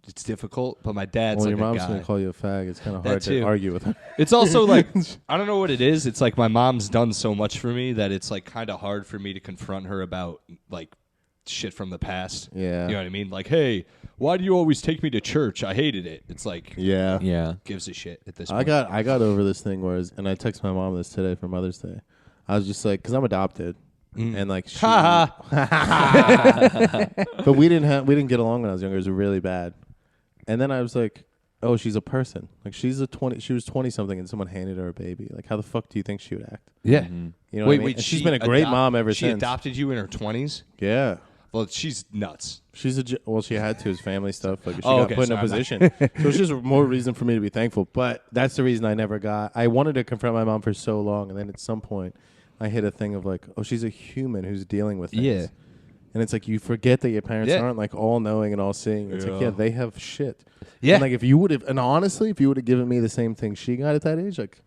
it's difficult. But my dad's Well, like your mom's a guy. gonna call you a fag. It's kind of That hard to too. argue with her. It's also like I don't know what it is. It's like my mom's done so much for me that it's like kind of hard for me to confront her about like shit from the past. Yeah. You know what I mean? Like, hey, why do you always take me to church? I hated it. It's like Yeah. Yeah. gives a shit at this I point. got over this thing and I texted my mom this today for Mother's Day. I was just like, because I'm adopted, and like, she, Ha but we didn't get along when I was younger. It was really bad. And then I was like, oh, she's a person. Like she was 20 something, and someone handed her a baby. Like, how the fuck do you think she would act? Yeah. Mm-hmm. You know what I mean? And she's been a great mom ever she since. adopted you in her 20s? Yeah. Well, she's nuts. She's she had to. It's family stuff. Like she Oh, got okay, put in so a I'm not- position. So it's just more reason for me to be thankful. But that's the reason I never got. I wanted to confront my mom for so long, and then at some point, I hit a thing of like, oh, she's a human who's dealing with things. Yeah. And it's like you forget that your parents Yeah. aren't like all knowing and all seeing. It's like, Yeah. yeah, they have shit. Yeah. And like if you would have, and honestly, if you would have given me the same thing she got at that age, like,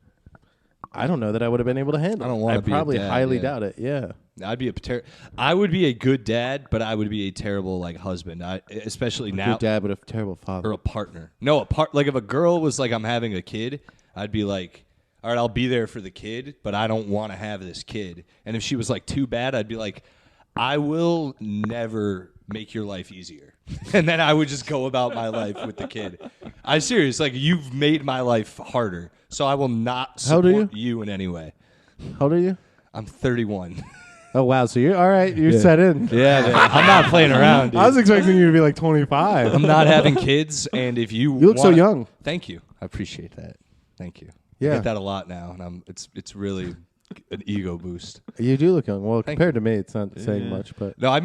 I don't know that I would have been able to handle. I don't it. wanna I be a probably dad, highly yeah. doubt it. Yeah. I would be a good dad, but I would be a terrible like husband. Especially now. Good dad, but a terrible father. Or a partner. No, like if a girl was like, I'm having a kid, I'd be like, all right, I'll be there for the kid, but I don't want to have this kid. And if she was like too bad, I'd be like, I will never make your life easier. And then I would just go about my life with the kid. I'm serious. Like, you've made my life harder, so I will not How old are support you in any way. How old are you? I'm 31. Oh wow, so you're all right. You're set in. Yeah, man. I'm not playing around, dude. I was expecting you to be like 25. I'm not having kids, and if you You look so wanna- young. Thank you. I appreciate that. Thank you. Yeah. I get that a lot now, and it's really an ego boost. You do look young. Well, Thank compared to me, it's not saying much, but No, I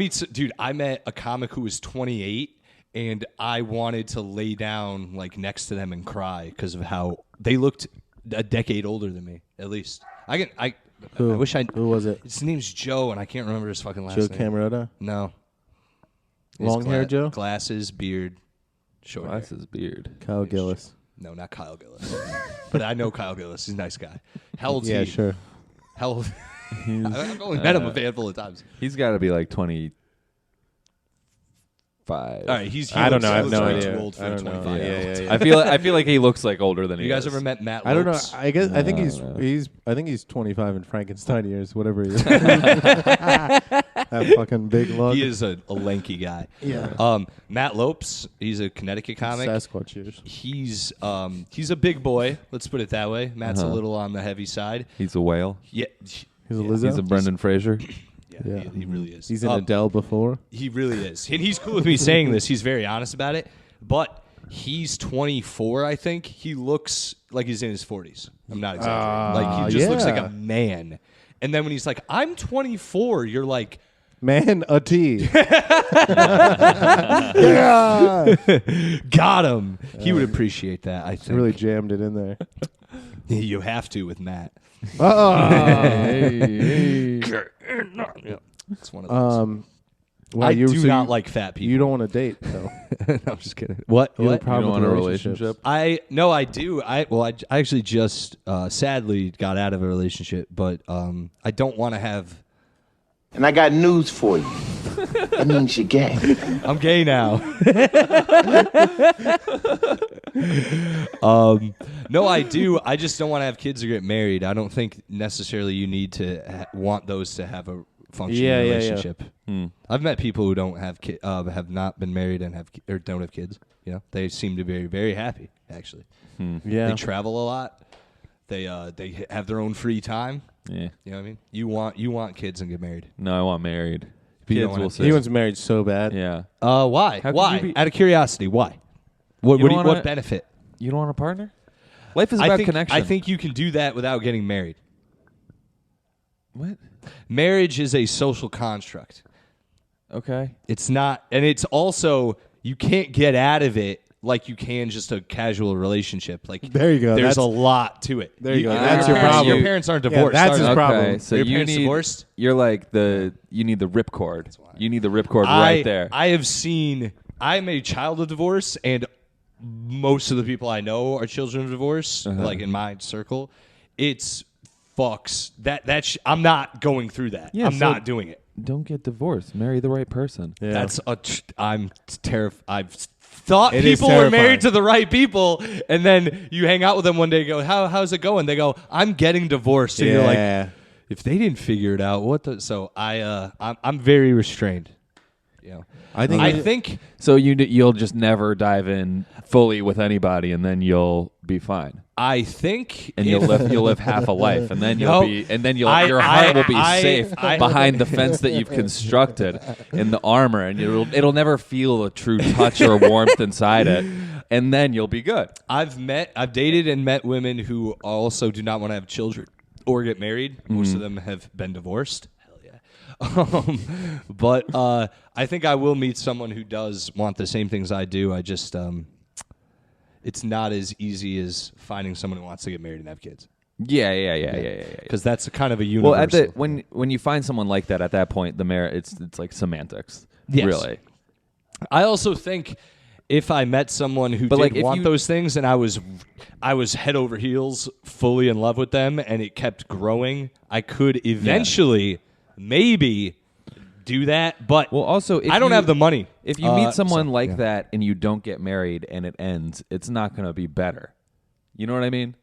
met a comic who was 28, and I wanted to lay down like next to them and cry because of how they looked a decade older than me, at least. I wish I. Who was it? His name's Joe, and I can't remember his fucking last Joe name. Camerota? No. He's Long hair Joe? Glasses, beard, short hair. Glasses, beard. Kyle Gillis. No, not Kyle Gillis. But I know Kyle Gillis. He's a nice guy. How old's Yeah, he? sure. How old? I've only met him a handful of times. He's got to be like 25. All right, I don't know. I have looks no way idea. Too old for I a don't know. 25-year-old. Yeah. I feel like he looks like older than he You guys is. ever met Matt Lopes? I don't know. I guess I think No. he's 25 in Frankenstein years, whatever he is. That fucking big lug. He is a lanky guy. Yeah. Matt Lopes, he's a Connecticut comic. Sasquatch years. He's a big boy. Let's put it that way. Matt's a little on the heavy side. He's a whale. Yeah, He's a Lizzo. He's a Brendan Fraser. Yeah. he really is. He's in Adele before. He really is. And he's cool with me saying this. He's very honest about it. But he's 24, I think. He looks like he's in his 40s. I'm not exaggerating. Like, he just looks like yeah. a man. And then when he's like, I'm 24, you're like, Man, a T. got him. He would appreciate that, I think. Really jammed it in there. You have to with Matt. It's one of those. Well, I do so not like fat people. You don't want to date, though. No, I'm just kidding. What? You have a What? problem You don't with want a relationships. relationship? I do. I actually just sadly got out of a relationship, but I don't want to have. And I got news for you. That means you're gay. I'm gay now. No, I do. I just don't want to have kids or get married. I don't think necessarily you need to want those to have a functioning relationship. I've met people who don't have have not been married and or don't have kids. You know, they seem to be very, very happy. Actually, they travel a lot. They have their own free time. Yeah, you know what I mean. You want kids and get married. No, I want married. Kids Will He wants married so bad. Yeah. Why? How could Why? you be- Out of curiosity, why? What benefit? You don't want a partner? Life is about connection. I think you can do that without getting married. What? Marriage is a social construct. Okay. It's not, and it's also, you can't get out of it like you can just a casual relationship. Like, There you go. There's That's- a lot to it. There you go. That's your your problem. Your parents aren't divorced. that's are his they? problem. Okay, so Your you parents need divorced? You're like you need the ripcord. You need the ripcord right there. I'm a child of divorce, and most of the people I know are children of divorce, like in my circle. It's fucks. I'm not going through that. Yeah, I'm so- not doing it. Don't get divorced. Marry the right person. Yeah. I'm terrified. I've thought It is people were married terrifying. to the right people, and then you hang out with them one day and go, how's it going? They go, I'm getting divorced. And you're like, if they didn't figure it out, what the... So I'm very restrained. You know, I think So you'll just never dive in fully with anybody, and then you'll be fine. I think, And you'll live half a life, and then No. your heart will be safe I- behind the fence that you've constructed in the armor, and it'll never feel a true touch or warmth inside it, and then you'll be good. I've dated and met women who also do not want to have children or get married. Most of them have been divorced. Hell yeah. But I think I will meet someone who does want the same things I do. I just it's not as easy as finding someone who wants to get married and have kids. Yeah. Because that's a kind of a Well, universal. when you find someone like that, at that point, it's like semantics. Yes. Really. I also think if I met someone who But, did like, if want you- those things and I was head over heels fully in love with them and it kept growing, I could eventually maybe do that. But Well, also, if I don't you- have the money. If you meet someone so, like yeah. that and you don't get married and it ends, it's not going to be better. You know what I mean?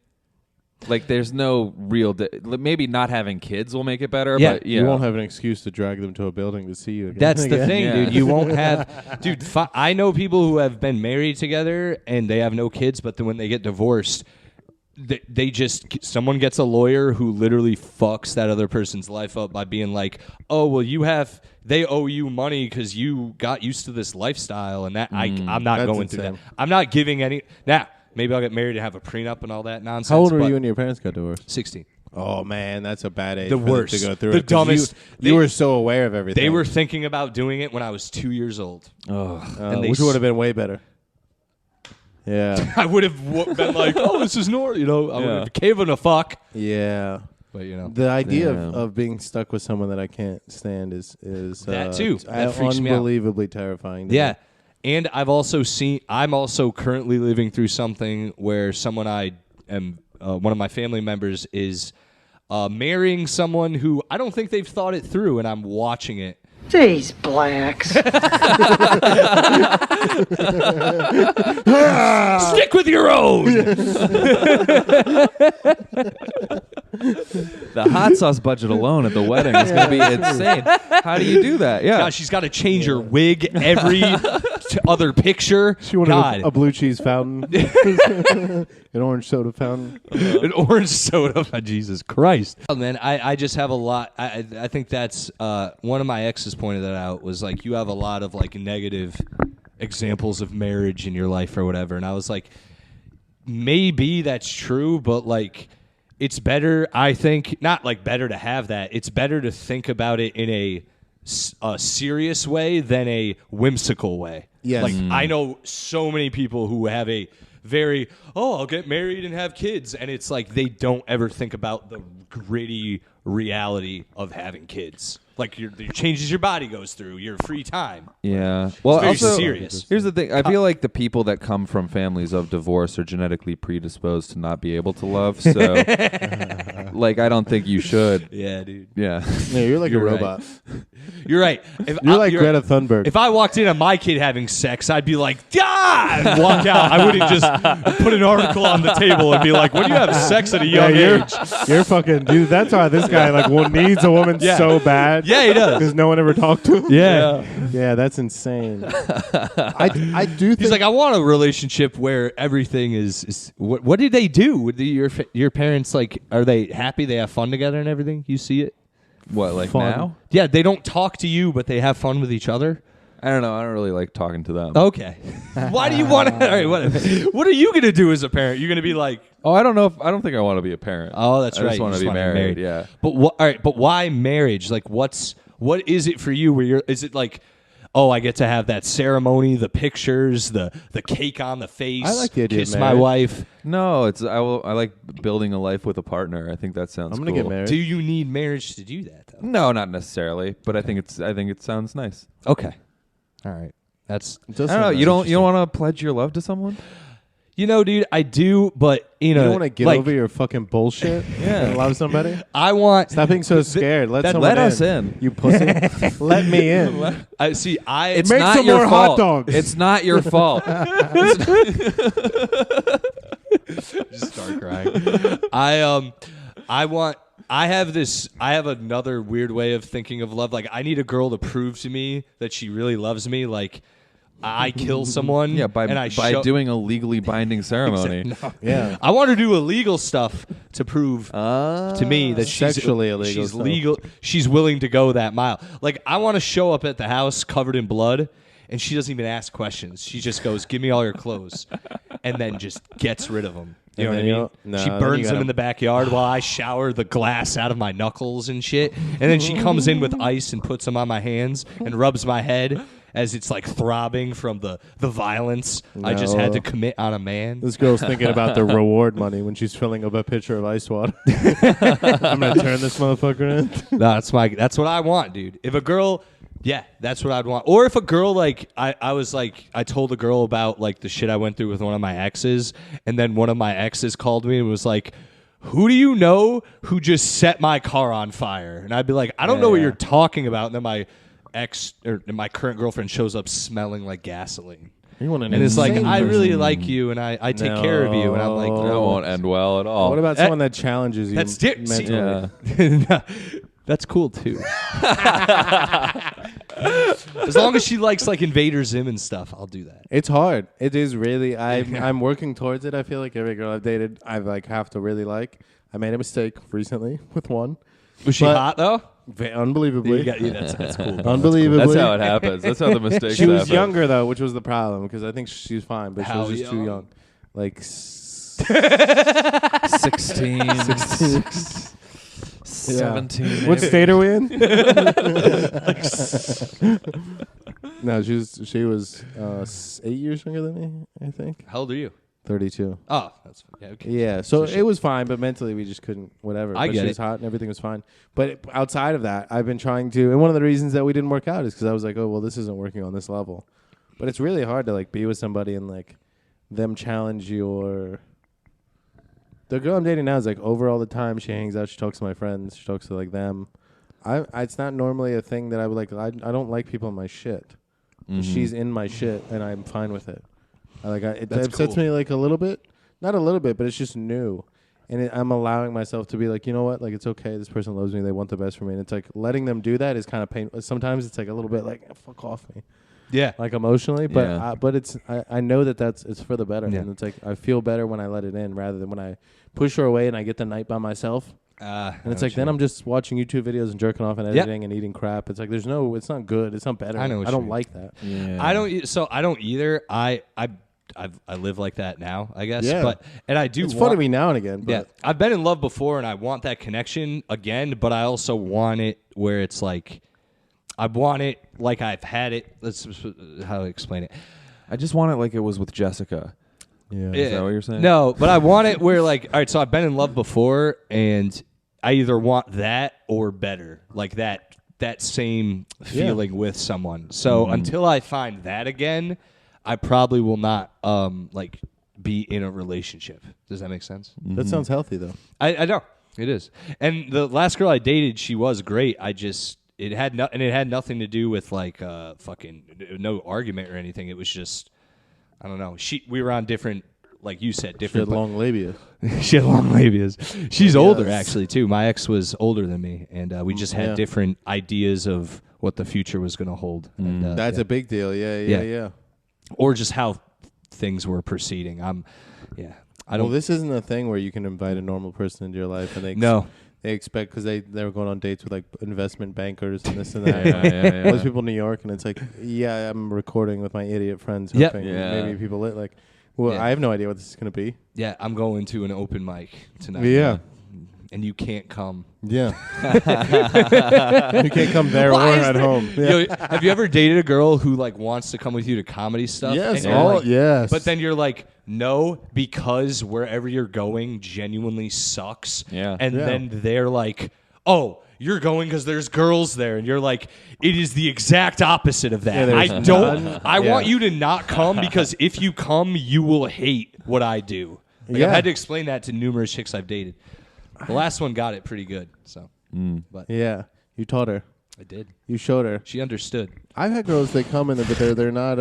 Like, there's no real... maybe not having kids will make it better, Yeah. but you won't have an excuse to drag them to a building to see you again. That's the thing, Yeah. dude. You won't have, dude. I know people who have been married together and they have no kids, but then when they get divorced, they just someone gets a lawyer who literally fucks that other person's life up by being like, oh well, they owe you money because you got used to this lifestyle, and that I'm not That's going through insane. that. I'm not giving any. Now maybe I'll get married and have a prenup and all that nonsense. How old were but you when your parents got divorced? 16. Oh man, that's a bad age. The for them worst. to go through The it, 'cause dumbest. You were so aware of everything. They were thinking about doing it when I was 2 years old. and they which would have been way better. Yeah, I would have been like, "Oh, this is normal," you know. I would have given a fuck, yeah. but you know, The idea Damn. of being stuck with someone that I can't stand is That too. That freaks me out. unbelievably terrifying. to yeah. me. And I'm also currently living through something where someone I am, one of my family members is marrying someone who I don't think they've thought it through, and I'm watching it. These blacks. Stick with your own. The hot sauce budget alone at the wedding is going to be insane. How do you do that? Yeah. God, she's got to change her wig every other picture. She wanted God. a blue cheese fountain, an orange soda fountain. An orange soda. Jesus Christ. Oh, man, I just have a lot. I think that's one of my exes pointed that out, was like, you have a lot of like negative examples of marriage in your life or whatever. And I was like, maybe that's true, but like, it's better, I think, not like better to have that. It's better to think about it in a serious way than a whimsical way. Yes. Like, I know so many people who have a very, I'll get married and have kids. And it's like they don't ever think about the gritty reality of having kids. Like, the changes your body goes through, your free time. Yeah. Well, very also, serious. Here's the thing. I feel like the people that come from families of divorce are genetically predisposed to not be able to love. So, like, I don't think you should. Yeah, dude. Yeah. Yeah, you're like You're a right. robot. You're right. You're like Greta Thunberg. If I walked in on my kid having sex, I'd be like, "Ah!" and walk out. I wouldn't just put an article on the table and be like, "When do you have sex at a young age?" You're fucking dude. That's why this guy needs a woman so bad. Yeah, he does. Because no one ever talked to him. Yeah, that's insane. I do. He's like, I want a relationship where everything is. What did they do? Your parents are they happy? They have fun together and everything. You see it? What, like Fun. now? Yeah, they don't talk to you, but they have fun with each other. I don't know. I don't really like talking to them. Okay. Why do you want to? All right, what are you gonna do as a parent? You're gonna be like, Oh, I don't know. I don't think I want to be a parent. oh, that's I right. just want to be married. Yeah. But all right, but why marriage? Like, what is it for you? Is it like, oh, I get to have that ceremony, the pictures, the cake on the face. I like the idea of kiss my marriage. wife. No, I like building a life with a partner. I think that sounds. I'm gonna cool. get married. Do you need marriage to do that? Though? No, not necessarily, but I think it sounds nice. Okay. All right. That's. It does I don't know. sound You nice. don't want to pledge your love to someone? Dude, I do, but You don't want to get over your fucking bullshit and love somebody? I want. Stop being so scared. Let us in. You pussy. Let me in. I see. It's Make not some your more fault. hot dogs. It's not your fault. Just start crying. I have another weird way of thinking of love. Like, I need a girl to prove to me that she really loves me. Like, I kill someone. Yeah, by doing a legally binding ceremony. No. Yeah. I want her to do illegal stuff to prove to me that she's Sexually illegal She's stuff. legal. She's willing to go that mile. Like, I want to show up at the house covered in blood, and she doesn't even ask questions. She just goes, "Give me all your clothes," and then just gets rid of them. You know what I mean? She burns them in the backyard while I shower the glass out of my knuckles and shit. And then she comes in with ice and puts them on my hands and rubs my head as it's like throbbing from the violence I just had to commit on a man. This girl's thinking about the reward money when she's filling up a pitcher of ice water. I'm gonna turn this motherfucker in. No, that's what I want, dude. If a girl, yeah, that's what I'd want. Or if a girl, like, I told a girl about like the shit I went through with one of my exes, and then one of my exes called me and was like, "Who do you know who just set my car on fire?" And I'd be like, "I don't know what you're talking about." And then my my current girlfriend shows up smelling like gasoline. And it's like, I really like you, and I take care of you, and I'm like, That won't end well at all. What about someone that challenges you that's mentally? That's cool too. As long as she likes like Invader Zim and stuff, I'll do that. It's hard. It is really. I'm working towards it. I feel like every girl I've dated, I've have to really like. I made a mistake recently with one. Was she hot though? Unbelievably. That's cool. Unbelievably. That's how it happens. That's how the mistakes She was happen. younger though, which was the problem because I think she was fine, but she was just too young. Like 16. 17. What state are we in? No, she was 8 years younger than me, I think. How old are you? 32. Oh, that's okay. Yeah, so it was fine, but mentally we just couldn't, whatever. I but get she was it. hot and everything was fine. But outside of that, I've been trying to, and one of the reasons that we didn't work out is because I was like, oh, well, this isn't working on this level. But it's really hard to like be with somebody and like them challenge your. The girl I'm dating now is like over all the time. She hangs out. She talks to my friends. She talks to like them. It's not normally a thing that I would like. I don't like people in my shit. Mm-hmm. She's in my shit, and I'm fine with it. It That's upsets cool. me like a little bit, not a little bit, but it's just new, and I'm allowing myself to be like, you know what, like it's okay. This person loves me. They want the best for me, and it's like letting them do that is kind of painful. Sometimes it's like a little bit like fuck off me, Yeah. like emotionally. But Yeah. but it's I know that it's for the better, Yeah. and it's like I feel better when I let it in rather than when I push her away and I get the night by myself. And it's like then I'm just watching YouTube videos and jerking off and editing and eating crap. It's like it's not good. It's not better. I know what I you don't mean. like that. Yeah. I don't either. I live like that now, I guess. Yeah. And I do. It's fun to me now and again. But Yeah, I've been in love before, and I want that connection again. But I also want it where it's like, I want it like I've had it. That's how to explain it. I just want it like it was with Jessica. yeah. Is that what you're saying? No, but I want it where like, all right, so I've been in love before, and I either want that or better, like that same feeling with someone. So until I find that again, I probably will not like be in a relationship. Does that make sense? That sounds healthy though. I know it is. And the last girl I dated, she was great. it had nothing to do with like fucking no argument or anything. It was just I don't know. We were on different, like you said, She different. had long labia. She had long labias. She's older actually too. My ex was older than me, and we just had different ideas of what the future was going to hold. And, That's a big deal. Yeah. Or just how things were proceeding. I don't. Well, this isn't a thing where you can invite a normal person into your life and they expect because they were going on dates with like investment bankers and this and that. Most people in New York, and it's like, I'm recording with my idiot friends. Hoping maybe people like. Well, I have no idea what this is going to be. Yeah, I'm going to an open mic tonight. Yeah. And you can't come. Yeah. You can't come there or at home. Yeah. Yo, have you ever dated a girl who like wants to come with you to comedy stuff? Yes. And but then you're like, no, because wherever you're going genuinely sucks. Yeah. And then they're like, oh, you're going because there's girls there, and you're like, it is the exact opposite of that. I want you to not come because if you come, you will hate what I do. Like, I've had to explain that to numerous chicks I've dated. The last one got it pretty good. So, but yeah, you taught her. I did. You showed her. She understood. I've had girls they come in but they're not.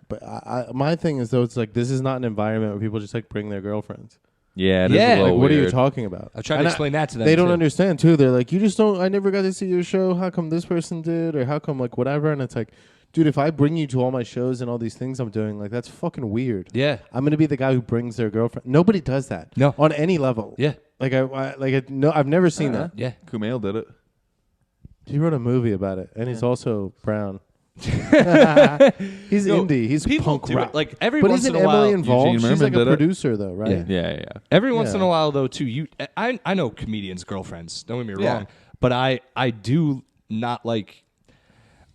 But my thing is though, it's like this is not an environment where people just like bring their girlfriends. Yeah, it is a little what are you weird. talking about? I tried to explain that to them. They don't understand too. They're like, you just don't. I never got to see your show. How come this person did, or how come like whatever? And it's like, dude, if I bring you to all my shows and all these things I'm doing, like that's fucking weird. Yeah, I'm gonna be the guy who brings their girlfriend. Nobody does that. No, on any level. Yeah, like I've never seen that. Yeah, Kumail did it. He wrote a movie about it, and he's also brown. He's indie. He's punk rock. Like every but once isn't in a while, Emily involved? Eugene She's like Merman a did it. producer, though, right? Yeah. Every once in a while, though, too. I know comedians' girlfriends. Don't get me wrong, but I do not like.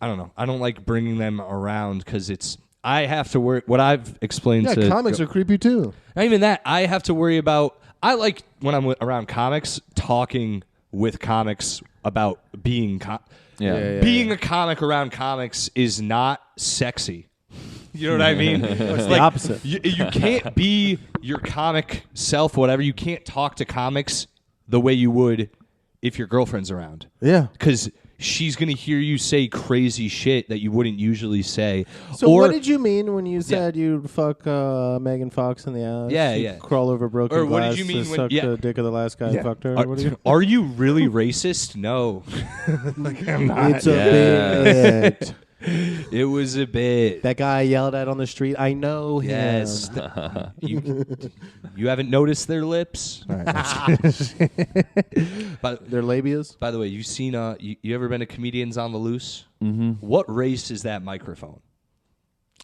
I don't know. I don't like bringing them around because I have to worry. What I've explained to comics are creepy too. Not even that. I have to worry about. I like when I'm around comics, talking with comics about being. Being a comic around comics is not sexy. You know what I mean? It's the opposite. You can't be your comic self, whatever. You can't talk to comics the way you would if your girlfriend's around. Yeah. Because she's going to hear you say crazy shit that you wouldn't usually say. So what did you mean when you said you'd fuck Megan Fox in the ass? Yeah. Crawl over broken or what glass did you mean to when suck the dick of the last guy who fucked her? Are you really racist? No. I'm not. It's a bit. It was a bit. That guy I yelled at on the street, I know him. Yes. You haven't noticed their lips? All right. But their labias? By the way, you've seen you ever been to Comedians on the Loose? Mm-hmm. What race is that microphone?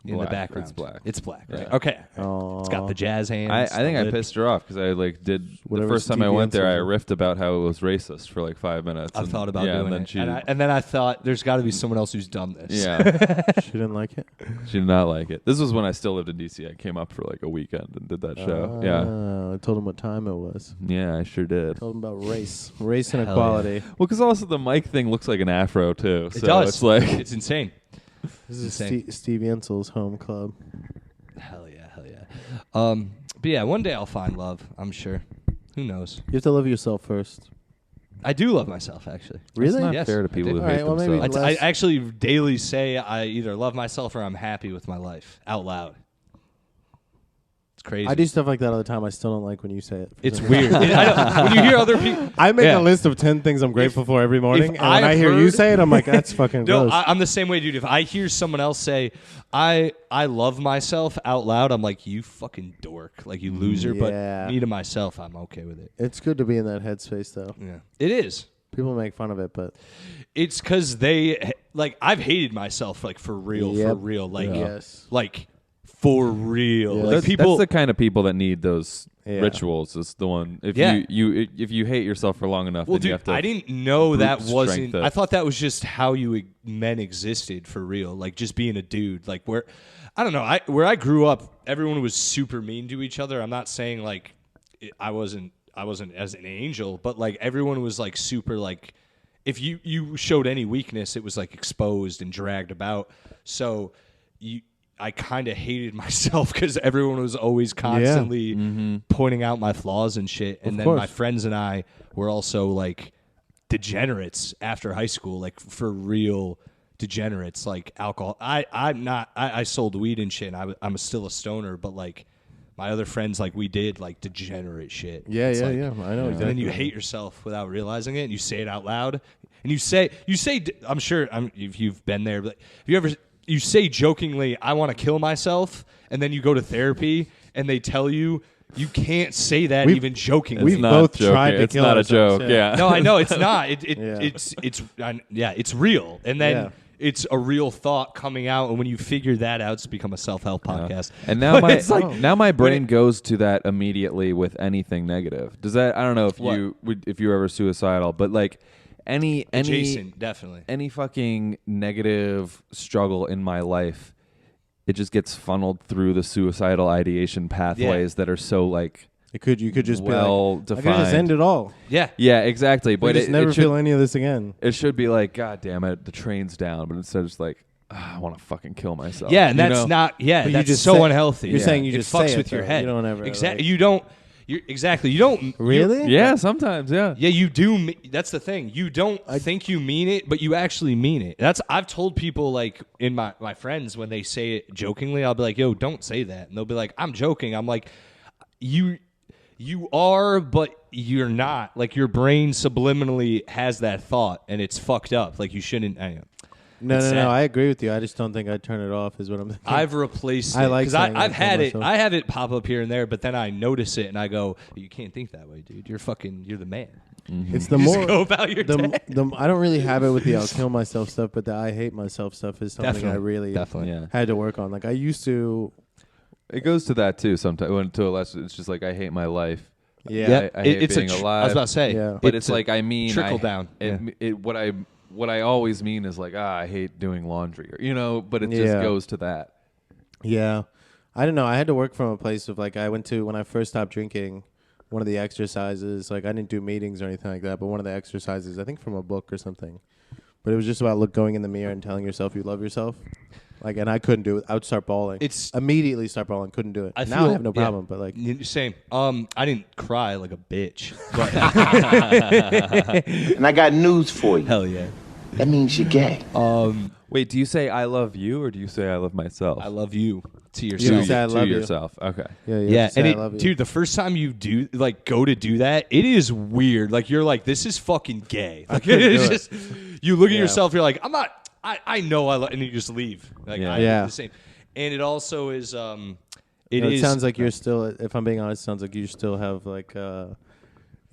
In Black. the background. It's black. It's black, right? Yeah. Okay. It's got the jazz hands. I think I lip. pissed her off because I did Whatever the first time I Stevie went there, I answers. riffed about how it was racist for like 5 minutes. I've thought about and doing then it. And then I thought, there's got to be someone else who's done this. Yeah. She didn't like it? She did not like it. This was when I still lived in D.C. I came up for like a weekend and did that show. Yeah. I told him what time it was. Yeah, I sure did. Told him about race and Hell equality. Well, because also the mic thing looks like an afro too. It So does. it's like It's insane. This is Insane. Steve Yensel's home club. Hell yeah. But yeah, one day I'll find love, I'm sure. Who knows? You have to love yourself first. I do love myself, actually. Really? It's not Yes, fair to I people do. who All hate right, well, maybe themselves. I less- actually daily say I either love myself or I'm happy with my life out loud. It's crazy. I do stuff like that all the time. I still don't like when you say it. It's weird. I know, when you hear other people, I make Yeah. a list of 10 things I'm grateful for every morning, and when I've I hear you heard- say it, I'm like, that's fucking no, gross. I'm the same way, dude. If I hear someone else say, I love myself out loud, I'm like, you fucking dork, like you loser. Yeah. But me to myself, I'm okay with it. It's good to be in that headspace, though. Yeah, it is. People make fun of it, but It's because I've hated myself, like for real, Yep. Yes. like for real. Yeah. Like That's people, the kind of people that need those Yeah. rituals. Is the one if Yeah. if you hate yourself for long enough, well, then you dude, have to. I didn't know that brute wasn't. strength it. I thought that was just how men existed for real. Like just being a dude. Like where, I don't know. Where I grew up, everyone was super mean to each other. I'm not saying like I wasn't as an angel, but like everyone was like super like. If you showed any weakness, it was like exposed and dragged about. So I kind of hated myself because everyone was always constantly pointing out my flaws and shit. And then my friends and I were also like degenerates after high school, like for real degenerates, like alcohol. I sold weed and shit. And I'm still a stoner, but like my other friends, like we did like degenerate shit. Yeah, It's yeah, like- yeah. I know exactly. And then you hate yourself without realizing it, and you say it out loud, and you say. I'm sure if you've been there, but you say jokingly, "I want to kill myself," and then you go to therapy, and they tell you. You can't say that even jokingly. We've not both joking. tried to It's kill not a ourselves, joke. Yeah. No, I know it's not. Yeah. It's real, and then Yeah. it's a real thought coming out. And when you figure that out, it's become a self-help podcast. And now But my it's like- now my brain it- goes to that immediately with anything negative. Does that? I don't know if you're ever suicidal, but like any Jason, definitely. any fucking negative struggle in my life, it just gets funneled through the suicidal ideation pathways that are so like You could just well be like, I could just defined. end it all. Yeah, Yeah, exactly. But But just it never should, feel any of this again. it should be like, God damn it, the train's down. But instead, it's like, I want to fucking kill myself. yeah, and You that's know? not. Yeah, But you that's just so say- unhealthy. you're Yeah. saying you it just fucks say it, with your though. head. You don't ever, exactly. like- You don't. Exactly. You don't Really? Yeah, sometimes. Yeah. Yeah, you do. That's the thing. You don't think you mean it, but you actually mean it. I've told people like in my friends when they say it jokingly, I'll be like, "Yo, don't say that," and they'll be like, "I'm joking." I'm like, You are, but you're not. Like your brain subliminally has that thought, and it's fucked up. Like you shouldn't. Anyway. No, It's no, sad. no. I agree with you. I just don't think I'd turn it off. Is what I'm thinking. I've replaced I it like because saying I've I had kill it. myself. I have it pop up here and there, but then I notice it and I go, "You can't think that way, dude. You're the man." It's the You just more go about your day. I don't really have it with the I'll kill myself stuff, but the I hate myself stuff is something I really Yeah. had to work on. Like I used to. It goes to that too. Sometimes when to a lesson, it's just like I hate my life. Yeah. I hate it's being I alive. was about to say, Yeah. But it's like I mean trickle I- down. What I always mean is like I hate doing laundry, or, but it just Yeah. goes to that. Yeah. I don't know. I had to work from a place of like I went to when I first stopped drinking. One of the exercises, like I didn't do meetings or anything like that, but one of the exercises, I think from a book or something, but it was just about going in the mirror and telling yourself you love yourself. Like, and I couldn't do it. I would start bawling. It's- immediately start bawling. Couldn't do it. I Now I feel- have no yeah. problem. But like, Same. I didn't cry like a bitch. But And I got news for you. hell yeah. That means you're gay. Wait, do you say I love you or do you say I love myself? I love you to You yourself. say I to love you. yourself. Okay. yeah, Yeah, say and I love you. dude, the first time you go to do that, it is weird. Like you're like, this is fucking gay. Like couldn't it's do it. just you look at Yeah. yourself, you're like, I'm not. I know I love, and you just leave. Like Yeah. I do Yeah. the same. And it also is It sounds like you're still. If I'm being honest, it sounds like you still have like.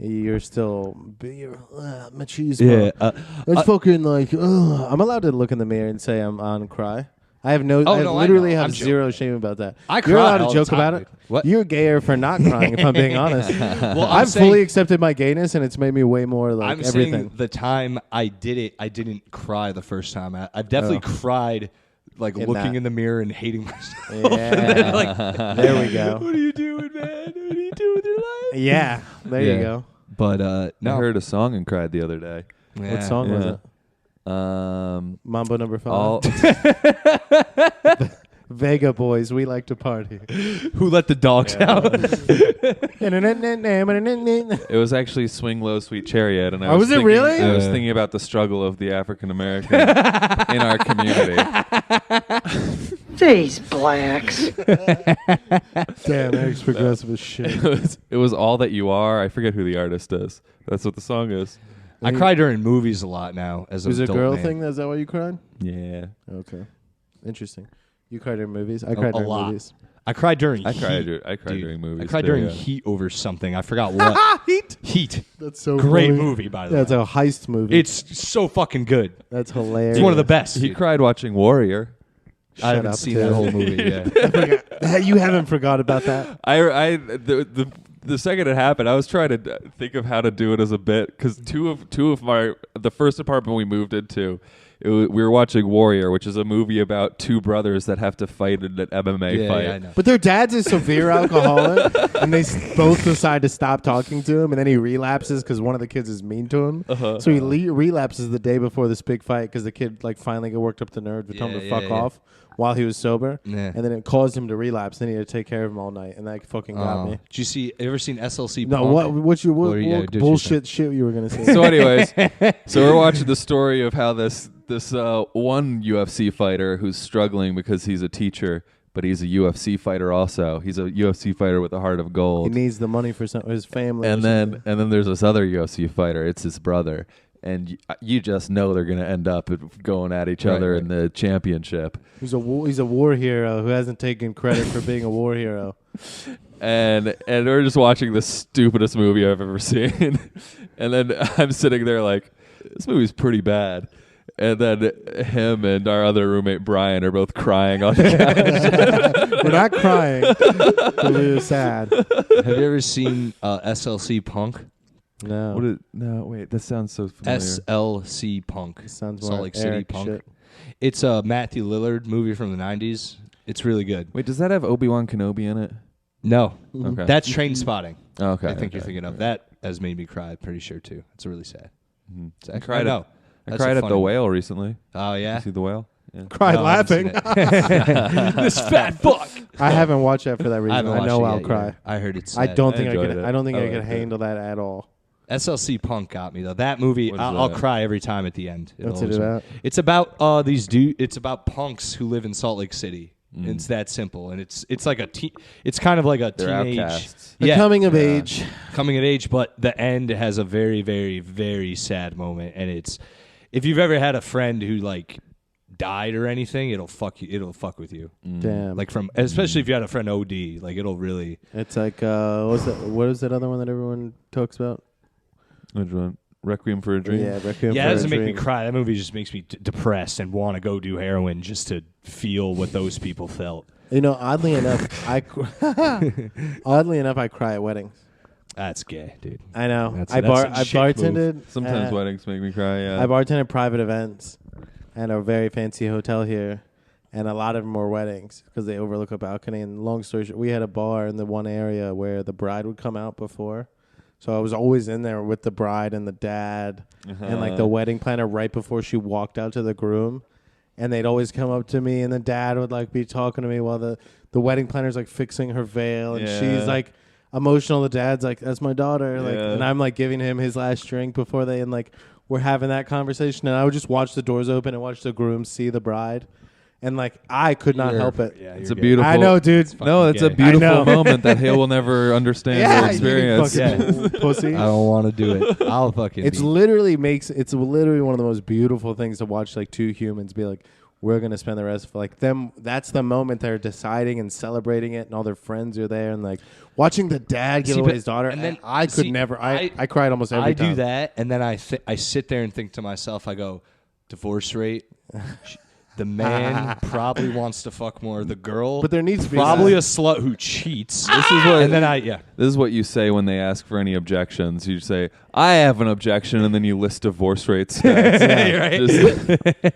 You're still machismo. Yeah, It's fucking like. I'm allowed to look in the mirror and say I'm on cry. I have no. Oh, I no, I literally know. have I'm zero shame about that. I You're cry allowed all to the joke time, about it. dude. What? You're gayer for not crying. If I'm being honest. Well, I've saying- fully accepted my gayness, and it's made me way more like I'm everything. saying the time I did it, I didn't cry the first time. I've definitely cried, like In looking that. in the mirror and hating myself. Yeah. Like, There we go. what are you doing, man? What are you doing with your life? Yeah. There you Yeah. go. But I no. heard a song and cried the other day. What song was Yeah. it? Um, Mambo number 5. all Vega boys, we like to party. Who let the dogs out? it was actually "Swing Low, Sweet Chariot," and I Oh, was was it thinking, really? I was thinking about the struggle of the African American in our community. These blacks. Damn, Eric's progressive as shit. It was "All That You Are." I forget who the artist is. That's what the song is. I cry during movies a lot now. As an Was it a adult girl man. thing? Is that why you cried? Yeah, Okay. Interesting. You cried during movies? I cried a during lot. movies. I cried during. I Heat, cried dude. during movies. I cried too, during yeah. Heat over something. I forgot what. Heat. That's so Great funny. movie, by the Yeah, it's way. a heist movie. It's so fucking good. That's hilarious. It's one of the best. He dude. cried watching Warrior. I haven't up, seen dude. that whole movie. Yeah. You haven't forgot about that? The second it happened, I was trying to think of how to do it as a bit because two of the first apartment we moved into, we were watching Warrior, which is a movie about two brothers that have to fight in an MMA fight. Yeah, I know. But their dad's a severe alcoholic, and they both decide to stop talking to him, and then he relapses because one of the kids is mean to him. So he relapses the day before this big fight because the kid like finally got worked up the nerve to tell him to fuck off while he was sober. Yeah. And then it caused him to relapse. Then he had to take care of him all night, and that fucking got me. Did you see? Ever seen SLC? No, Punk? what Yeah, do what bullshit shit you were gonna say? So, anyways, so we're watching the story of how this one UFC fighter who's struggling because he's a teacher, but he's a UFC fighter also. He's a UFC fighter with a heart of He gold. needs the money for his family. And then there's this other UFC fighter. It's his brother. And you just know they're going to end up going at each other in the championship. he's a war hero who hasn't taken credit for being a war hero. And we're just watching the stupidest movie I've ever seen. And then I'm sitting there like, this movie's pretty bad. And then him and our other roommate Brian are both crying on the couch. We're not crying. We're sad. Have you ever seen SLC Punk? No. No, wait, that sounds so familiar. SLC Punk. Sounds Salt more Lake City Eric Punk. shit. It's a Matthew Lillard movie from the 90s. It's really good. Wait, does that have Obi-Wan Kenobi in it? No. Okay. That's Train Spotting. Oh, okay. I think you're okay, thinking of. okay. That has made me cry, pretty sure, too. It's really sad. Mhm. It's I cried know. at That's a The funny Whale recently. Oh, yeah? You see The Whale? Yeah. Cried No, I haven't laughing. seen it. This fat fuck. I haven't watched that for that I reason. haven't I watched know it I'll yet, cry. yeah. I heard it's I sad. don't I think I enjoyed could. it. I don't think I I could liked it. handle that at all. SLC Punk got me though. That movie, What is I'll that? cry every time at the end. What's it about? It's about It's about punks who live in Salt Lake City. It's that simple, and it's like it's kind of like a They're teenage, outcasts. The coming of age. coming of age. But the end has a very, very, very sad moment, and it's if you've ever had a friend who like died or anything, it'll fuck you. It'll fuck with you. Damn. Like especially if you had a friend OD, like it'll really. It's like what is that other one that everyone talks about? Which one? Requiem for a Dream? Yeah, Requiem Yeah, for it a doesn't make me Dream. cry. That movie just makes me depressed and want to go do heroin just to feel what those people felt. You know, oddly enough, I cry at weddings. That's gay, dude. I know. That's I a chick bartended. Sometimes at- weddings make me cry, yeah. I bartended private events at a very fancy hotel here, and a lot of them were weddings because they overlook a balcony. And long story short, we had a bar in the one area where the bride would come out before. So I was always in there with the bride and the dad and like the wedding planner right before she walked out to the groom. And they'd always come up to me, and the dad would like be talking to me while the wedding planner's like fixing her veil, and she's like emotional. The dad's like, "That's my daughter," like, and I'm like giving him his last drink before they and like we're having that conversation, and I would just watch the doors open and watch the groom see the bride. And like I could not help it. Yeah, It's a beautiful. I know, dude. No, it's a gay. I know. beautiful moment that Hale will never understand or You experience. fucking pussy. I don't want to do it. I'll fucking. It's literally one of the most beautiful things to watch. Like two humans be like, we're gonna spend the rest of like them. That's the moment they're deciding and celebrating it, and all their friends are there, and like watching the dad give away his daughter. And then I could never. I cried almost every time. I do that, and then I sit there and think to myself, I go, divorce rate. The man probably wants to fuck more. The girl, But there needs to be probably that. a slut who cheats. This is what. And then This is what you say when they ask for any objections. You say, "I have an objection," and then you list divorce rates. Right.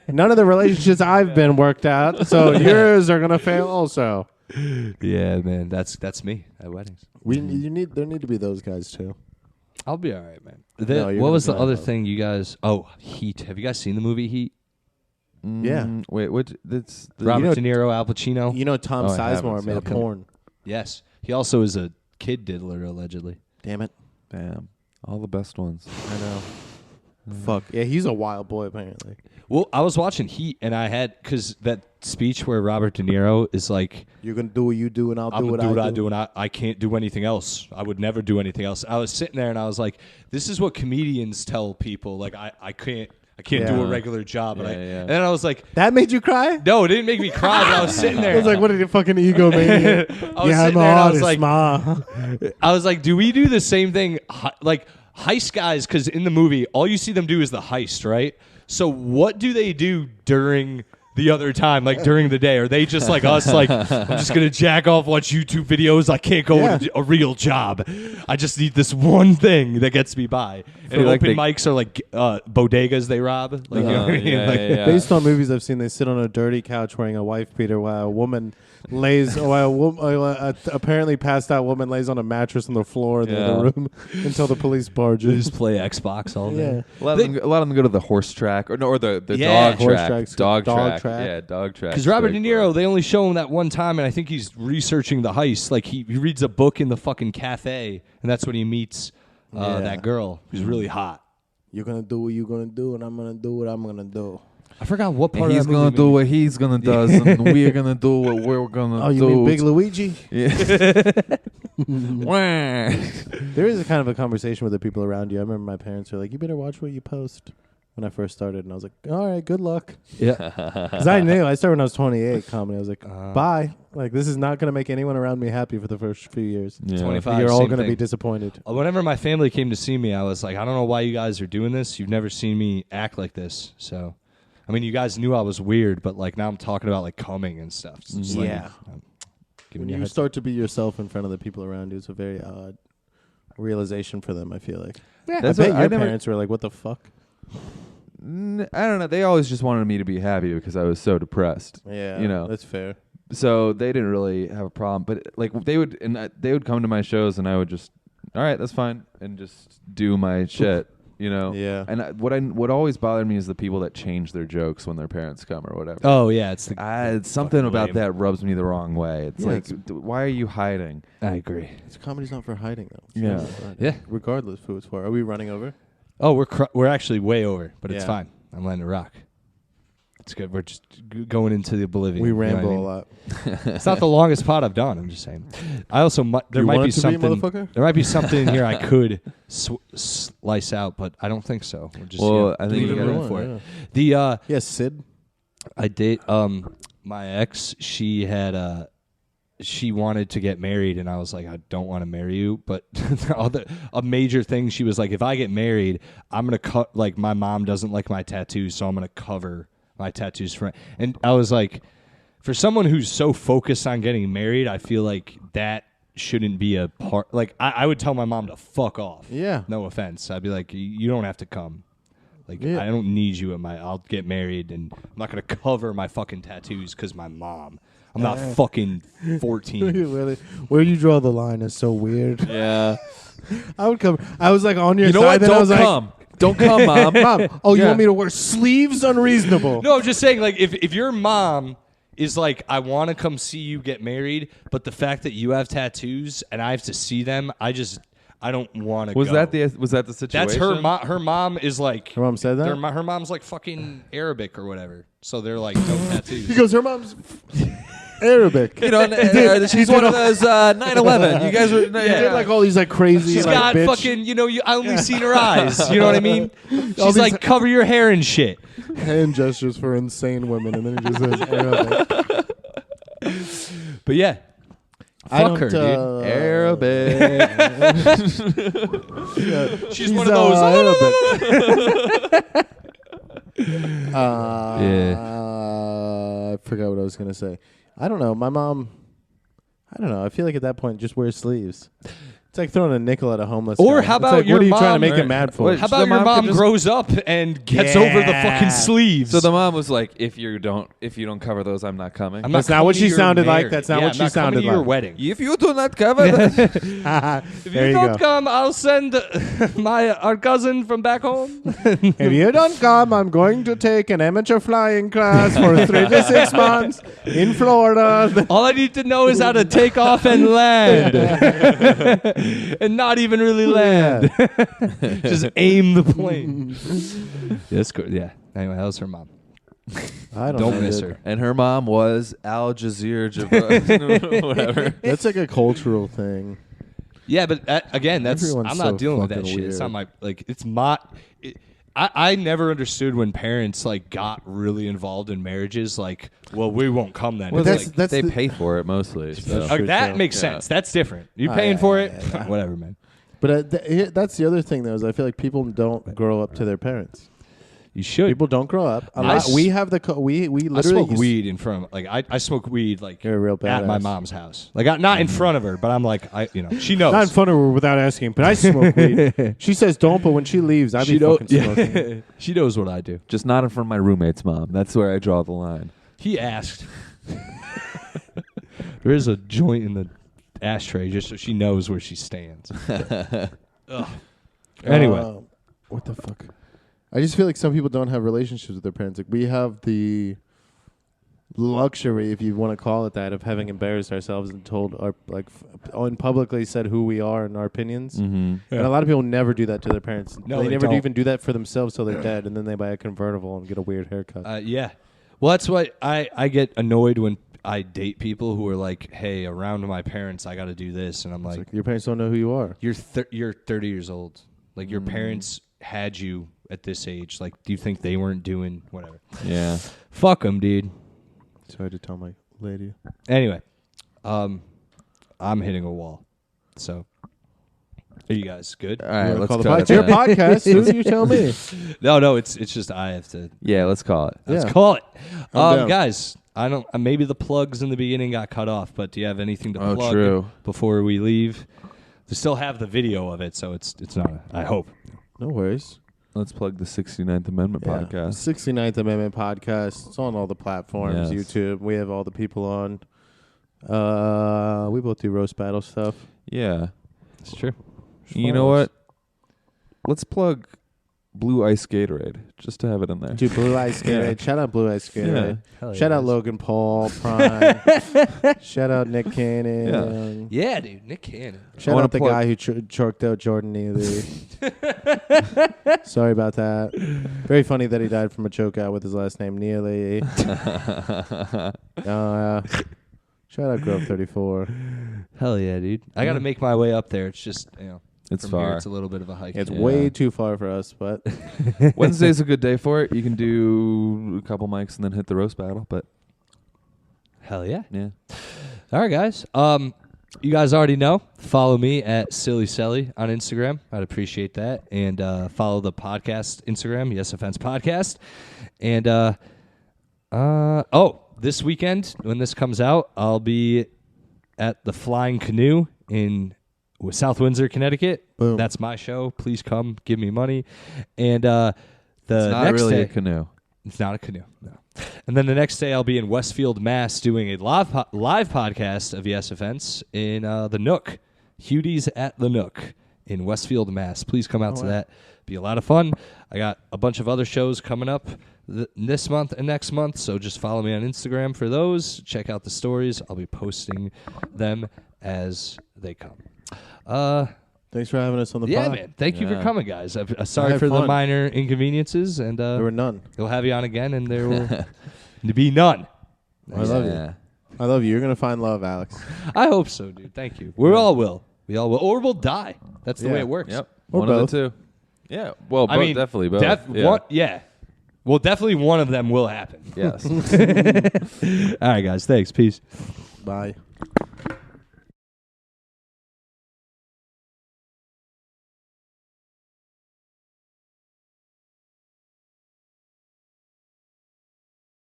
None of the relationships I've been worked out, so yours are gonna fail also. Yeah, man, that's me at weddings. There need to be those guys too. I'll be all right, man. No, you're What was the gonna be other all right. thing you guys? Oh, Heat. Have you guys seen the movie Heat? Yeah. Wait, what? That's Robert De Niro, Al Pacino. You know, Tom Oh, I haven't Sizemore seen made a it. porn. Yes, he also is a kid diddler allegedly. Damn it! Damn, all the best ones. I know. Fuck yeah, he's a wild boy apparently. Well, I was watching Heat, and I had because that speech where Robert De Niro is like, You're gonna do what you do, and I'll "I'm do gonna what do what I I do, and I can't do anything else. I would never do anything else." I was sitting there, and I was like, "This is what comedians tell people. Like, I can't do Yeah. a regular job." And, Yeah. and then I was like, That made you cry? "No, it didn't make me cry." But I was sitting there. I was like, what are you fucking egomaniac? I was Yeah, sitting I'm there, and I artist, was like, ma. I was like, do we do the same thing? Like heist guys, because in the movie, all you see them do is the heist, right? So what do they do during the other time, like during the day? Are they just like us, like, I'm just going to jack off, watch YouTube videos. I can't go to a real job. I just need this one thing that gets me by. And like open mics are like bodegas they rob. Like, you know what I mean? Like, Based on movies I've seen, they sit on a dirty couch wearing a wife beater while a woman lays, apparently passed out woman lays on a mattress on the floor in the other room until the police barge they in. just play Xbox all day. Yeah. A lot of them go to the horse track or the Yeah. dog Horse track. tracks, Dog dog track. track. Yeah, dog track. Because Robert De Niro, they only show him that one time, and I think he's researching the heist. Like, he reads a book in the fucking cafe, and that's when he meets that girl who's really hot. You're going to do what you're going to do, and I'm going to do what I'm going to do. I forgot what part And he's of that gonna movie do made me- what he's gonna do, and we're gonna do what we're gonna do. Oh, you mean Big Luigi? Yeah. There is a kind of a conversation with the people around you. I remember my parents were like, you better watch what you post when I first started. And I was like, all right, good luck. Yeah. Because I knew. I started when I was 28 comedy. I was like, bye. Like, this is not going to make anyone around me happy for the first few years. Yeah. 25. You're all same going to be thing. disappointed. Whenever my family came to see me, I was like, I don't know why you guys are doing this. You've never seen me act like this. So, I mean, you guys knew I was weird, but like now I'm talking about like coming and stuff. So it's like, Yeah. I'm giving When you a you heads start to be yourself in front of the people around you, it's a very odd realization for them, I feel like. Yeah. That's I bet what- your I never- parents were like, what the fuck? I don't know. They always just wanted me to be happy because I was so depressed. Yeah, You know. that's fair. So they didn't really have a problem. But like they would come to my shows and I would just, all right, that's fine, and just do my shit. You know. Yeah. And what always bothered me is the people that change their jokes when their parents come or whatever. Oh yeah, it's the. It's something fucking about lame. that rubs me the wrong way. It's Yeah, like, why are you hiding? I agree. Comedy's not for hiding, though. It's Yeah. not for hiding. Yeah. Regardless of who it's for. Are we running over? Oh, we're actually way over, but it's Yeah. fine. I'm letting it rock. It's good. We're just going into the oblivion. We you know what I ramble mean? a lot. It's not the longest pod I've done. I'm just saying. I also there You might want be it to be, something. motherfucker? There might be something in here I could slice out, but I don't think so. We're just I think leaving you room gotta- for yeah. it. The Yes, Sid. I date my ex. She had she wanted to get married, and I was like, I don't want to marry you. But a major thing, she was like, if I get married, I'm gonna cut. Like my mom doesn't like my tattoos, so I'm gonna cover my tattoos for. And I was like, for someone who's so focused on getting married, I feel like that shouldn't be a part. Like I would tell my mom to fuck off. Yeah. No offense. I'd be like, you don't have to come. Like Yeah. I don't need you in I'll get married, and I'm not gonna cover my fucking tattoos because my mom. I'm not fucking 14. Really? Where you draw the line is so weird. Yeah. I would come. I was like on your You know side. what? Then I Don't was come. Don't come, mom. like, Mom, oh, you Yeah. want me to wear sleeves? Unreasonable. No, I'm just saying, like, if your mom is like, I want to come see you get married, but the fact that you have tattoos and I have to see them, I don't want to. Was go. that the situation? That's her mom. Her mom is like. Her mom said that? Her mom's like fucking Arabic or whatever. So they're like no tattoos. Because her mom's Arabic. You know, she's one of those 9/11. You guys were. She did like all these like crazy. She's like, got bitch fucking, I only seen her eyes. You know what I mean? She's these- like, cover your hair and shit. hand gestures for insane women, and then it just says Arabic. But yeah, I fuck don't, her, dude. Arabic. She's one of those. Arabic. Yeah. I forgot what I was gonna say. I don't know. My mom. I don't know. I feel like at that point, just wear sleeves. It's like throwing a nickel at a homeless Or guy. how It's about like, your what are you mom? trying to make him mad for? What- How So about the your mom could mom just- grows up and gets over the fucking sleeves? So the mom was like, "If you don't cover those, I'm not coming." I'm That's not coming what to she your sounded like. marriage. That's not Yeah, what I'm she not coming sounded to your like. wedding. If you do not cover those, If There you you don't go. come, I'll send our cousin from back home. If you don't come, I'm going to take an amateur flying class for 3 to 6 months in Florida. All I need to know is how to take off and land, and not even really land. Just aim the plane. That's good. Yeah. Anyway, that was her mom. I don't Don't know, miss dude. her. and her mom was Al Jazeera, whatever. That's like a cultural thing. Yeah, but again, Everyone's I'm not so dealing with that fucking shit. It's weird. not my It's my. I never understood when parents like got really involved in marriages. Like, well, we won't come then. Well, It's that's- like, they the- pay for it mostly. So. true. that too. makes Yeah. sense. That's different. You Oh, paying yeah, for yeah, it? yeah. Whatever, man. But that's the other thing, though, is I feel like people don't grow up to their parents. You should. People don't grow up. I We have the we I literally smoke weed in front of I smoke weed like You're a real at my badass. mom's house. Like not in front of her, but I'm like she knows. not in front of her without asking, but I smoke weed. She says don't, but when she leaves, I be fucking smoking. She knows what I do. Just not in front of my roommate's mom. That's where I draw the line. He asked. There is a joint in the ashtray just so she knows where she stands. Ugh. Anyway, what the fuck? I just feel like some people don't have relationships with their parents. Like we have the luxury, if you want to call it that, of having embarrassed ourselves and told our and publicly said who we are and our opinions. Mm-hmm. And a lot of people never do that to their parents. No, they they never don't. even do that for themselves till they're dead, and then they buy a convertible and get a weird haircut. yeah. Well, that's why I get annoyed when I date people who are like, "Hey, around my parents, I got to do this," and I'm It's like, your parents don't know who you are. "You're 30 years old. Like your parents had you at this age. Like, do you think they weren't doing whatever? Yeah. Fuck them, dude." Sorry to tell my lady. Anyway, I'm hitting a wall. So, are you guys good? All right, let's call the cut It's it your then. podcast, dude. You tell me. No, it's just I have to. Yeah, let's call it. Yeah. Let's call it. I'm down. Guys, I don't. Maybe the plugs in the beginning got cut off, but do you have anything to Oh, plug true. before we leave? We still have the video of it, so it's not. I hope. No worries. Let's plug the 69th Amendment podcast. 69th Amendment podcast. It's on all the platforms. Yes. YouTube. We have all the people on. We both do roast battle stuff. Yeah. It's true. You know what? Let's plug Blue Ice Gatorade just to have it in there. Dude, Blue Ice Gatorade. Shout out Blue Ice Gatorade. Hell Shout yeah, out guys. Logan Paul, Prime. Shout out Nick Cannon. Yeah, dude, Nick Cannon. Shout wanna out the plug- guy who choked out Jordan Neely. Sorry about that. Very funny that he died from a choke out with his last name Neely. Shout out Grove 34. Hell yeah, dude. I got to make my way up there. It's just It's from here, far. it's a little bit of a hike. It's Yeah. way too far for us, but Wednesday's a good day for it. You can do a couple mics and then hit the roast battle. But Hell yeah. yeah, All right, guys. You guys already know. Follow me at Silly Selly on Instagram. I'd appreciate that. And follow the podcast Instagram, Yes Offense Podcast. And this weekend when this comes out, I'll be at the Flying Canoe in South Windsor, Connecticut. Boom. That's my show. Please come, give me money. And the it's not next really day, a canoe. it's not a canoe, no. And then the next day, I'll be in Westfield, Mass, doing a live podcast of Yes Offense in the Nook, Hudie's at the Nook in Westfield, Mass. Please come out to that. Be a lot of fun. I got a bunch of other shows coming up this month and next month, so just follow me on Instagram for those. Check out the stories. I'll be posting them as they come. thanks for having us on the Yeah, pod. man. Thank you for Yeah. coming, guys. Sorry had for the fun. minor inconveniences, and There were none. we'll have you on again, and there will be none. I love you. I love you. You're gonna find love, Alex. I hope so, dude. Thank you. We all will. We all will. Or we'll die. That's the Yeah. way it works. Yep. Or One both. of the two. Yeah. Well, I both, mean, definitely both. Yeah. Well, definitely one of them will happen. Yes. All right, guys. Thanks. Peace. Bye.